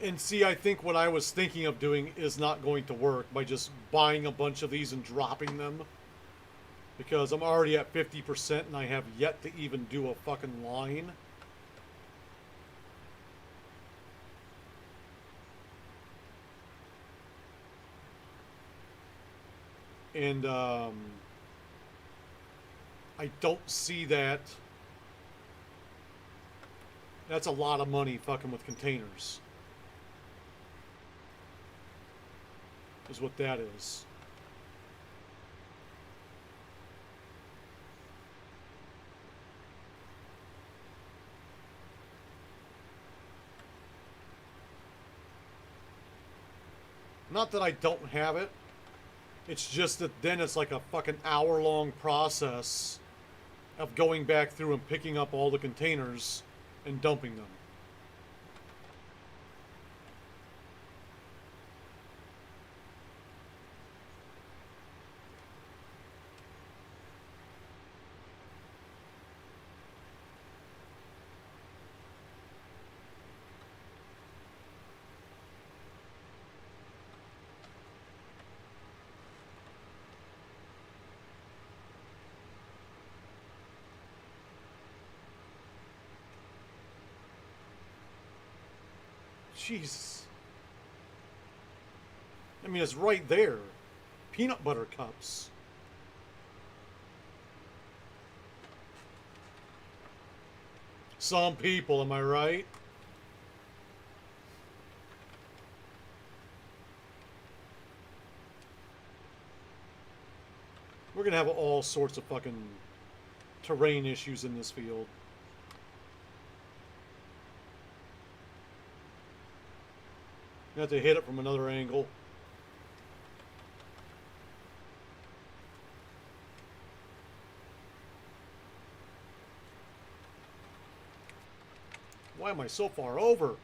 And see, I think what I was thinking of doing is not going to work by just buying a bunch of these and dropping them. Because I'm already at 50% and I have yet to even do a fucking line. And, I don't see that. That's a lot of money fucking with containers. Is what that is. Not that I don't have it. It's just that then it's like a fucking hour-long process of going back through and picking up all the containers and dumping them. Jesus. I mean, it's right there. Peanut butter cups. Some people, am I right? We're gonna have all sorts of fucking terrain issues in this field. You have to hit it from another angle. Why am I so far over?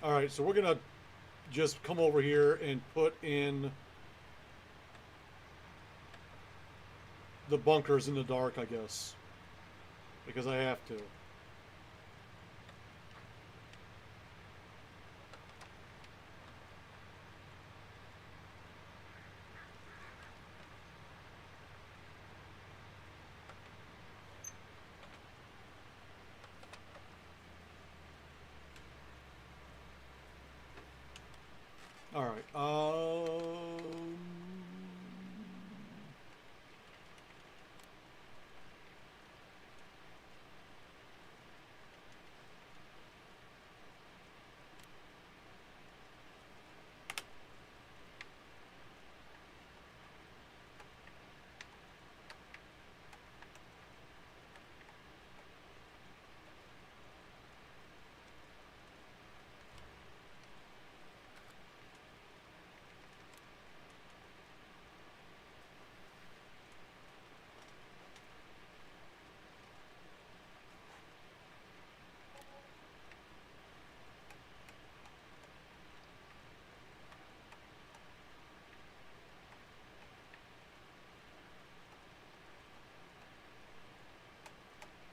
Alright, so we're gonna just come over here and put in the bunkers in the dark, I guess. Because I have to. All right.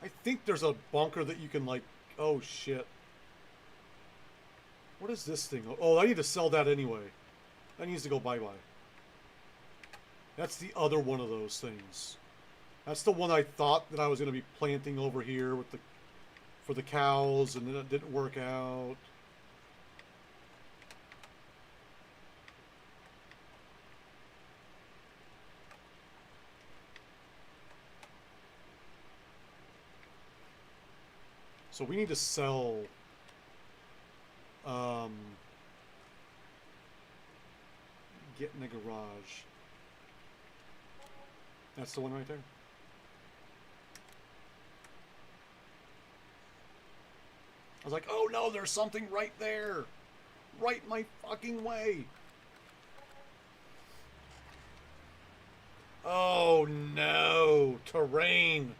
I think there's a bunker that you can, like... Oh, shit. What is this thing? Oh, I need to sell that anyway. That needs to go bye-bye. That's the other one of those things. That's the one I thought that I was going to be planting over here with the... for the cows, and then it didn't work out. So we need to sell get in the garage. That's the one right there. I was like, oh no, there's something right there. Right in my fucking way. Oh no, terrain.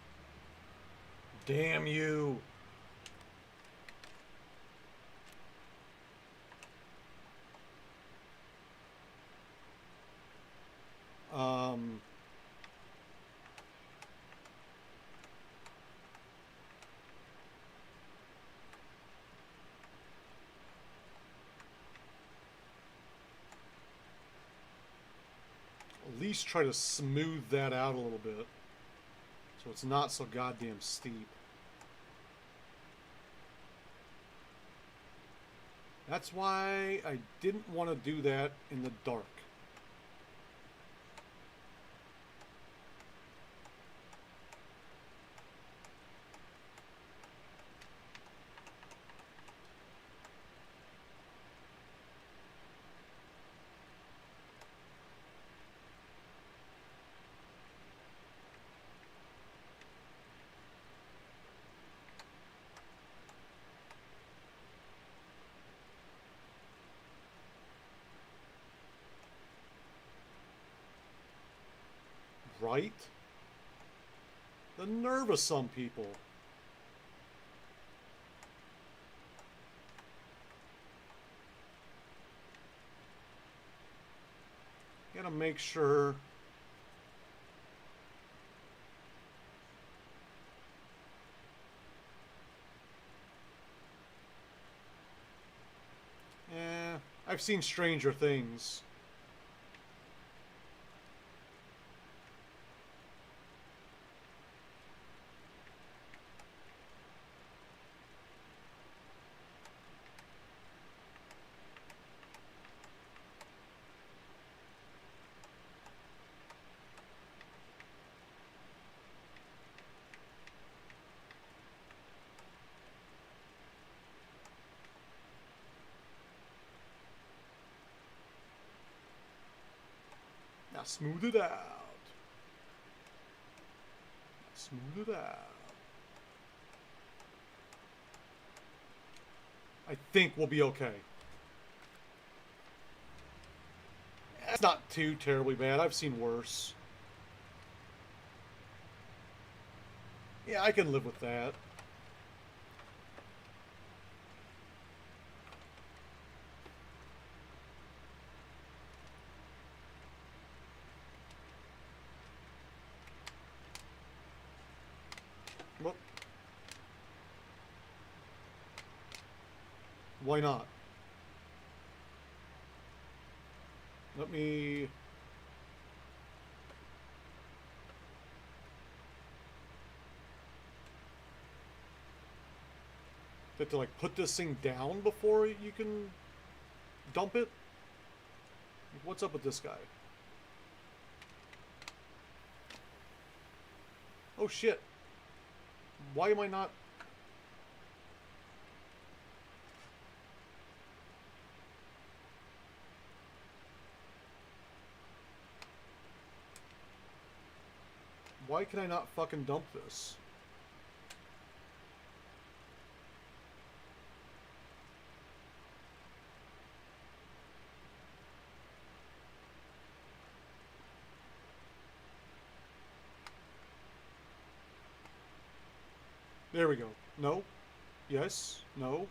Damn you. At least try to smooth that out a little bit so it's not so goddamn steep. That's why I didn't want to do that in the dark. Right? The nerve of some people. Gotta make sure. I've seen stranger things. Now smooth it out. Smooth it out. I think we'll be okay. That's not too terribly bad. I've seen worse. Yeah, I can live with that. What? Why not? Let me... You have to like put this thing down before you can dump it? What's up with this guy? Oh shit. Why am I not... Why can I not fucking dump this? There we go. No. Yes. No.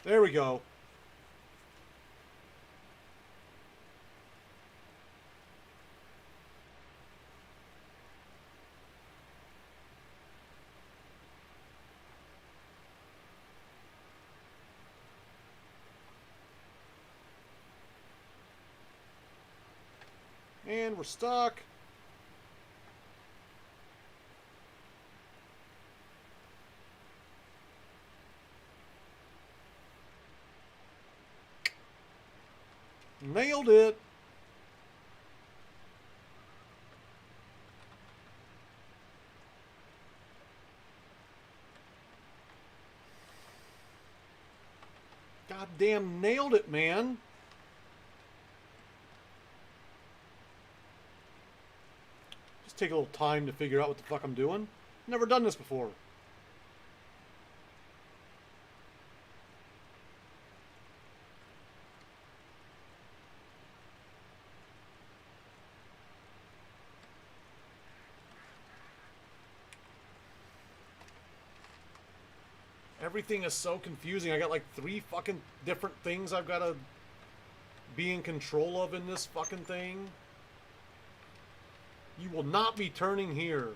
There we go. And we're stuck. Nailed it. Goddamn nailed it, man. Take a little time to figure out what the fuck I'm doing. Never done this before. Everything is so confusing. I got like 3 fucking different things I've got to be in control of in this fucking thing. You will not be turning here.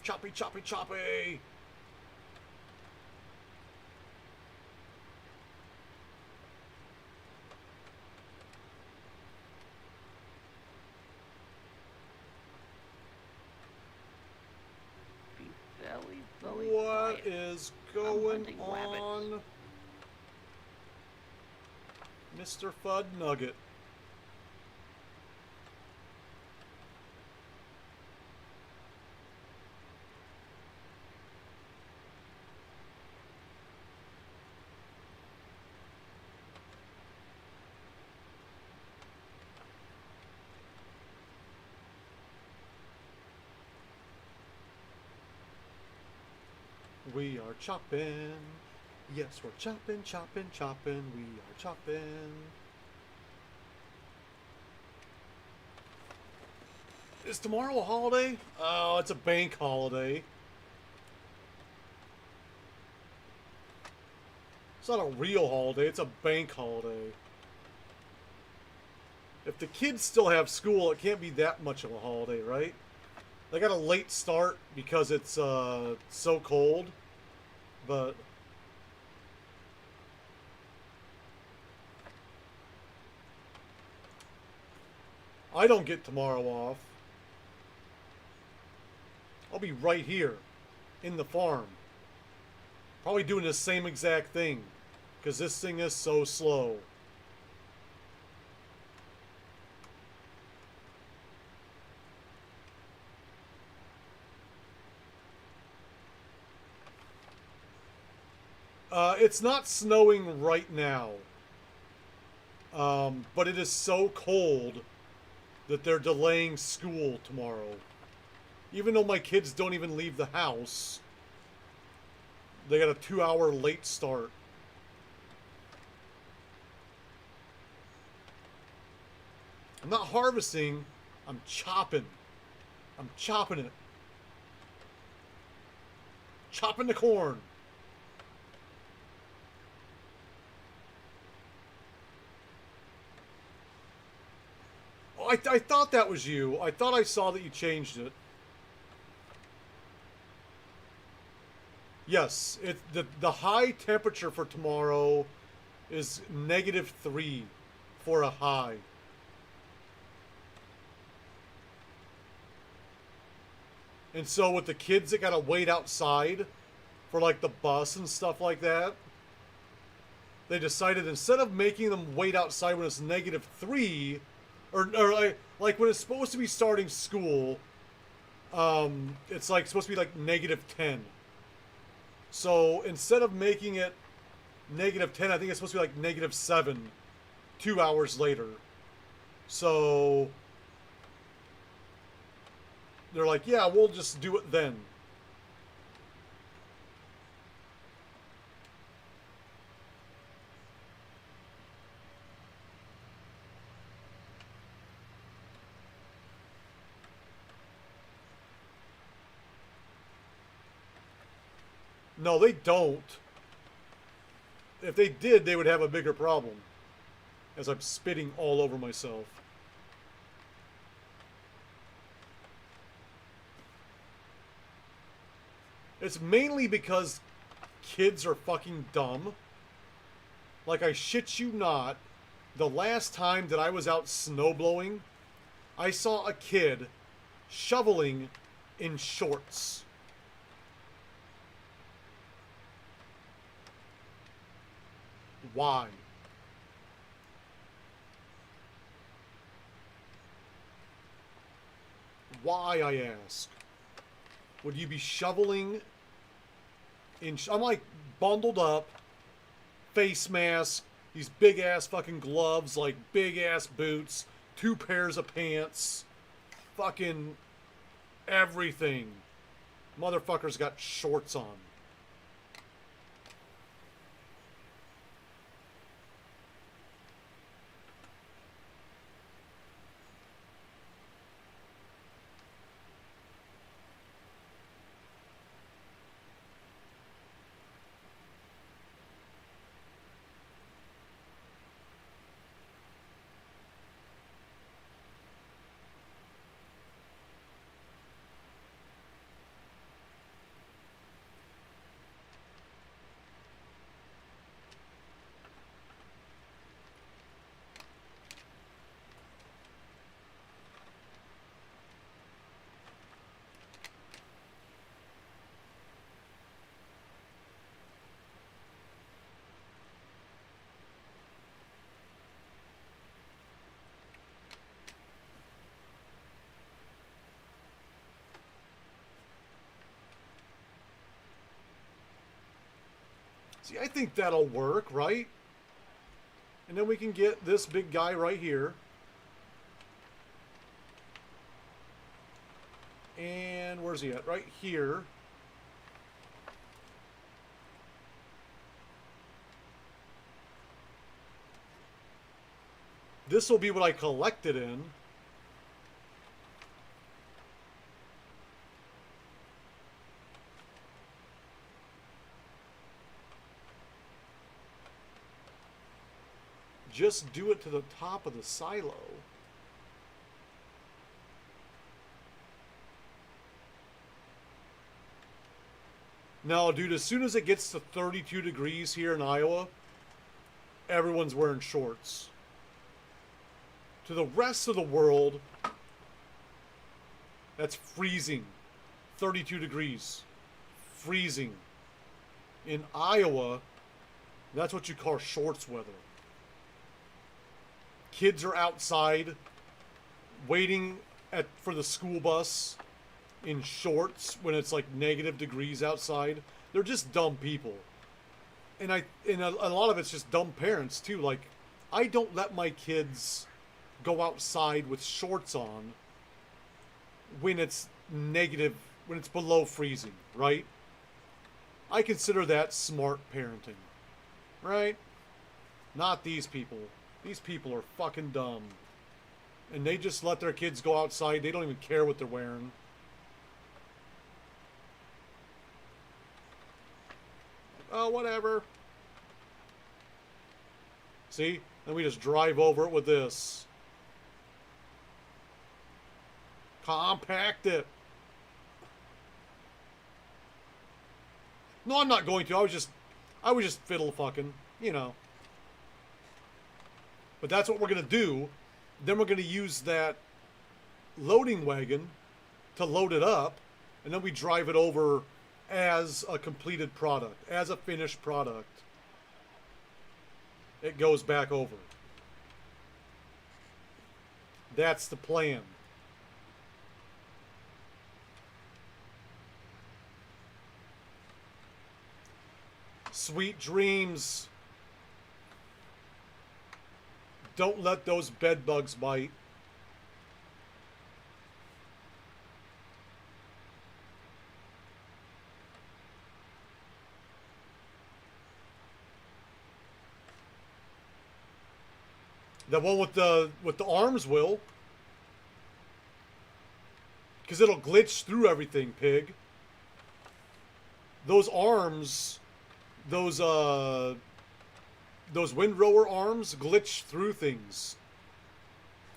Choppy, choppy, choppy! What is going on, Mr. Fud Nugget? We are chopping. Yes, we're chopping, chopping, chopping. We are chopping. Is tomorrow a holiday? Oh, it's a bank holiday. It's not a real holiday, it's a bank holiday. If the kids still have school, it can't be that much of a holiday, right? They got a late start because it's so cold, but I don't get tomorrow off. I'll be right here. in the farm. Probably doing the same exact thing. Because this thing is so slow. It's not snowing right now. But it is so cold that they're delaying school tomorrow. Even though my kids don't even leave the house, they got a 2-hour late start. I'm not harvesting, I'm chopping. I'm chopping it. Chopping the corn. Oh, I thought that was you. I thought I saw that you changed it. Yes, the high temperature for tomorrow is -3 for a high. And so with the kids that gotta wait outside for like the bus and stuff like that, they decided instead of making them wait outside when it's -3, or like when it's supposed to be starting school, it's like supposed to be like -10. So instead of making it -10, I think it's supposed to be like -7, 2 hours later. So they're like, yeah, we'll just do it then. No, they don't. If they did, they would have a bigger problem. As I'm spitting all over myself. It's mainly because kids are fucking dumb. Like, I shit you not, the last time that I was out snowblowing, I saw a kid shoveling in shorts. Why? Why, I ask? Would you be shoveling in... I'm like bundled up, face mask, these big ass fucking gloves, like big ass boots, 2 pairs of pants, fucking everything. Motherfucker's got shorts on. See, I think that'll work, right? And then we can get this big guy right here. And where's he at? Right here. This will be what I collected in. Just do it to the top of the silo. Now, dude, as soon as it gets to 32 degrees here in Iowa, everyone's wearing shorts. To the rest of the world, that's freezing. 32 degrees. freezing. In Iowa, that's what you call shorts weather. Kids are outside waiting for the school bus in shorts when it's like negative degrees outside. They're just dumb people. And a lot of it's just dumb parents too. Like, I don't let my kids go outside with shorts on when it's negative, when it's below freezing, right? I consider that smart parenting, right? Not these people. These people are fucking dumb. And they just let their kids go outside. They don't even care what they're wearing. Oh, whatever. See? Then we just drive over it with this. Compact it. No, I'm not going to. I was just fiddle fucking, you know. But that's what we're going to do. Then we're going to use that loading wagon to load it up. And then we drive it over as a completed product, as a finished product. It goes back over. That's the plan. Sweet dreams. Don't let those bed bugs bite. The one with the arms will. Because it'll glitch through everything, pig. Those arms, those windrower arms glitch through things.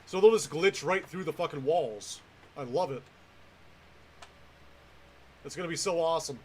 So they'll just glitch right through the fucking walls. I love it. It's gonna be so awesome.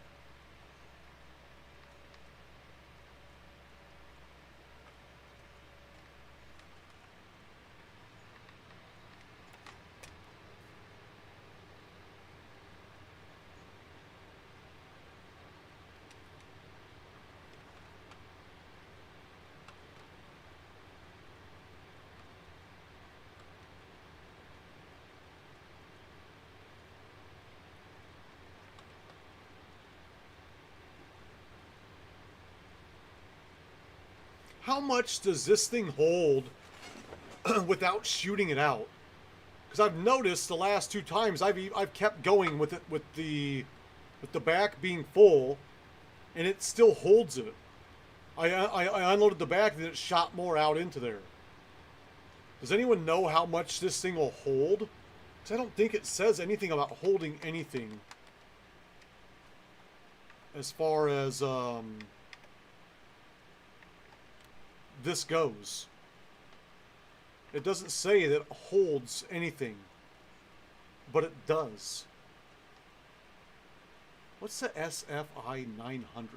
How much does this thing hold without shooting it out? Because I've noticed the last two times I've kept going with it with the back being full, and it still holds it. I unloaded the back and it shot more out into there. Does anyone know how much this thing will hold? Because I don't think it says anything about holding anything as far as this goes. It doesn't say that it holds anything, but it does. What's the SFI 900?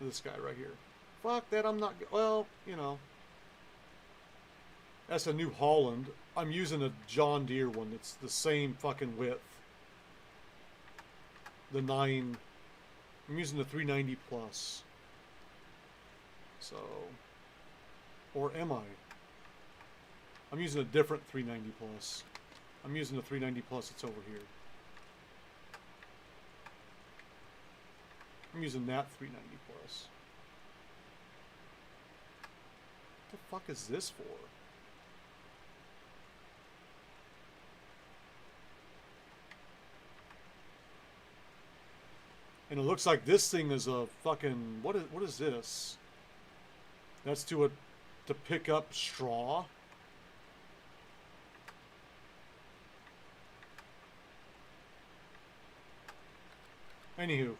This guy right here. Fuck that, I'm not... Well, you know. That's a New Holland. I'm using a John Deere one that's the same fucking width. The 9... I'm using the 390 plus. So... Or am I? I'm using a different 390 plus. I'm using the 390 plus that's over here. I'm using that 390 plus. What the fuck is this for? And it looks like this thing is a fucking... What is this? That's to pick up straw. Anywho.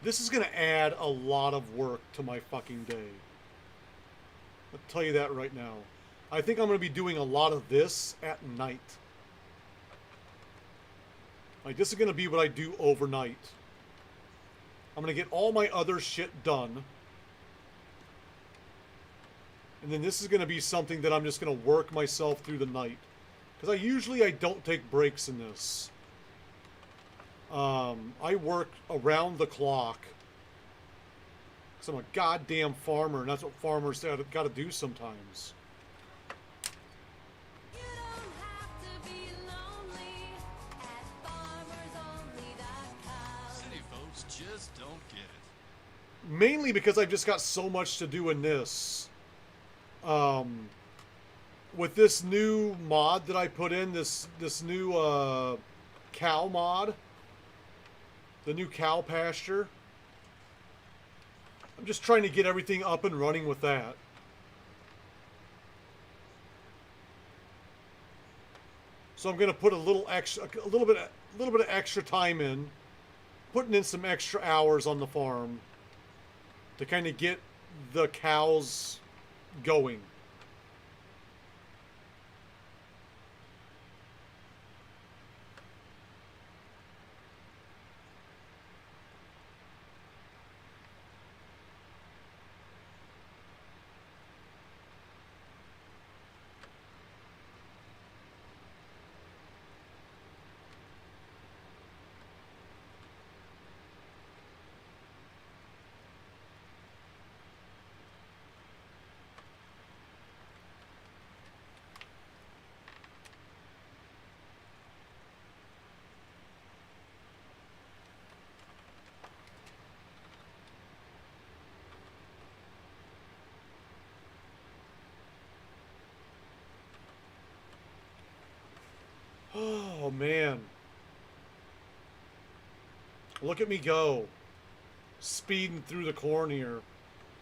This is going to add a lot of work to my fucking day. I'll tell you that right now. I think I'm going to be doing a lot of this at night. Like, this is going to be what I do overnight. I'm going to get all my other shit done. And then this is going to be something that I'm just going to work myself through the night. Because I don't take breaks in this. I work around the clock. Because I'm a goddamn farmer, and that's what farmers got to do sometimes. City folks just don't get it. Mainly because I've just got so much to do in this. With this new mod that I put in, this new cow mod, the new cow pasture, I'm just trying to get everything up and running with that. So I'm gonna put a little bit of extra time in, putting in some extra hours on the farm to kind of get the cows going. Oh, man. Look at me go. Speeding through the corn here.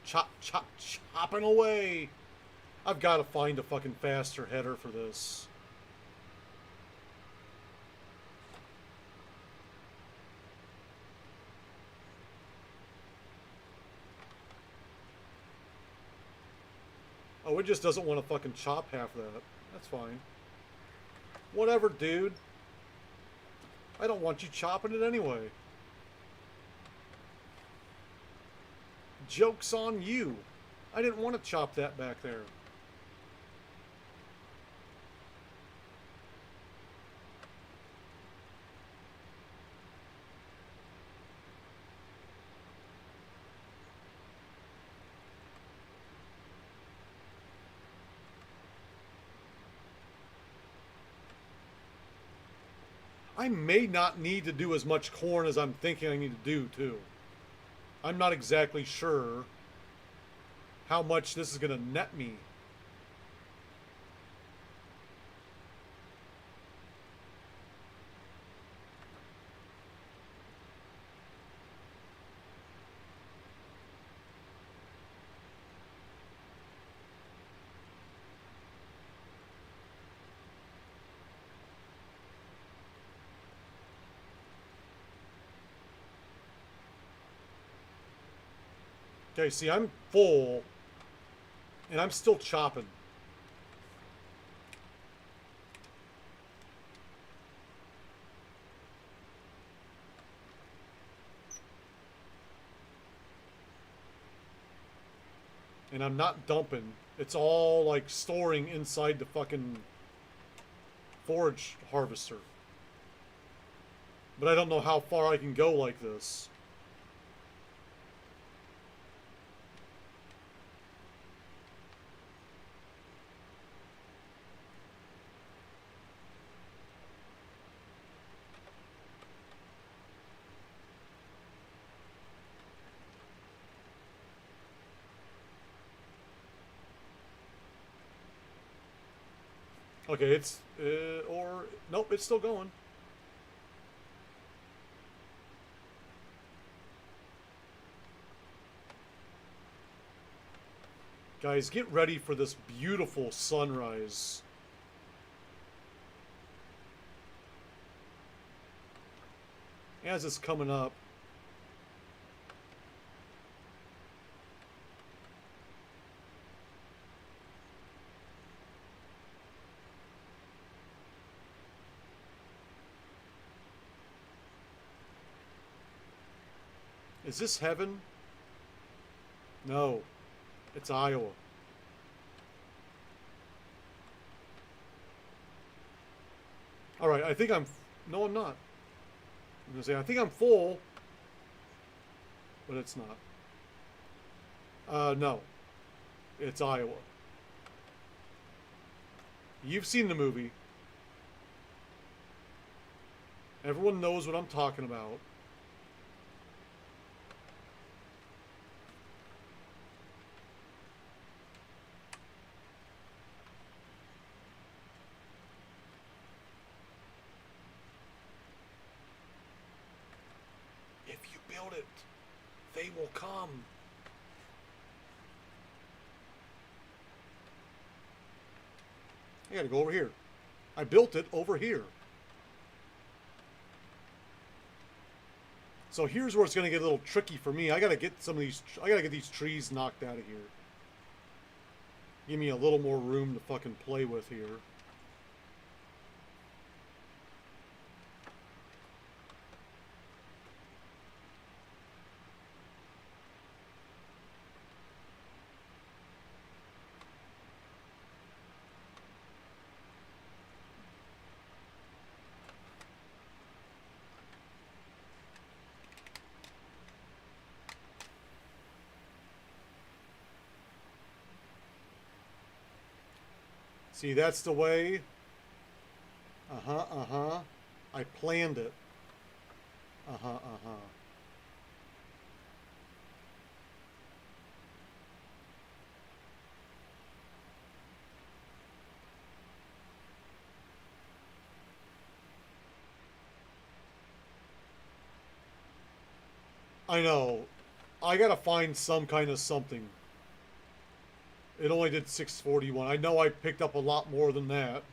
Chop, chop, chopping away. I've got to find a fucking faster header for this. Oh, it just doesn't want to fucking chop half that. That's fine. Whatever, dude. I don't want you chopping it anyway. Joke's on you. I didn't want to chop that back there. I may not need to do as much corn as I'm thinking I need to do, too. I'm not exactly sure how much this is going to net me. Okay, see, I'm full, and I'm still chopping. And I'm not dumping. It's all, like, storing inside the fucking forage harvester. But I don't know how far I can go like this. Okay, it's, nope, it's still going. Guys, get ready for this beautiful sunrise. As it's coming up. Is this heaven? No. It's Iowa. Alright, I think I'm... No, I'm not. I'm going to say, I think I'm full. But it's not. No. It's Iowa. You've seen the movie. Everyone knows what I'm talking about. If you build it, they will come. I gotta go over here. I built it over here. So here's where it's gonna get a little tricky for me. I gotta get some of these. I gotta get these trees knocked out of here. Give me a little more room to fucking play with here. See, that's the way. I planned it. I know. I gotta find some kind of something. It only did 641. I know I picked up a lot more than that.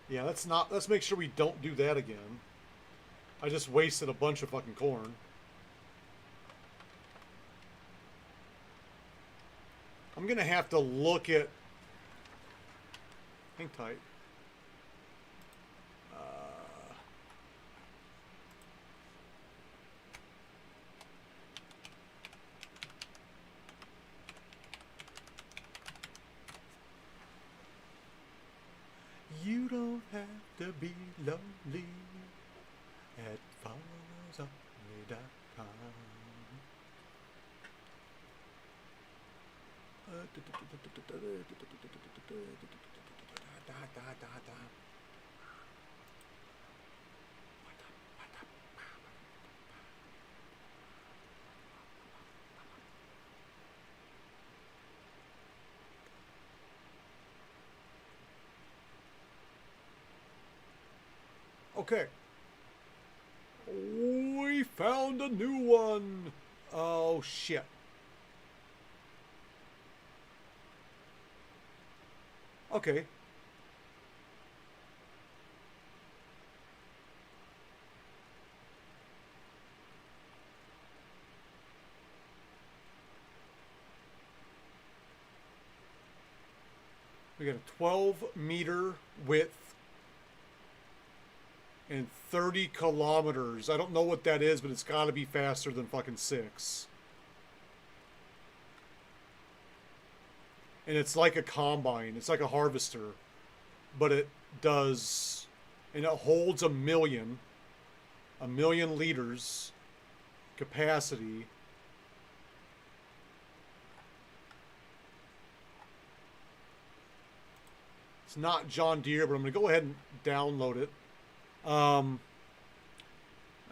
Yeah, let's make sure we don't do that again. I just wasted a bunch of fucking corn. I'm gonna have to look at... Hang tight. You don't have to be lonely at farsaway.com. Okay. We found a new one. Oh, shit. Okay. We got a 12-meter width and 30 kilometers. I don't know what that is, but it's got to be faster than fucking 6. And it's like a combine. It's like a harvester. But it does... And it holds 1 million liters capacity. It's not John Deere, but I'm going to go ahead and download it. I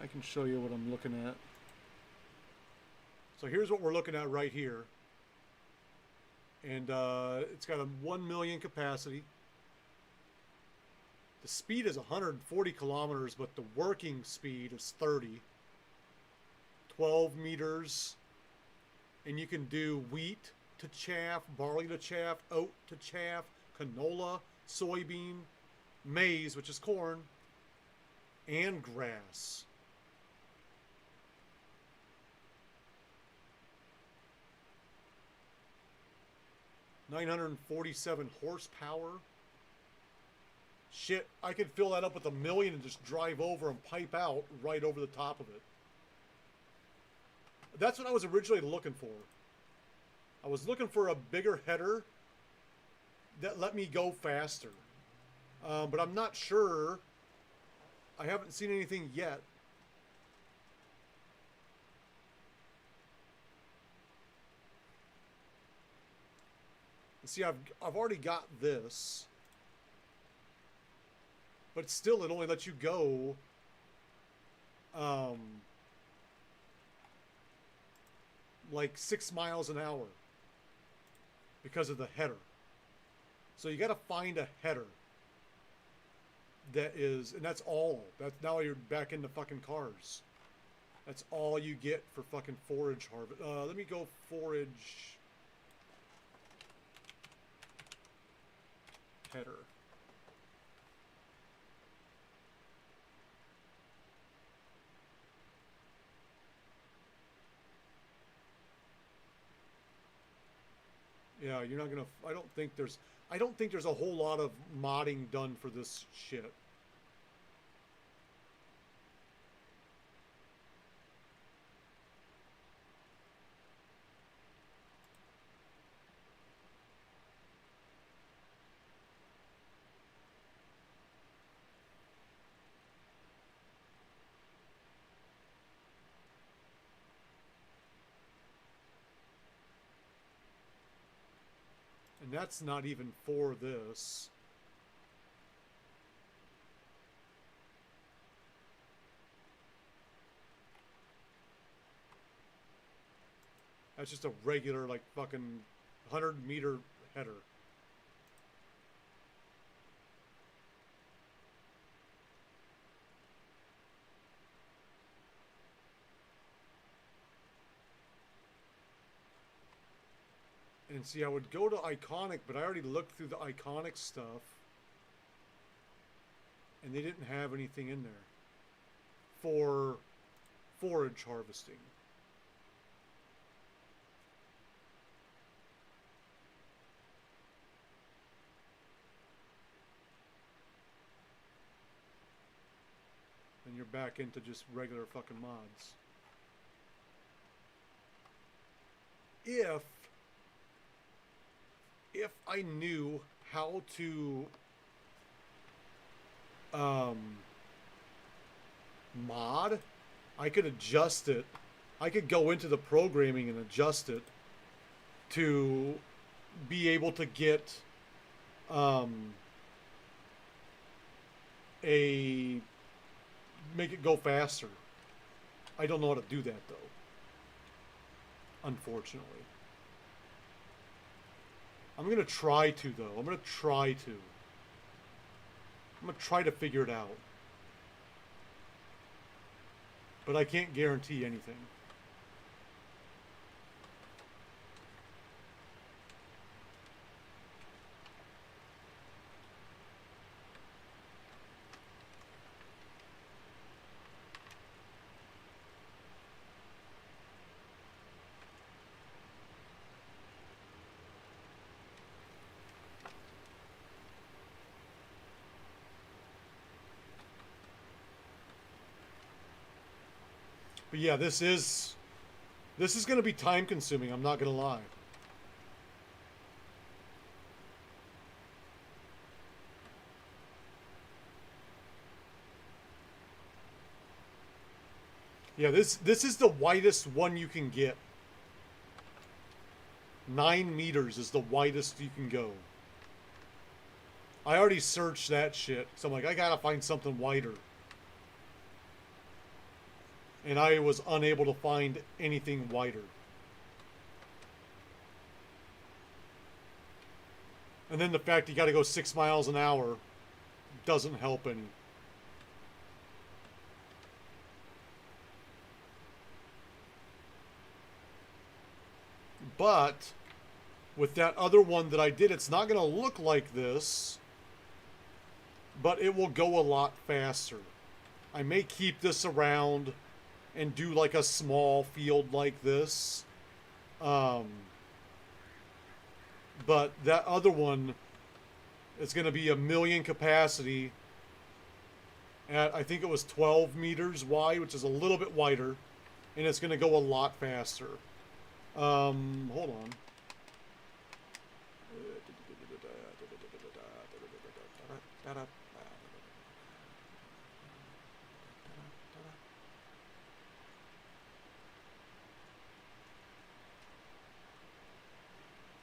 can show you what I'm looking at. So here's what we're looking at right here. And it's got a 1 million capacity. The speed is 140 kilometers, but the working speed is 30. 12 meters. And you can do wheat to chaff, barley to chaff, oat to chaff, canola, soybean, maize, which is corn, and grass. 947 horsepower. Shit, I could fill that up with 1 million and just drive over and pipe out right over the top of it. That's what I was originally looking for. I was looking for a bigger header that let me go faster. But I'm not sure. I haven't seen anything yet. See, I've already got this. But still, it only lets you go like 6 miles an hour because of the header. So you got to find a header that is, and that's all. That's now you're back into fucking cars. That's all you get for fucking forage harvest. Let me go forage header. Yeah, you're not gonna. I don't think there's a whole lot of modding done for this shit. And that's not even for this. That's just a regular, like, fucking 100-meter header. And see, I would go to Iconic, but I already looked through the Iconic stuff. And they didn't have anything in there for forage harvesting. And you're back into just regular fucking mods. If I knew how to mod, I could adjust it. I could go into the programming and adjust it to be able to get make it go faster. I don't know how to do that though, unfortunately. I'm gonna try to though. I'm gonna try to figure it out. But I can't guarantee anything. But yeah, this is going to be time consuming, I'm not going to lie. Yeah, this is the widest one you can get. 9 meters is the widest you can go. I already searched that shit, so I'm like, I gotta find something wider. And I was unable to find anything wider. And then the fact you gotta go 6 miles an hour doesn't help any. But with that other one that I did, it's not going to look like this, but it will go a lot faster. I may keep this around and do like a small field like this. But that other one is going to be 1 million capacity at, I think it was 12 meters wide, which is a little bit wider, and it's going to go a lot faster. Hold on.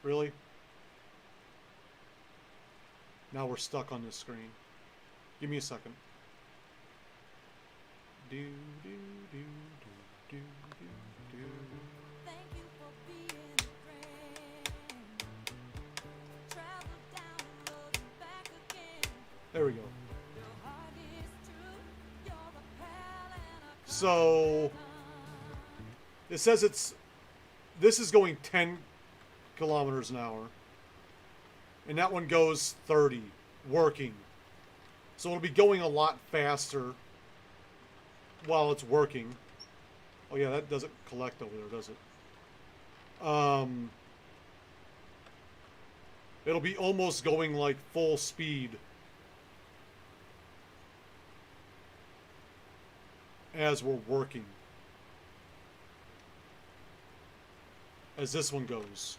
Really? Now we're stuck on this screen. Give me a second. Do do do do do do do. Thank you for being a friend. Travel down the road and back again. There we go. Your heart is true. You're a pal and a So it says this is going 10 kilometers an hour, and that one goes 30 working. So it'll be going a lot faster while it's working. Oh yeah, that doesn't collect over there, does it? It'll be almost going like full speed as we're working, as this one goes.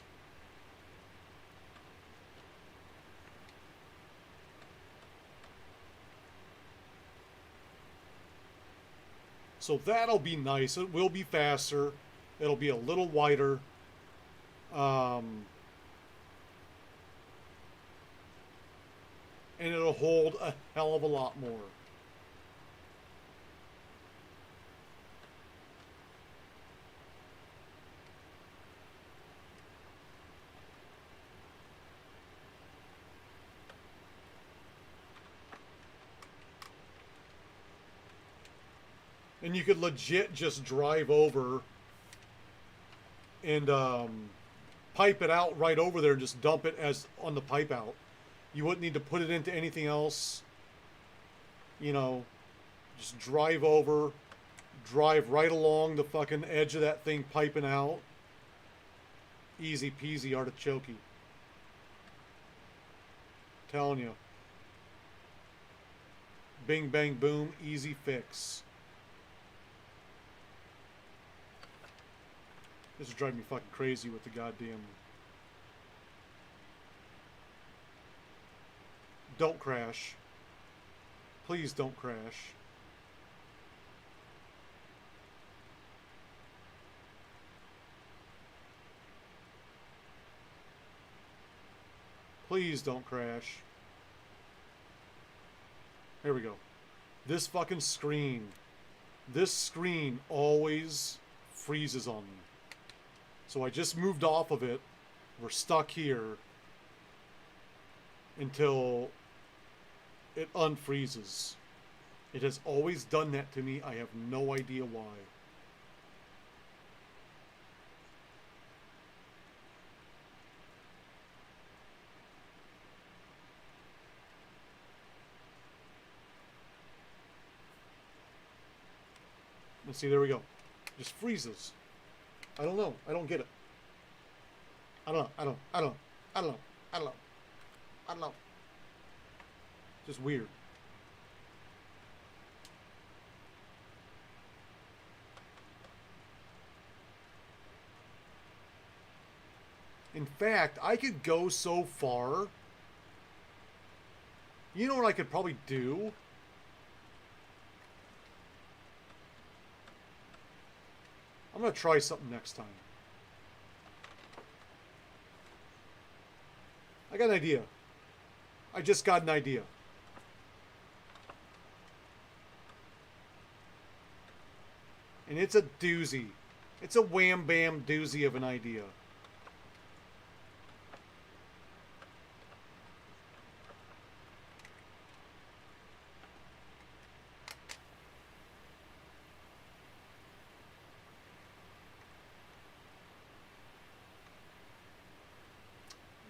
So that'll be nice. It will be faster. It'll be a little wider. And it'll hold a hell of a lot more. And you could legit just drive over and pipe it out right over there and just dump it as on the pipe out. You wouldn't need to put it into anything else. You know, just drive over, drive right along the fucking edge of that thing piping out. Easy peasy artichoke. Telling you. Bing bang boom, easy fix. This is driving me fucking crazy with the goddamn... Don't crash. Please don't crash. Please don't crash. There we go. This fucking screen. This screen always freezes on me. So I just moved off of it. We're stuck here until it unfreezes. It has always done that to me. I have no idea why. Let's see, there we go. Just freezes. I don't know. I don't get it. I don't know. I don't know. Just weird. In fact, I could go so far. You know what I could probably do? I'm going to try something next time. I got an idea. I just got an idea. And it's a doozy. It's a wham bam doozy of an idea.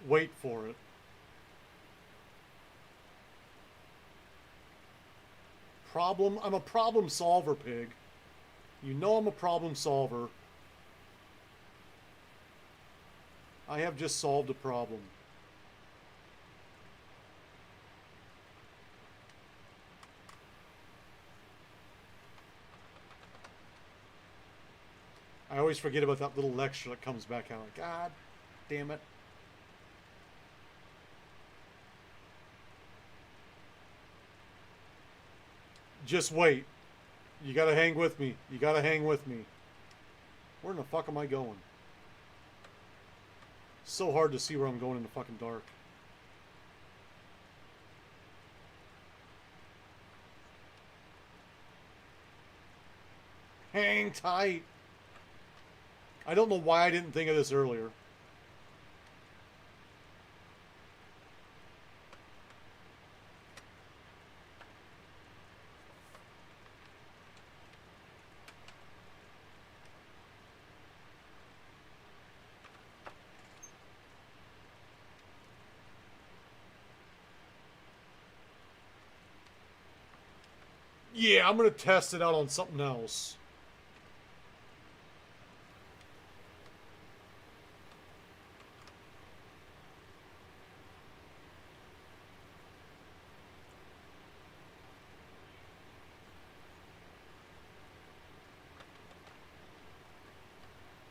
Wait for it. I'm a problem solver, pig. You know I'm a problem solver. I have just solved a problem. I always forget about that little lecture that comes back out. Like, God damn it. Just wait. You gotta hang with me. You gotta hang with me. Where in the fuck am I going? So hard to see where I'm going in the fucking dark. Hang tight. I don't know why I didn't think of this earlier. Yeah, I'm gonna test it out on something else.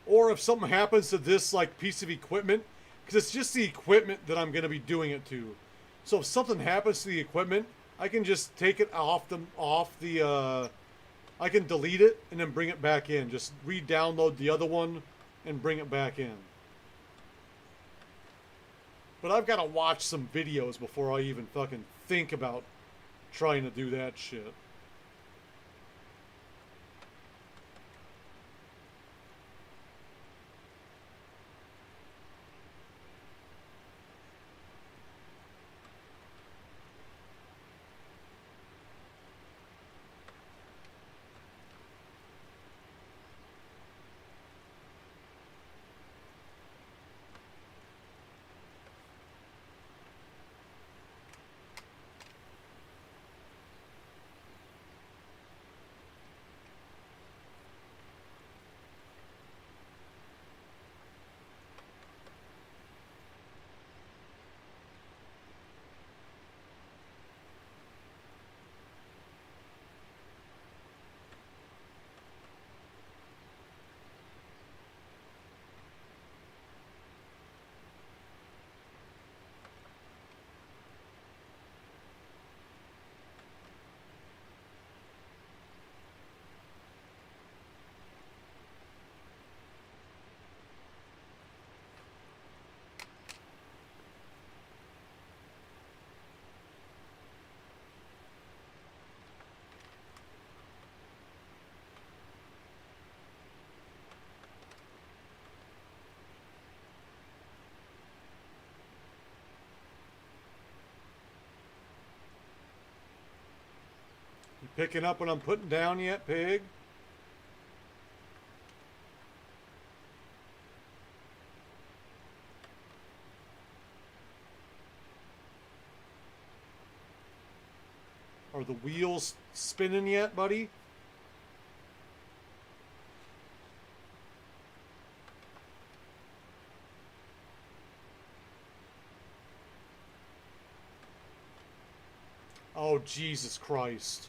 Or if something happens to this like piece of equipment, because it's just the equipment that I'm going to be doing it to. So if something happens to the equipment, I can just take it off the I can delete it and then bring it back in. Just re-download the other one and bring it back in. But I've got to watch some videos before I even fucking think about trying to do that shit. You picking up what I'm putting down yet, pig? Are the wheels spinning yet, buddy? Oh, Jesus Christ.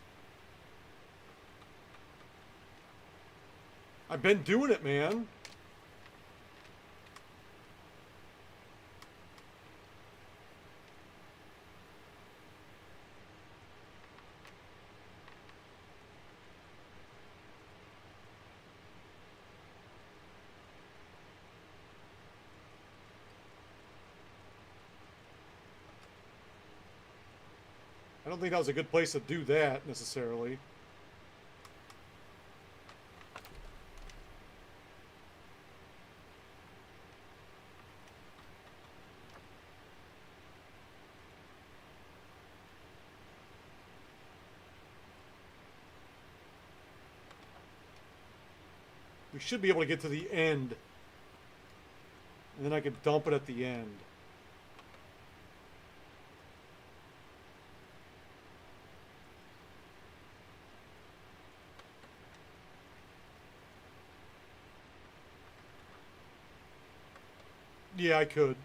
I've been doing it, man. I don't think that was a good place to do that, necessarily. We should be able to get to the end. And then I can dump it at the end. Yeah, I could.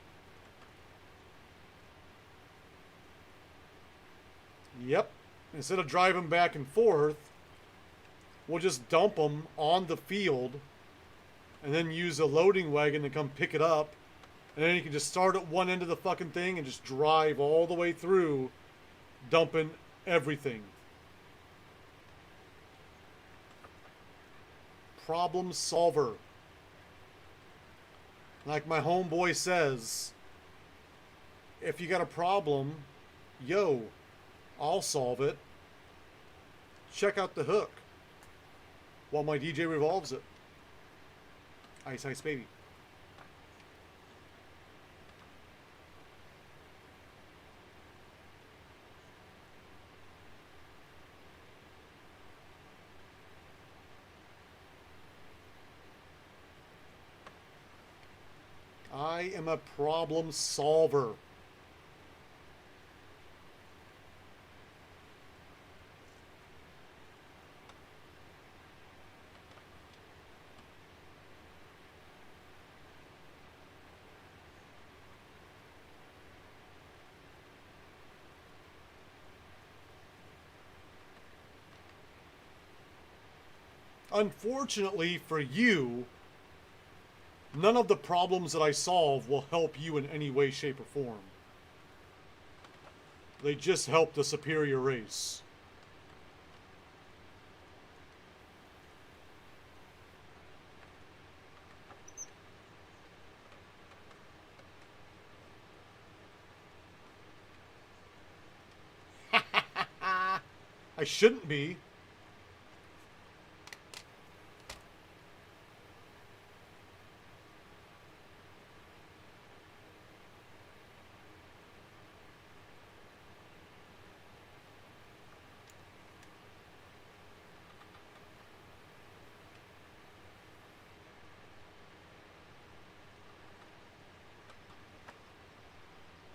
Yep. Instead of driving back and forth, we'll just dump them on the field and then use a loading wagon to come pick it up. And then you can just start at one end of the fucking thing and just drive all the way through, dumping everything. Problem solver. Like my homeboy says, if you got a problem, yo, I'll solve it. Check out the hook while my DJ revolves it. Ice Ice Baby. I am a problem solver. Unfortunately for you, none of the problems that I solve will help you in any way, shape, or form. They just help the superior race. I shouldn't be.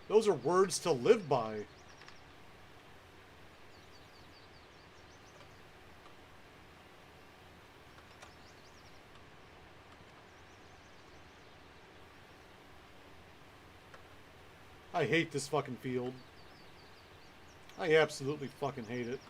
Those are words to live by. I hate this fucking field. I absolutely fucking hate it.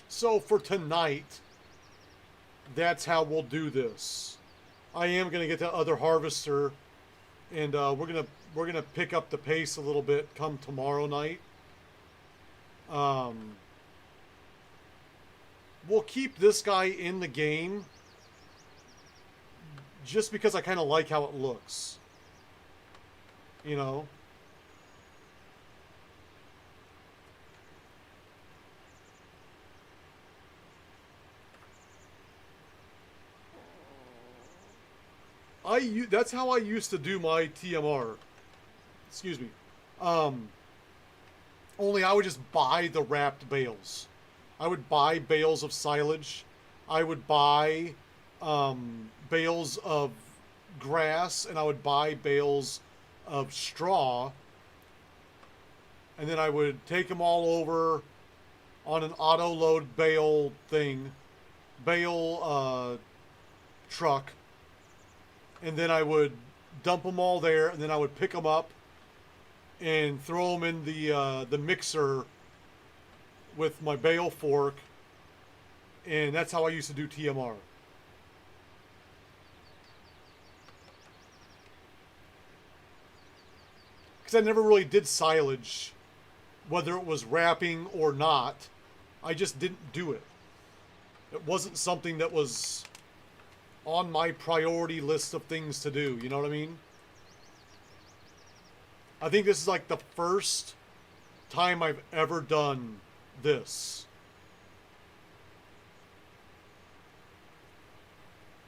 So for tonight, that's how we'll do this. I am gonna get the other harvester, and we're gonna pick up the pace a little bit come tomorrow night. We'll keep this guy in the game just because I kind of like how it looks. You know. That's how I used to do my TMR. Excuse me. Only I would just buy the wrapped bales. I would buy bales of silage. I would buy bales of grass, and I would buy bales of straw. And then I would take them all over on an auto load bale truck. And then I would dump them all there, and then I would pick them up and throw them in the mixer with my bale fork, and that's how I used to do TMR. Because I never really did silage, whether it was wrapping or not. I just didn't do it. It wasn't something that was on my priority list of things to do, you know what I mean? I think this is like the first time I've ever done this.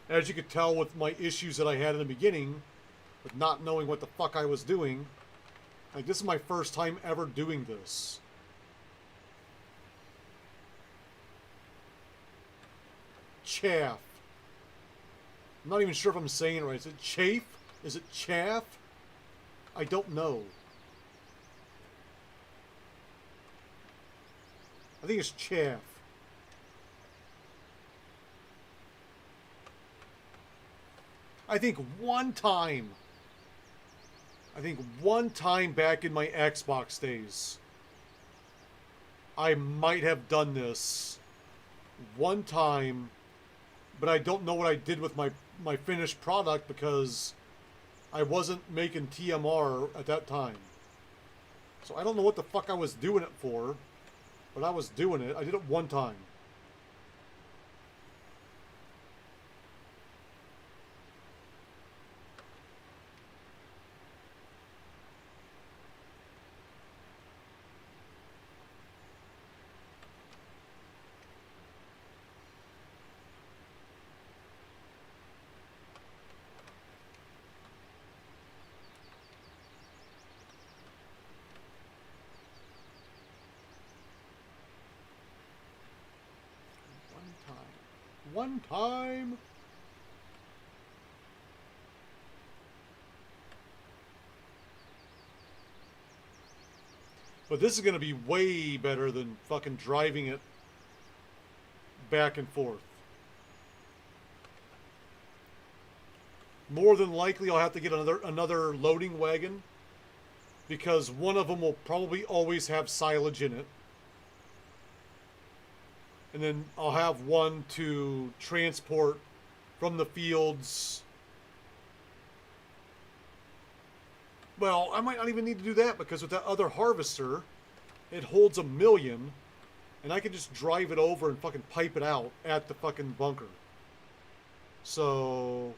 As you could tell with my issues that I had in the beginning, with not knowing what the fuck I was doing, like this is my first time ever doing this. chaff. I'm not even sure if I'm saying it right. Is it chafe? Is it chaff? I don't know. I think it's chaff. I think one time back in my Xbox days, I might have done this one time, but I don't know what I did with my finished product because I wasn't making TMR at that time. So I don't know what the fuck I was doing it for, but I was doing it. I did it one time. One time. But this is going to be way better than fucking driving it back and forth. More than likely I'll have to get another loading wagon because one of them will probably always have silage in it. And then I'll have one to transport from the fields. Well, I might not even need to do that because with that other harvester, it holds 1 million. And I can just drive it over and fucking pipe it out at the fucking bunker. So,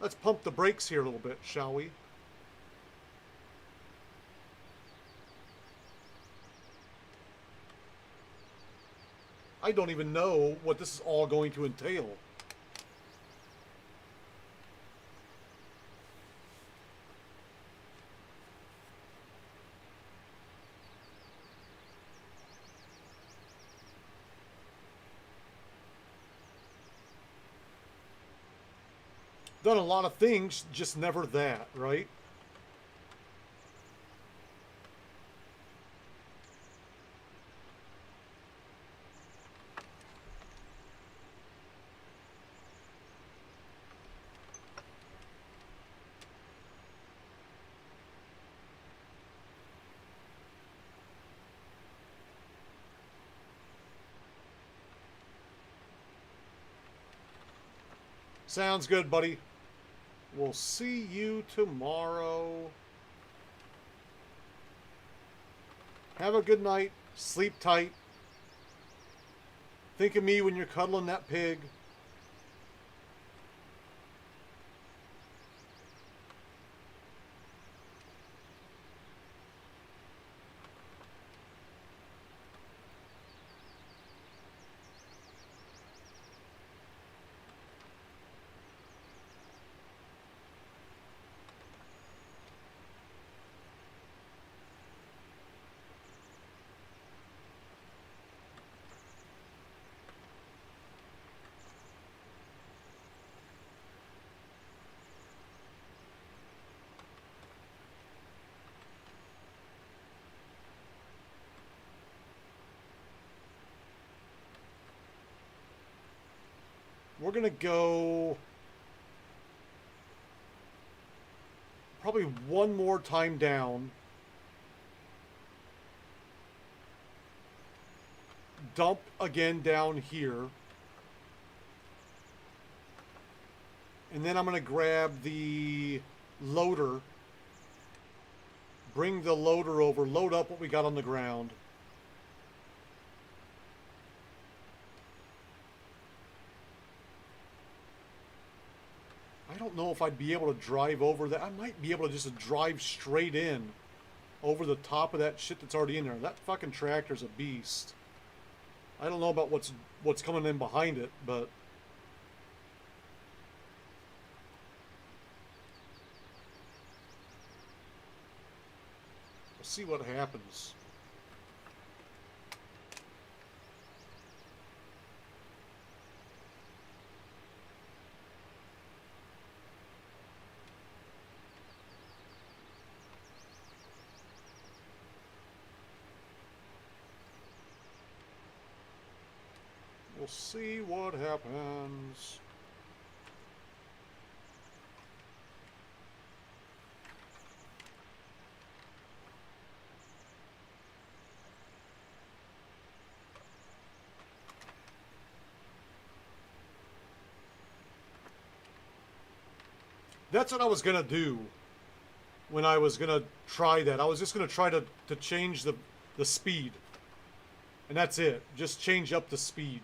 let's pump the brakes here a little bit, shall we? I don't even know what this is all going to entail. Done a lot of things, just never that, right? Sounds good, buddy. We'll see you tomorrow. Have a good night. Sleep tight. Think of me when you're cuddling that pig. We're going to go probably one more time down. Dump again down here. And then I'm going to grab the loader. Bring the loader over. Load up what we got on the ground. I don't know if I'd be able to drive over that. I might be able to just drive straight in over the top of that shit that's already in there. That fucking tractor's a beast. I don't know about what's coming in behind it, but we'll see what happens. We'll see what happens. That's what I was gonna do when I was gonna try that. I was just gonna try to change the speed. And that's it. Just change up the speed.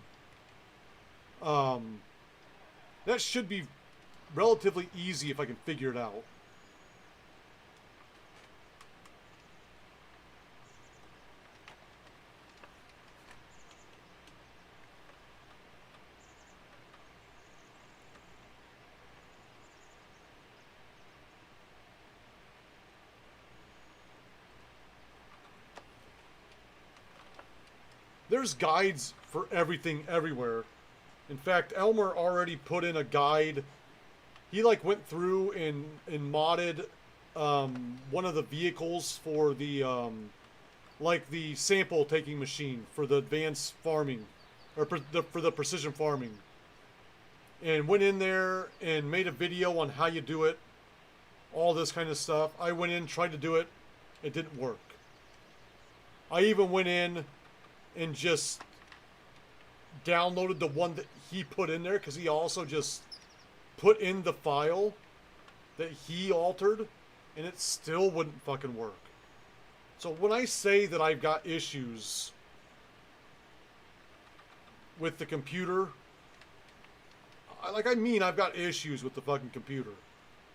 That should be relatively easy if I can figure it out. There's guides for everything everywhere. In fact, Elmer already put in a guide. He like went through and modded one of the vehicles for the like the sample taking machine for the advanced farming or for the precision farming. And went in there and made a video on how you do it. All this kind of stuff. I went in, tried to do it. It didn't work. I even went in and just downloaded the one that he put in there because he also just put in the file that he altered and it still wouldn't fucking work. So when I say that I've got issues with the computer, I mean I've got issues with the fucking computer.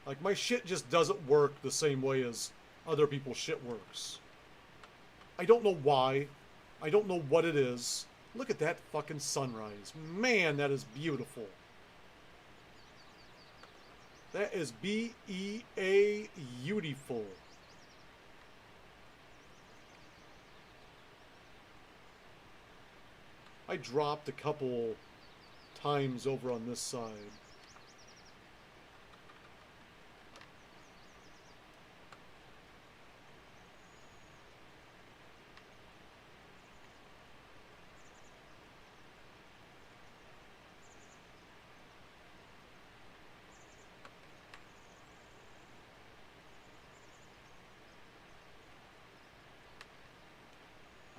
Like my shit just doesn't work the same way as other people's shit works. I don't know why. I don't know what it is. Look at that fucking sunrise. Man, that is beautiful. That is B-E-A beautiful. I dropped a couple times over on this side.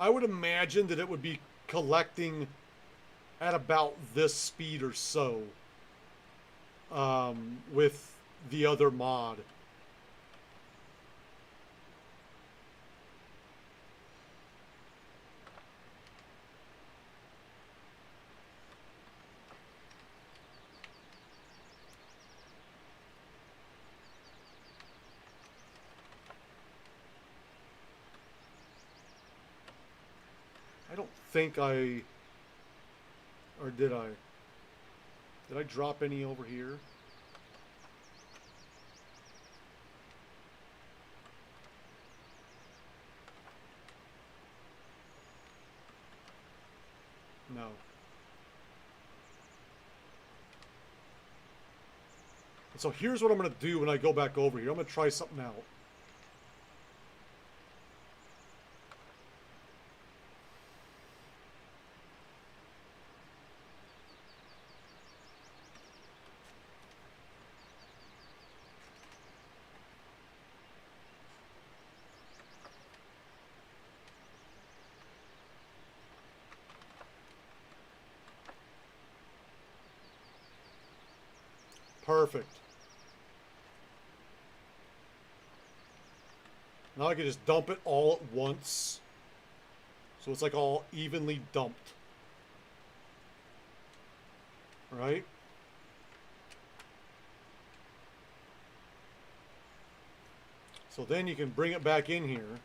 I would imagine that it would be collecting at about this speed or so with the other mod. I don't think I... Or did I? Did I drop any over here? No. And so here's what I'm going to do when I go back over here. I'm going to try something out. Perfect. Now I can just dump it all at once. So it's like all evenly dumped. Right? So then you can bring it back in here.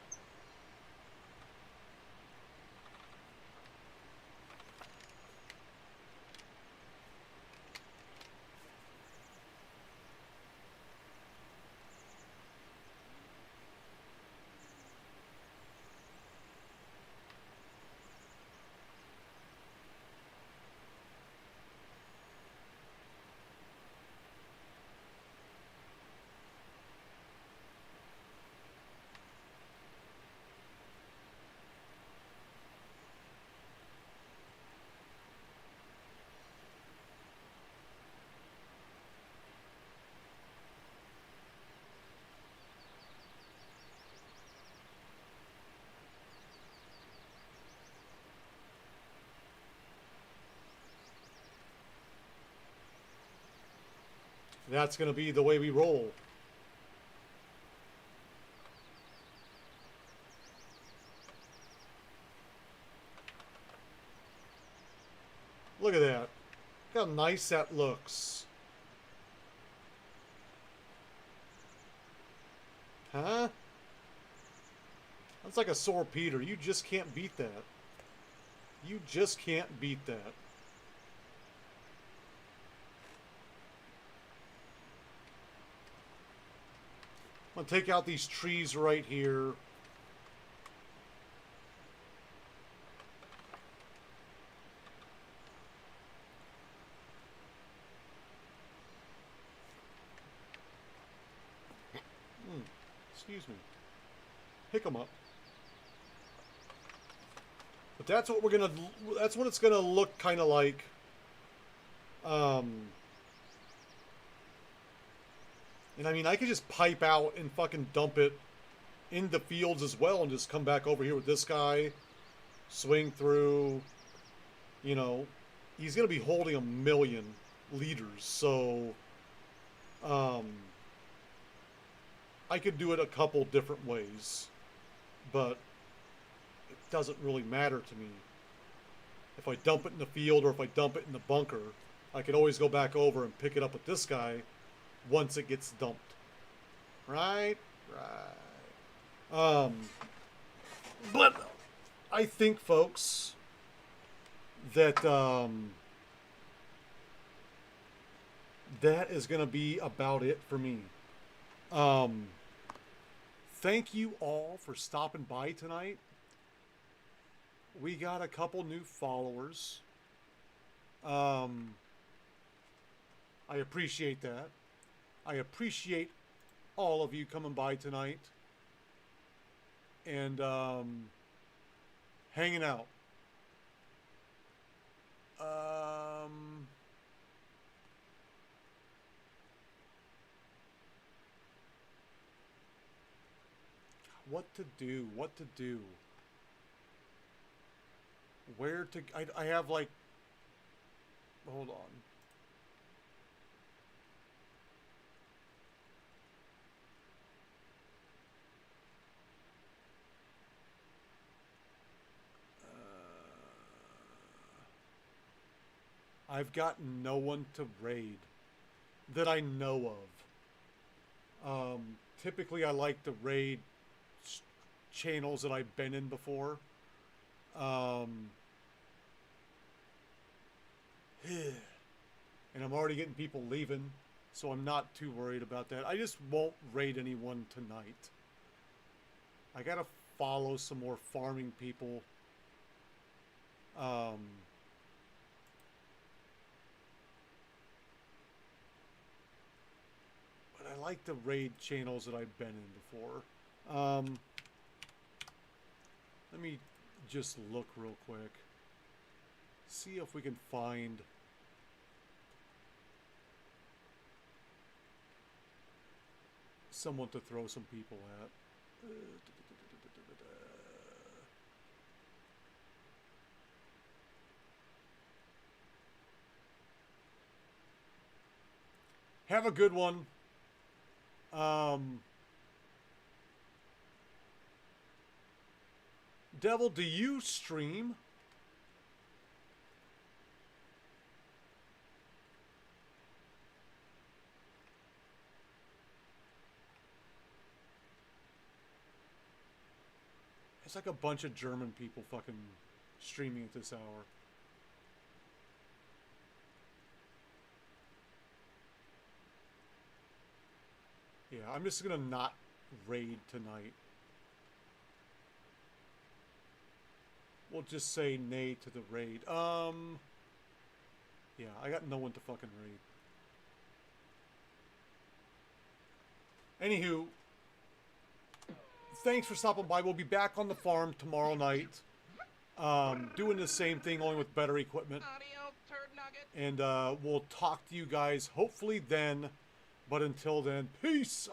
That's going to be the way we roll. Look at that. Look how nice that looks. Huh? That's like a sore Peter. You just can't beat that. You just can't beat that. I'm going to take out these trees right here. Excuse me. Pick them up. But that's what we're gonna. That's what it's gonna look kind of like. And I mean, I could just pipe out and fucking dump it in the fields as well, and just come back over here with this guy, swing through. You know, he's gonna be holding 1,000,000 liters, so. I could do it a couple different ways, but it doesn't really matter to me. If I dump it in the field or if I dump it in the bunker, I could always go back over and pick it up with this guy once it gets dumped. Right? Right. But I think, folks, that that is going to be about it for me. Thank you all for stopping by tonight. We got a couple new followers. I appreciate that. I appreciate all of you coming by tonight and hanging out. What to do? What to do? Where to... I have like... Hold on. I've got no one to raid that I know of. Typically I like to raid channels that I've been in before. And I'm already getting people leaving, so I'm not too worried about that. I just won't raid anyone tonight. I gotta follow some more farming people. But I like the raid channels that I've been in before. Let me just look real quick. See if we can find someone to throw some people at. Have a good one. Devil, do you stream? It's like a bunch of German people fucking streaming at this hour. Yeah, I'm just gonna not raid tonight. We'll just say nay to the raid. Yeah, I got no one to fucking raid. Anywho, thanks for stopping by. We'll be back on the farm tomorrow night. Doing the same thing, only with better equipment. And we'll talk to you guys hopefully then. But until then, peace.